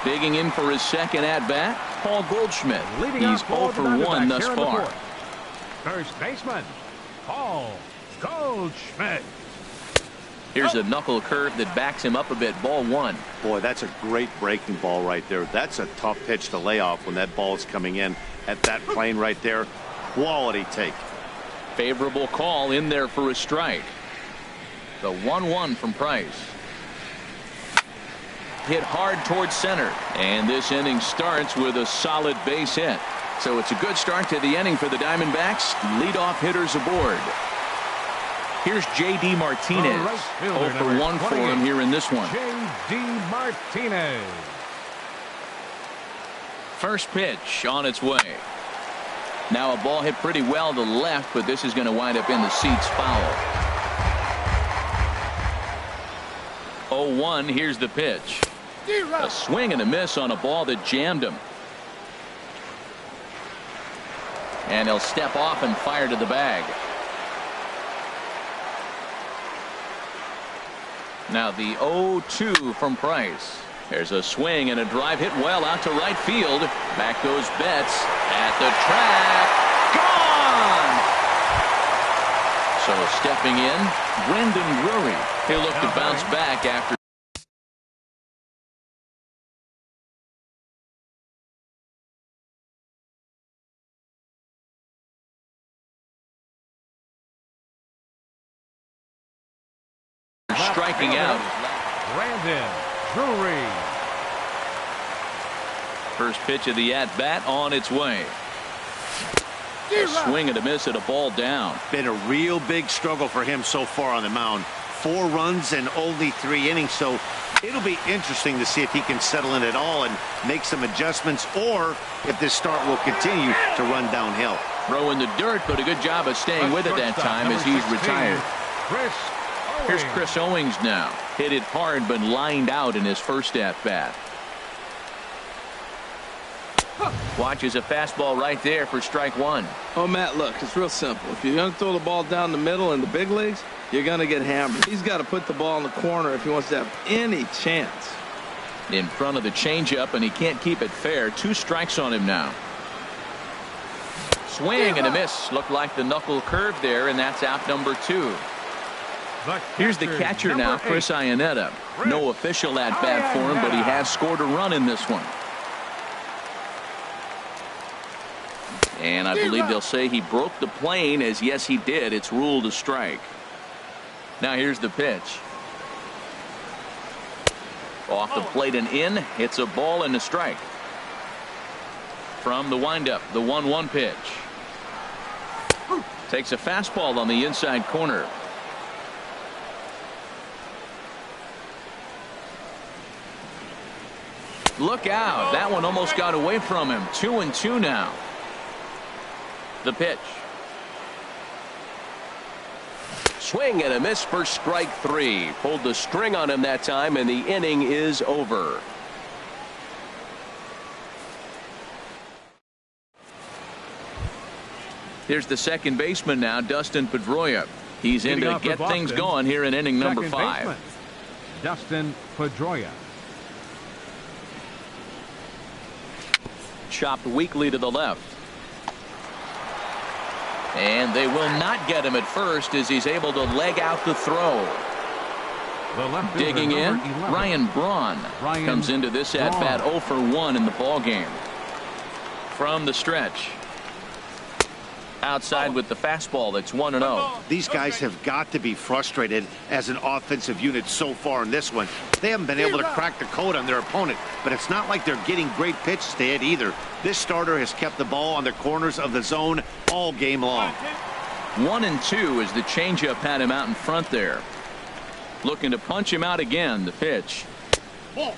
Digging in for his second at-bat, Paul Goldschmidt. He's 0 for 1 thus far. First baseman, Paul Goldschmidt. Here's a knuckle curve that backs him up a bit. Ball 1. Boy, that's a great breaking ball right there. That's a tough pitch to lay off when that ball is coming in at that plane right there. Quality take. Favorable call in there for a strike. The 1-1 from Price. Hit hard towards center. And this inning starts with a solid base hit. So it's a good start to the inning for the Diamondbacks. Leadoff hitters aboard. Here's J.D. Martinez. 0 for 1 for him here in this one. J.D. Martinez. First pitch on its way. Now a ball hit pretty well to the left, but this is going to wind up in the seats foul. 0-1. Here's the pitch. A swing and a miss on a ball that jammed him. And he'll step off and fire to the bag. Now the 0-2 from Price. There's a swing and a drive hit well out to right field. Back goes Betts at the track. Gone! So stepping in, Brendan Drury. He'll look to bounce back after striking out. Brandon Drury. First pitch of the at-bat on its way. A swing and a miss at a ball down. Been a real big struggle for him so far on the mound. 4 runs and only 3 innings, so it'll be interesting to see if he can settle in at all and make some adjustments, or if this start will continue to run downhill. Throw in the dirt, but a good job of staying with it that time as he's retired. Here's Chris Owings now. Hit it hard, but lined out in his first at-bat. Watches a fastball right there for strike 1. Oh, Matt, look, it's real simple. If you're going to throw the ball down the middle in the big leagues, you're going to get hammered. He's got to put the ball in the corner if he wants to have any chance. In front of the changeup, and he can't keep it fair. 2 strikes on him now. Swing and a miss. Looked like the knuckle curve there, and that's out number 2. Here's the catcher now, Chris Iannetta. No official at-bat for him, but he has scored a run in this one. And I believe they'll say he broke the plane, as yes, he did. It's ruled a strike. Now here's the pitch. Off the plate and in. It's a ball and a strike. From the windup, the 1-1 pitch. Takes a fastball on the inside corner. Look out. That one almost got away from him. 2-2 now. The pitch. Swing and a miss for strike 3. Pulled the string on him that time, and the inning is over. Here's the second baseman now, Dustin Pedroia. He's in Leading to off for get things Boston, going here in inning number second 5. baseman, Dustin Pedroia. Chopped weakly to the left. And they will not get him at first as he's able to leg out the throw. The left Digging fielder, in, number 11, Ryan Braun comes into this at bat 0 for 1 in the ball game. From the stretch. Outside with the fastball. That's 1-0. These guys have got to be frustrated as an offensive unit so far in this one. They haven't been able to crack the code on their opponent, but it's not like they're getting great pitches to hit either. This starter has kept the ball on the corners of the zone all game long. 1-2 as the changeup had him out in front there. Looking to punch him out again. The pitch.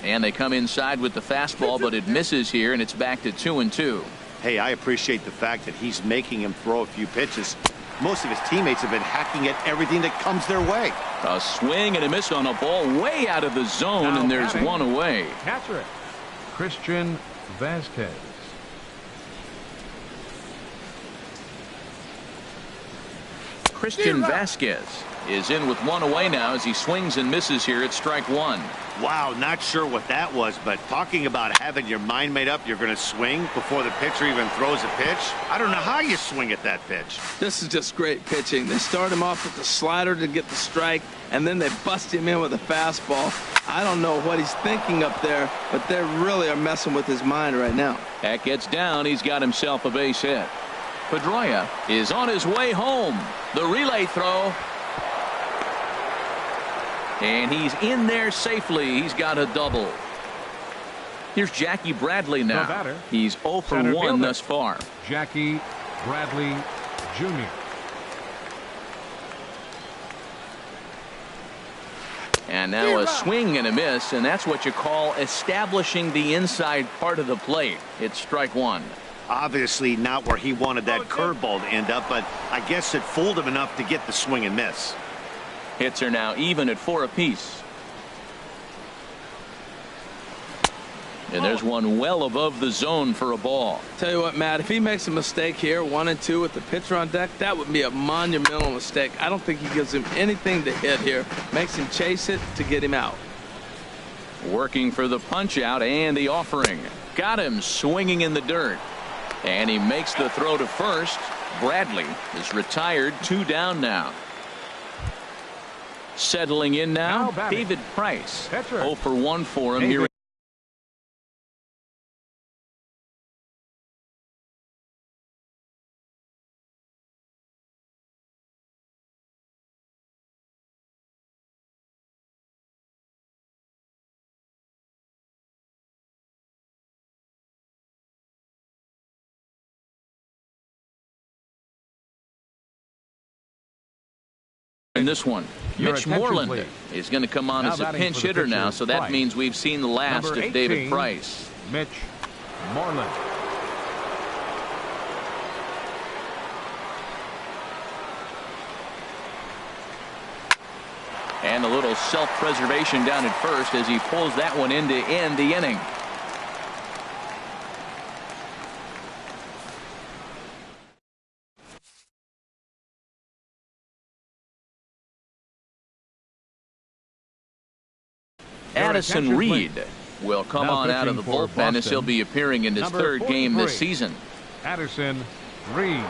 And they come inside with the fastball, but it misses here, and it's back to 2-2. Hey, I appreciate the fact that he's making him throw a few pitches. Most of his teammates have been hacking at everything that comes their way. A swing and a miss on a ball way out of the zone, and there's one away. Catcher, Christian Vasquez. Christian Vasquez is in with one away now as he swings and misses here at strike 1. Wow, not sure what that was, but talking about having your mind made up you're going to swing before the pitcher even throws a pitch. I don't know how you swing at that pitch. This is just great pitching. They start him off with the slider to get the strike, and then they bust him in with a fastball. I don't know what he's thinking up there, but they really are messing with his mind right now. That gets down. He's got himself a base hit. Pedroia is on his way home. The relay throw. And he's in there safely. He's got a double. Here's Jackie Bradley now. He's 0 for 1 thus far. Jackie Bradley Jr. And now a swing and a miss, and that's what you call establishing the inside part of the plate. It's strike 1. Obviously not where he wanted that curveball to end up, but I guess it fooled him enough to get the swing and miss. Hits are now even at 4 apiece. And there's one well above the zone for a ball. Tell you what, Matt, if he makes a mistake here, 1-2 with the pitcher on deck, that would be a monumental mistake. I don't think he gives him anything to hit here. Makes him chase it to get him out. Working for the punch out and the offering. Got him swinging in the dirt. And he makes the throw to first. Bradley is retired, 2 down now. Settling in now David Price. 0 for 1 for him here. In this one, Mitch Moreland is going to come on as a pinch hitter now, so that means we've seen the last of David Price. Mitch Moreland. And a little self-preservation down at first as he pulls that one in to end the inning. Addison Reed will come on out of the bullpen as he'll be appearing in his third game this season. Addison Reed.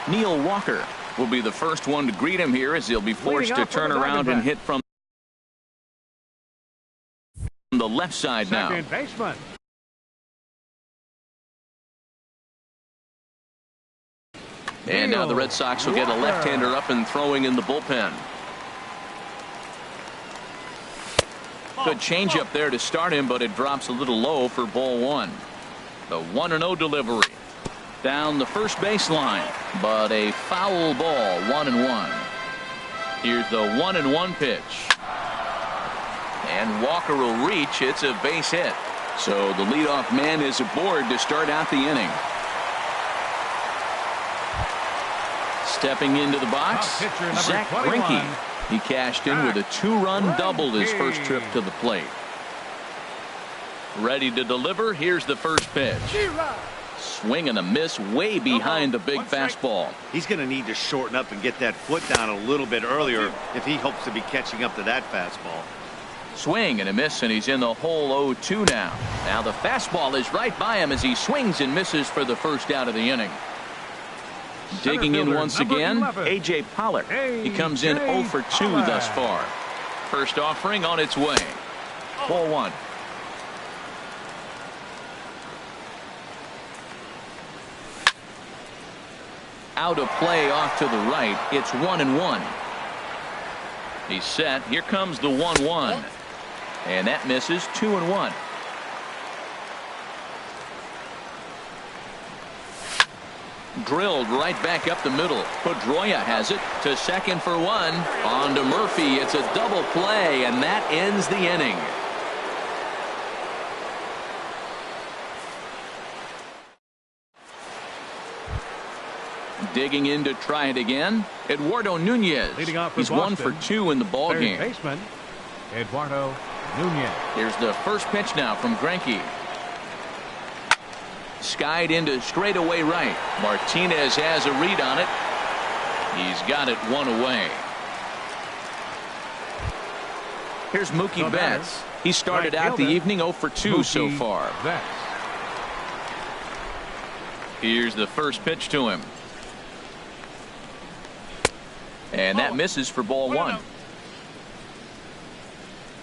Neil Walker will be the first one to greet him here as he'll be forced to turn around and hit from the left side now. Second baseman. And now the Red Sox will get a left-hander up and throwing in the bullpen. Good changeup there to start him, but it drops a little low for ball 1. The 1-0 delivery. Down the first baseline, but a foul ball, 1-1. Here's the 1-1 pitch. And Walker will reach. It's a base hit. So the leadoff man is aboard to start out the inning. Stepping into the box, Zach Greinke. He cashed in with a 2-run double his first trip to the plate. Ready to deliver. Here's the first pitch. Swing and a miss way behind the big fastball. He's going to need to shorten up and get that foot down a little bit earlier if he hopes to be catching up to that fastball. Swing and a miss, and he's in the hole 0-2 now. Now the fastball is right by him as he swings and misses for the first out of the inning. Digging in once again, A.J. Pollard. He comes in 0 for 2 thus far. First offering on its way. Ball 1. Out of play off to the right. It's 1-1. He's set. Here comes the 1-1. And that misses. 2-1. Drilled right back up the middle. Pedroia has it to second for 1. On to Murphy. It's a double play, and that ends the inning. Digging in to try it again, Eduardo Nunez. Leading off for He's Boston, 1 for 2 in the ball third game. baseman, Eduardo Nunez. Here's the first pitch now from Greinke. Skied into straightaway right. Martinez has a read on it. He's got it 1 away. Here's Mookie Betts. He started out the evening 0 for 2 so far. Betts. Here's the first pitch to him. And that misses for ball 1.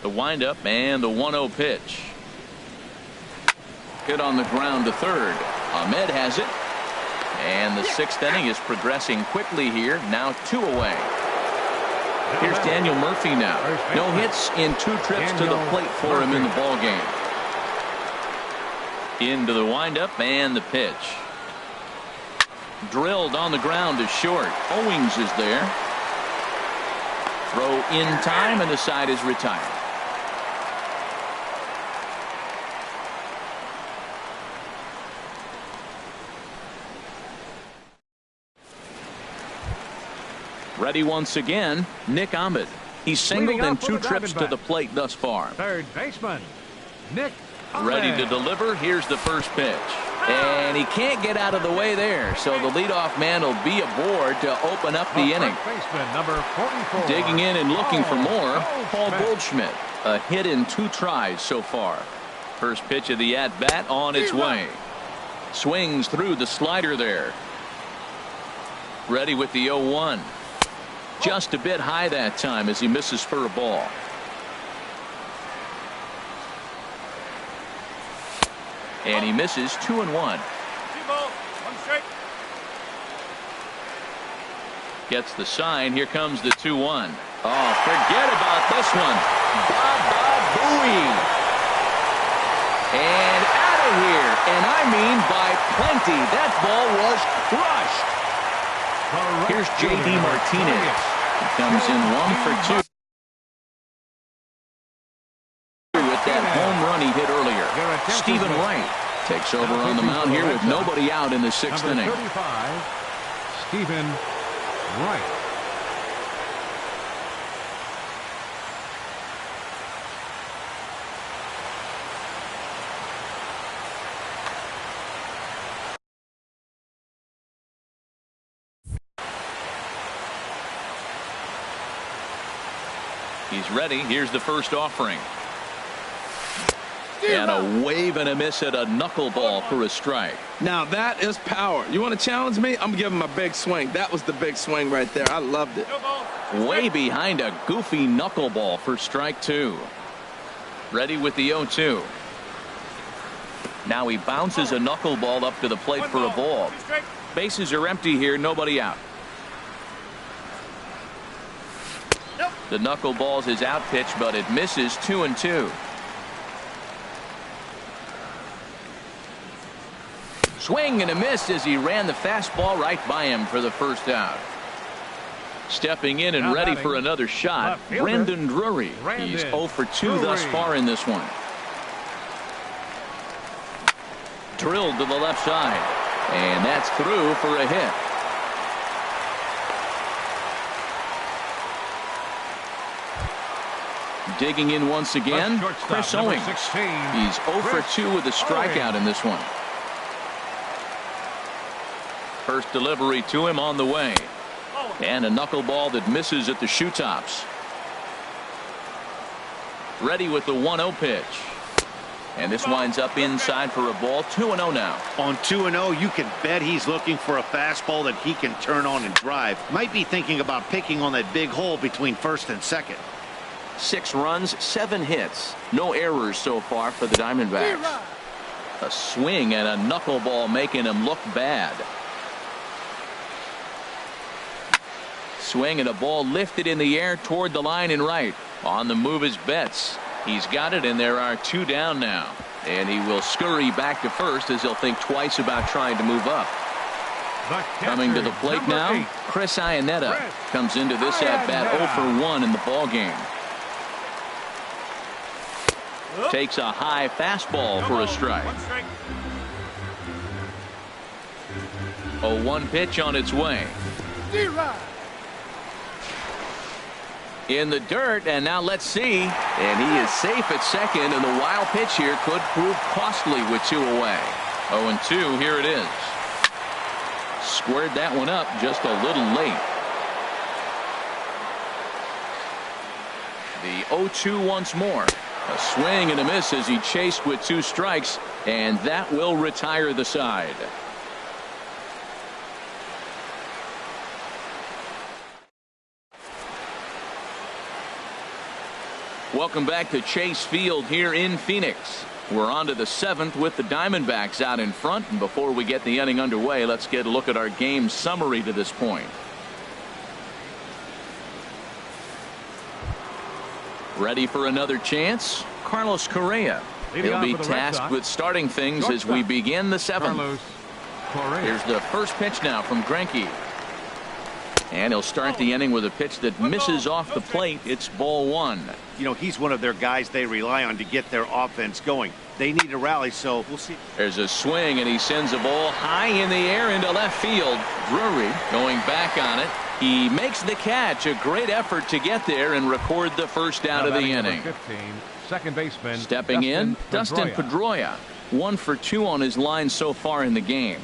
The windup and the 1-0 pitch. Hit on the ground to third. Ahmed has it. And the 6th inning is progressing quickly here. Now 2 away. Here's Daniel Murphy now. No hits in 2 trips to the plate for him in the ball game. Into the windup and the pitch. Drilled on the ground to short. Owings is there. Throw in time, and the side is retired. Ready once again, Nick Ahmed. He's singled in 2 trips to the plate thus far. Third baseman, Nick Ahmed. Ready to deliver. Here's the first pitch. And he can't get out of the way there, so the leadoff man will be aboard to open up the inning. Baseman, number 44. Digging in and looking for more, Paul Goldschmidt. A hit in 2 tries so far. First pitch of the at-bat on its way. Swings through the slider there. Ready with the 0-1. Just a bit high that time as he misses for a ball. And he misses 2-1. Gets the sign. Here comes the 2-1. Oh, forget about this one. Baba Booey. And out of here. And I mean by plenty. That ball was crushed. Here's J.D. Martinez. He comes in 1 for 2. With that home run he hit earlier. Stephen Wright takes over on the mound here with nobody out in the 6th inning. 35, Stephen Wright. He's ready. Here's the first offering. And a wave and a miss at a knuckleball for a strike. Now that is power. You want to challenge me? I'm giving him a big swing. That was the big swing right there. I loved it. Way behind a goofy knuckleball for strike 2. Ready with the 0-2. Now he bounces a knuckleball up to the plate for a ball. Bases are empty here. Nobody out. The knuckleball's his out pitch, but it misses 2-2. Swing and a miss as he ran the fastball right by him for the first out. Stepping in and ready for another shot, Brandon Drury. He's 0 for 2 thus far in this one. Drilled to the left side. And that's through for a hit. Digging in once again, Chris Owings. 16, He's 0 for 2 with a strikeout in this one. First delivery to him on the way. And a knuckleball that misses at the shoe tops. Ready with the 1-0 pitch. And this winds up inside for a ball. 2-0 now. On 2-0, you can bet he's looking for a fastball that he can turn on and drive. Might be thinking about picking on that big hole between first and second. 6 runs, 7 hits. No errors so far for the Diamondbacks. A swing and a knuckleball making him look bad. Swing and a ball lifted in the air toward the line and right. On the move is Betts. He's got it, and there are 2 down now. And he will scurry back to first as he'll think twice about trying to move up. Coming to the plate now, 8. Chris Iannetta comes into this at-bat 0 for 1 in the ball game. Takes a high fastball for a strike. 0-1 pitch on its way. In the dirt, and now let's see. And he is safe at second, and the wild pitch here could prove costly with 2 away. 0-2, here it is. Squared that one up just a little late. The 0-2 once more. A swing and a miss as he chased with 2 strikes, and that will retire the side. Welcome back to Chase Field here in Phoenix. We're on to the 7th with the Diamondbacks out in front. And before we get the inning underway, let's get a look at our game summary to this point. Ready for another chance? Carlos Correa. He'll be tasked with starting things as we begin the 7th. Here's the first pitch now from Greinke. And he'll start the inning with a pitch that misses off the plate. It's ball 1. You know, he's one of their guys they rely on to get their offense going. They need a rally, so we'll see. There's a swing, and he sends a ball high in the air into left field. Drury going back on it. He makes the catch. A great effort to get there and record the first out of the inning. 15, second baseman. Stepping in, Dustin Pedroia. 1 for 2 on his line so far in the game.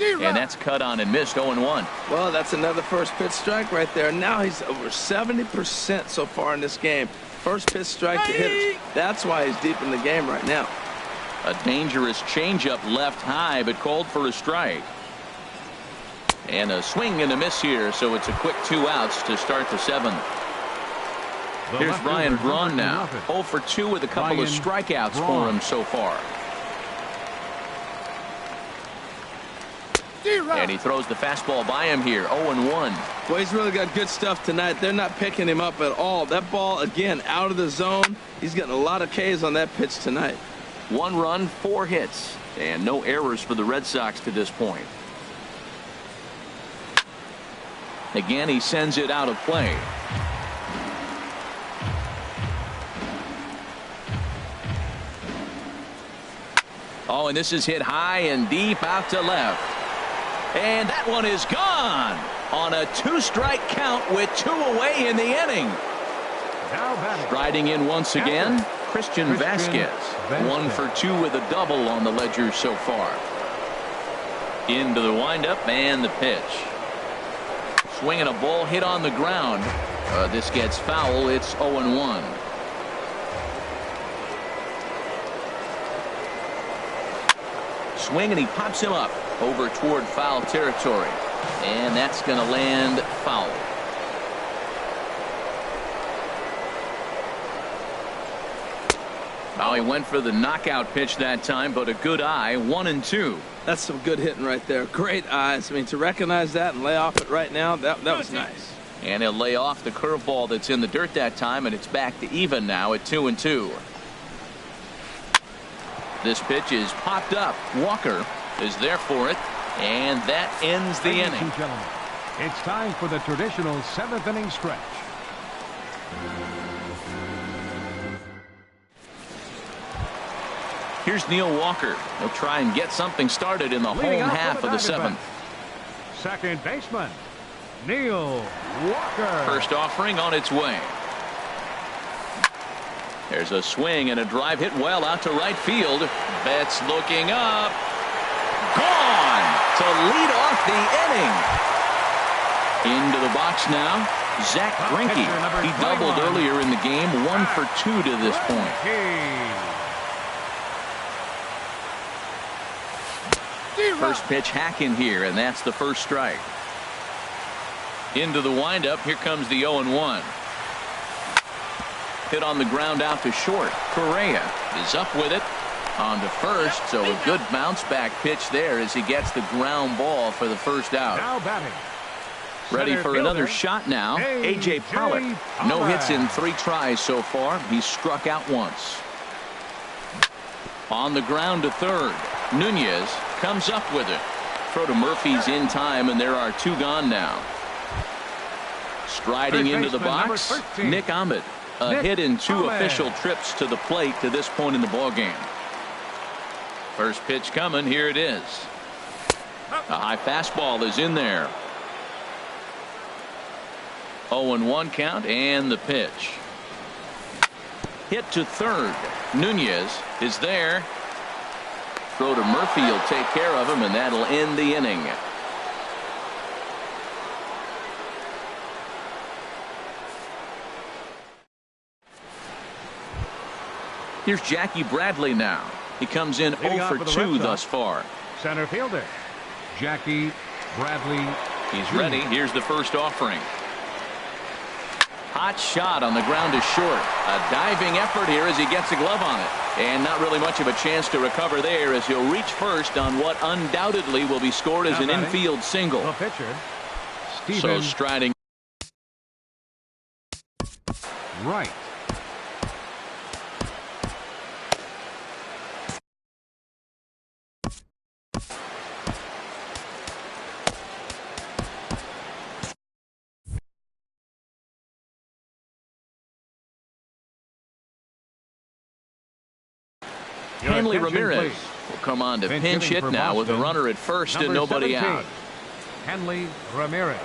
And that's cut on and missed. 0-1. Well, that's another first pitch strike right there. Now he's over 70% so far in this game. First pitch strike to hitters. That's why he's deep in the game right now. A dangerous changeup left high, but called for a strike. And a swing and a miss here, so it's a quick 2 outs to start the 7th. Here's Ryan Braun now. 0 for 2 with a couple of strikeouts for him so far. And he throws the fastball by him here. 0-1. Well, he's really got good stuff tonight. They're not picking him up at all. That ball, again, out of the zone. He's getting a lot of Ks on that pitch tonight. 1 run, 4 hits, and no errors for the Red Sox to this point. Again, he sends it out of play. Oh, and this is hit high and deep out to left. And that one is gone on a 2-strike count with 2 away in the inning. Striding in once again, Christian Vasquez. 1 for 2 with a double on the ledger so far. Into the windup and the pitch. Swinging a ball hit on the ground. This gets foul. It's 0-1. Swing, and he pops him up over toward foul territory, and that's going to land foul. Now he went for the knockout pitch that time, but a good eye. 1-2. That's some good hitting right there. Great eyes. I mean, to recognize that and lay off it right now, that was nice. And he'll lay off the curveball that's in the dirt that time, and it's back to even now at 2-2. This pitch is popped up. Walker is there for it, and that ends the inning. Ladies and gentlemen, it's time for the traditional 7th inning stretch. Here's Neil Walker. He'll try and get something started in the home half of the 7th. Second baseman, Neil Walker. First offering on its way. There's a swing and a drive hit well out to right field. Betts looking up. Gone to lead off the inning. Into the box now, Zach Greinke. He doubled earlier in the game, 1 for 2 to this point. First pitch hacking here, and that's the first strike. Into the windup, here comes the 0-1. Hit on the ground out to short. Correa is up with it on to first, so a good bounce back pitch there as he gets the ground ball for the first out. Now batting. Ready for another shot now. A.J. Pollock. No hits in 3 tries so far. He's struck out once. On the ground to third. Nunez comes up with it. Throw to Murphy's in time, and there are 2 gone now. Striding into the box, Nick Ahmed. A hit in 2 official trips to the plate to this point in the ballgame. First pitch coming. Here it is. A high fastball is in there. 0-1 count and the pitch. Hit to third. Nunez is there. Throw to Murphy will take care of him, and that'll end the inning. Here's Jackie Bradley now. He comes in 0 for 2 thus far. Center fielder Jackie Bradley. He's ready. Here's the first offering. Hot shot on the ground is short. A diving effort here as he gets a glove on it. And not really much of a chance to recover there as he'll reach first on what undoubtedly will be scored as an infield single. The pitcher, so striding right. Hanley Ramirez will come on to pinch hit now with a runner at first and nobody out. Hanley Ramirez.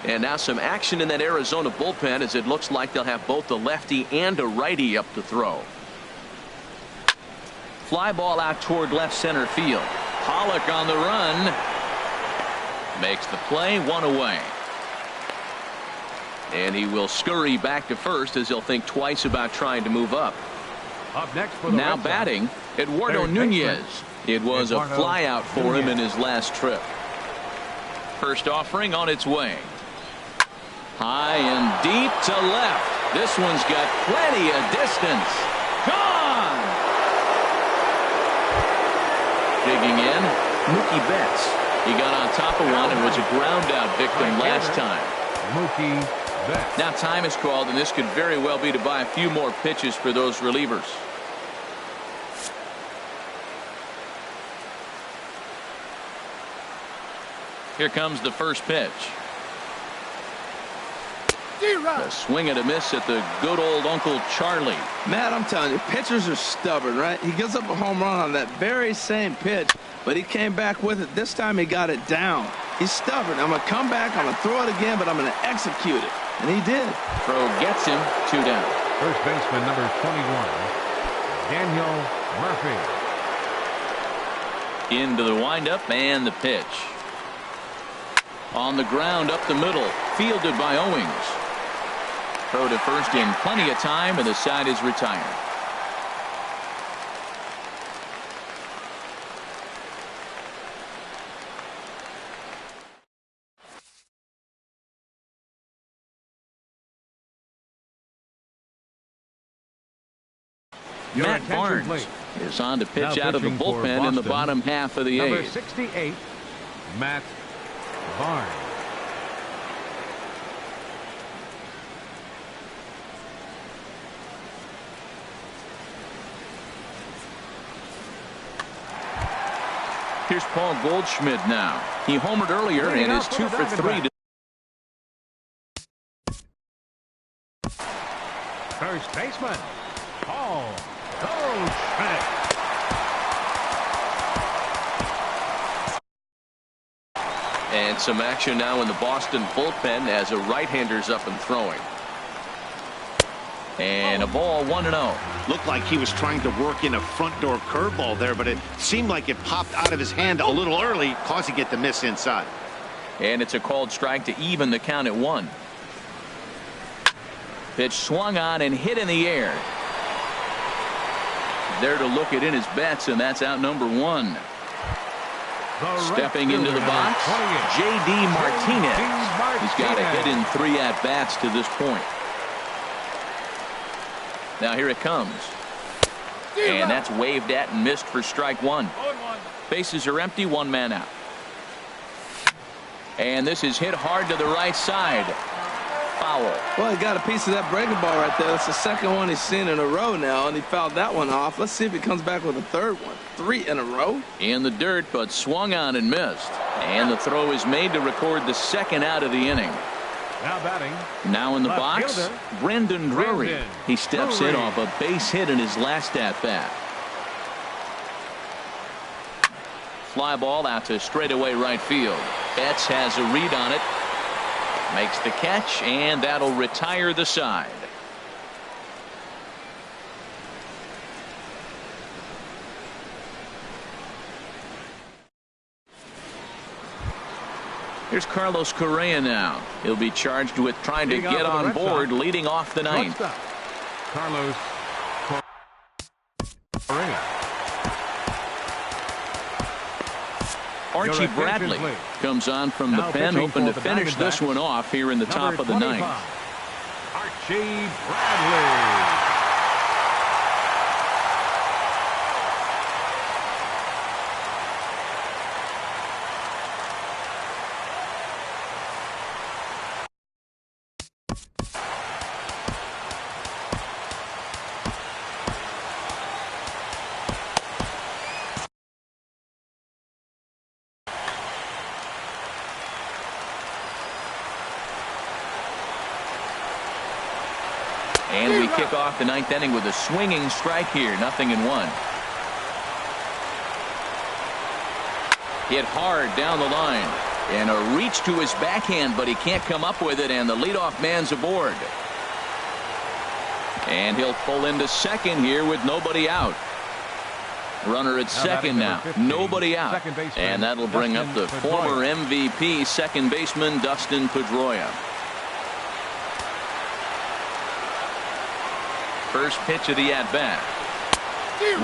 And now some action in that Arizona bullpen as it looks like they'll have both the lefty and a righty up to throw. Fly ball out toward left center field. Pollock on the run. Makes the play, 1 away. And he will scurry back to first as he'll think twice about trying to move up. Up next for the now batting, Eduardo Nunez. It was a fly out for him in his last trip. First offering on its way. High and deep to left. This one's got plenty of distance. Gone! Digging in, Mookie Betts. He got on top of one and was a ground out victim last time. Mookie Betts. Now time is called, and this could very well be to buy a few more pitches for those relievers. Here comes the first pitch. A swing and a miss at the good old Uncle Charlie. Matt, I'm telling you, pitchers are stubborn, right? He gives up a home run on that very same pitch, but he came back with it. This time he got it down. He's stubborn. I'm going to come back, I'm going to throw it again, but I'm going to execute it. And he did. Throw gets him, 2 down. First baseman number 21, Daniel Murphy. Into the windup and the pitch. On the ground up the middle, fielded by Owings. Throw to first in plenty of time, and the side is retired. Matt Barnes is on to pitch out of the bullpen in the bottom half of the number eighth. 68, Matt Barnes. Here's Paul Goldschmidt now. He homered earlier and is 2 for 3. First baseman, Paul Goldschmidt. And some action now in the Boston bullpen as a right-hander's up and throwing. And a ball 1-0. Looked like he was trying to work in a front door curveball there, but it seemed like it popped out of his hand a little early, causing it to miss inside. And it's a called strike to even the count at 1. Pitch swung on and hit in the air. There to look it in his bets, and that's out number 1. Stepping into the box, J.D. Martinez. He's got a hit in 3 at-bats to this point. Now here it comes. And that's waved at and missed for strike 1. Bases are empty, 1 man out. And this is hit hard to the right side. Foul. Well, he got a piece of that breaking ball right there. That's the second one he's seen in a row now, and he fouled that one off. Let's see if he comes back with a third one. 3 in a row. In the dirt, but swung on and missed. And the throw is made to record the second out of the inning. Now batting. Now in the Left box, fielder, Brendan Drury. Brendan He steps Drury. in off a base hit in his last at-bat. Fly ball out to straightaway right field. Betts has a read on it. Makes the catch, and that'll retire the side. Here's Carlos Correa now. He'll be charged with trying to Leading get off for the on Red board, Sox. leading off the ninth. Shortstop, Carlos Correa. Archie Your attention, Bradley please. comes on from the Now pen, pitching hoping to for the finish this Diamondbacks, one off here in the top of the ninth. Archie Bradley. And we kick off the ninth inning with a swinging strike here. 0-1. Hit hard down the line. And a reach to his backhand, but he can't come up with it, and the leadoff man's aboard. And he'll pull into second here with nobody out. Runner at second now. 15, Nobody out. second baseman, And that'll bring up the Dustin former Pedroia. MVP second baseman Dustin Pedroia. First pitch of the at-bat.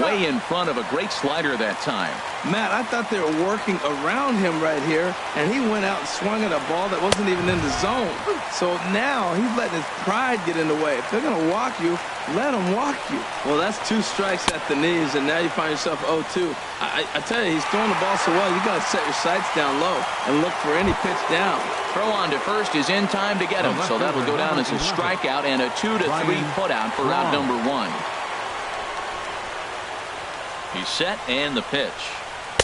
Way in front of a great slider that time. Matt, I thought they were working around him right here, and he went out and swung at a ball that wasn't even in the zone. So now he's letting his pride get in the way. If they're going to walk you, let them walk you. Well, that's 2 strikes at the knees, and now you find yourself 0-2. I tell you, he's throwing the ball so well, you got to set your sights down low and look for any pitch down. Throw on to first is in time to get him, so that'll go down as a strikeout and a 2-3 putout for out number 1. He's set, and the pitch.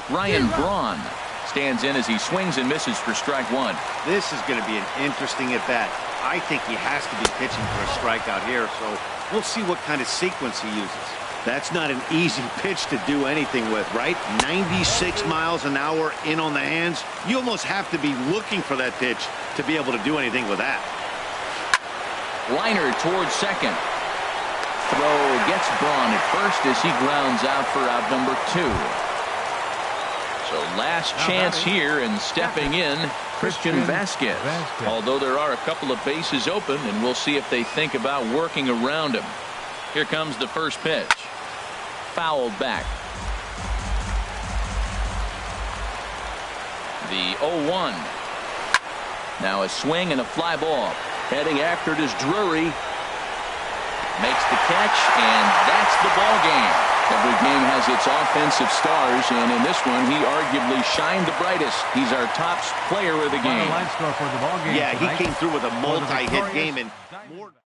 Ryan Braun stands in as he swings and misses for strike 1. This is going to be an interesting at-bat. I think he has to be pitching for a strikeout here, so we'll see what kind of sequence he uses. That's not an easy pitch to do anything with, right? 96 miles an hour in on the hands. You almost have to be looking for that pitch to be able to do anything with that. Liner towards second. Throw gets Braun at first as he grounds out for out number 2. So last chance here, and stepping in, Christian Vasquez. Although there are a couple of bases open, and we'll see if they think about working around him. Here comes the first pitch. Fouled back. The 0-1. Now a swing and a fly ball. Heading after it is Drury. Makes the catch, and that's the ball game. Every game has its offensive stars, and in this one, he arguably shined the brightest. He's our top player of the game. Line score for the ball game Yeah, he tonight. came through with a For the multi-hit victorious game, and Diamondbacks.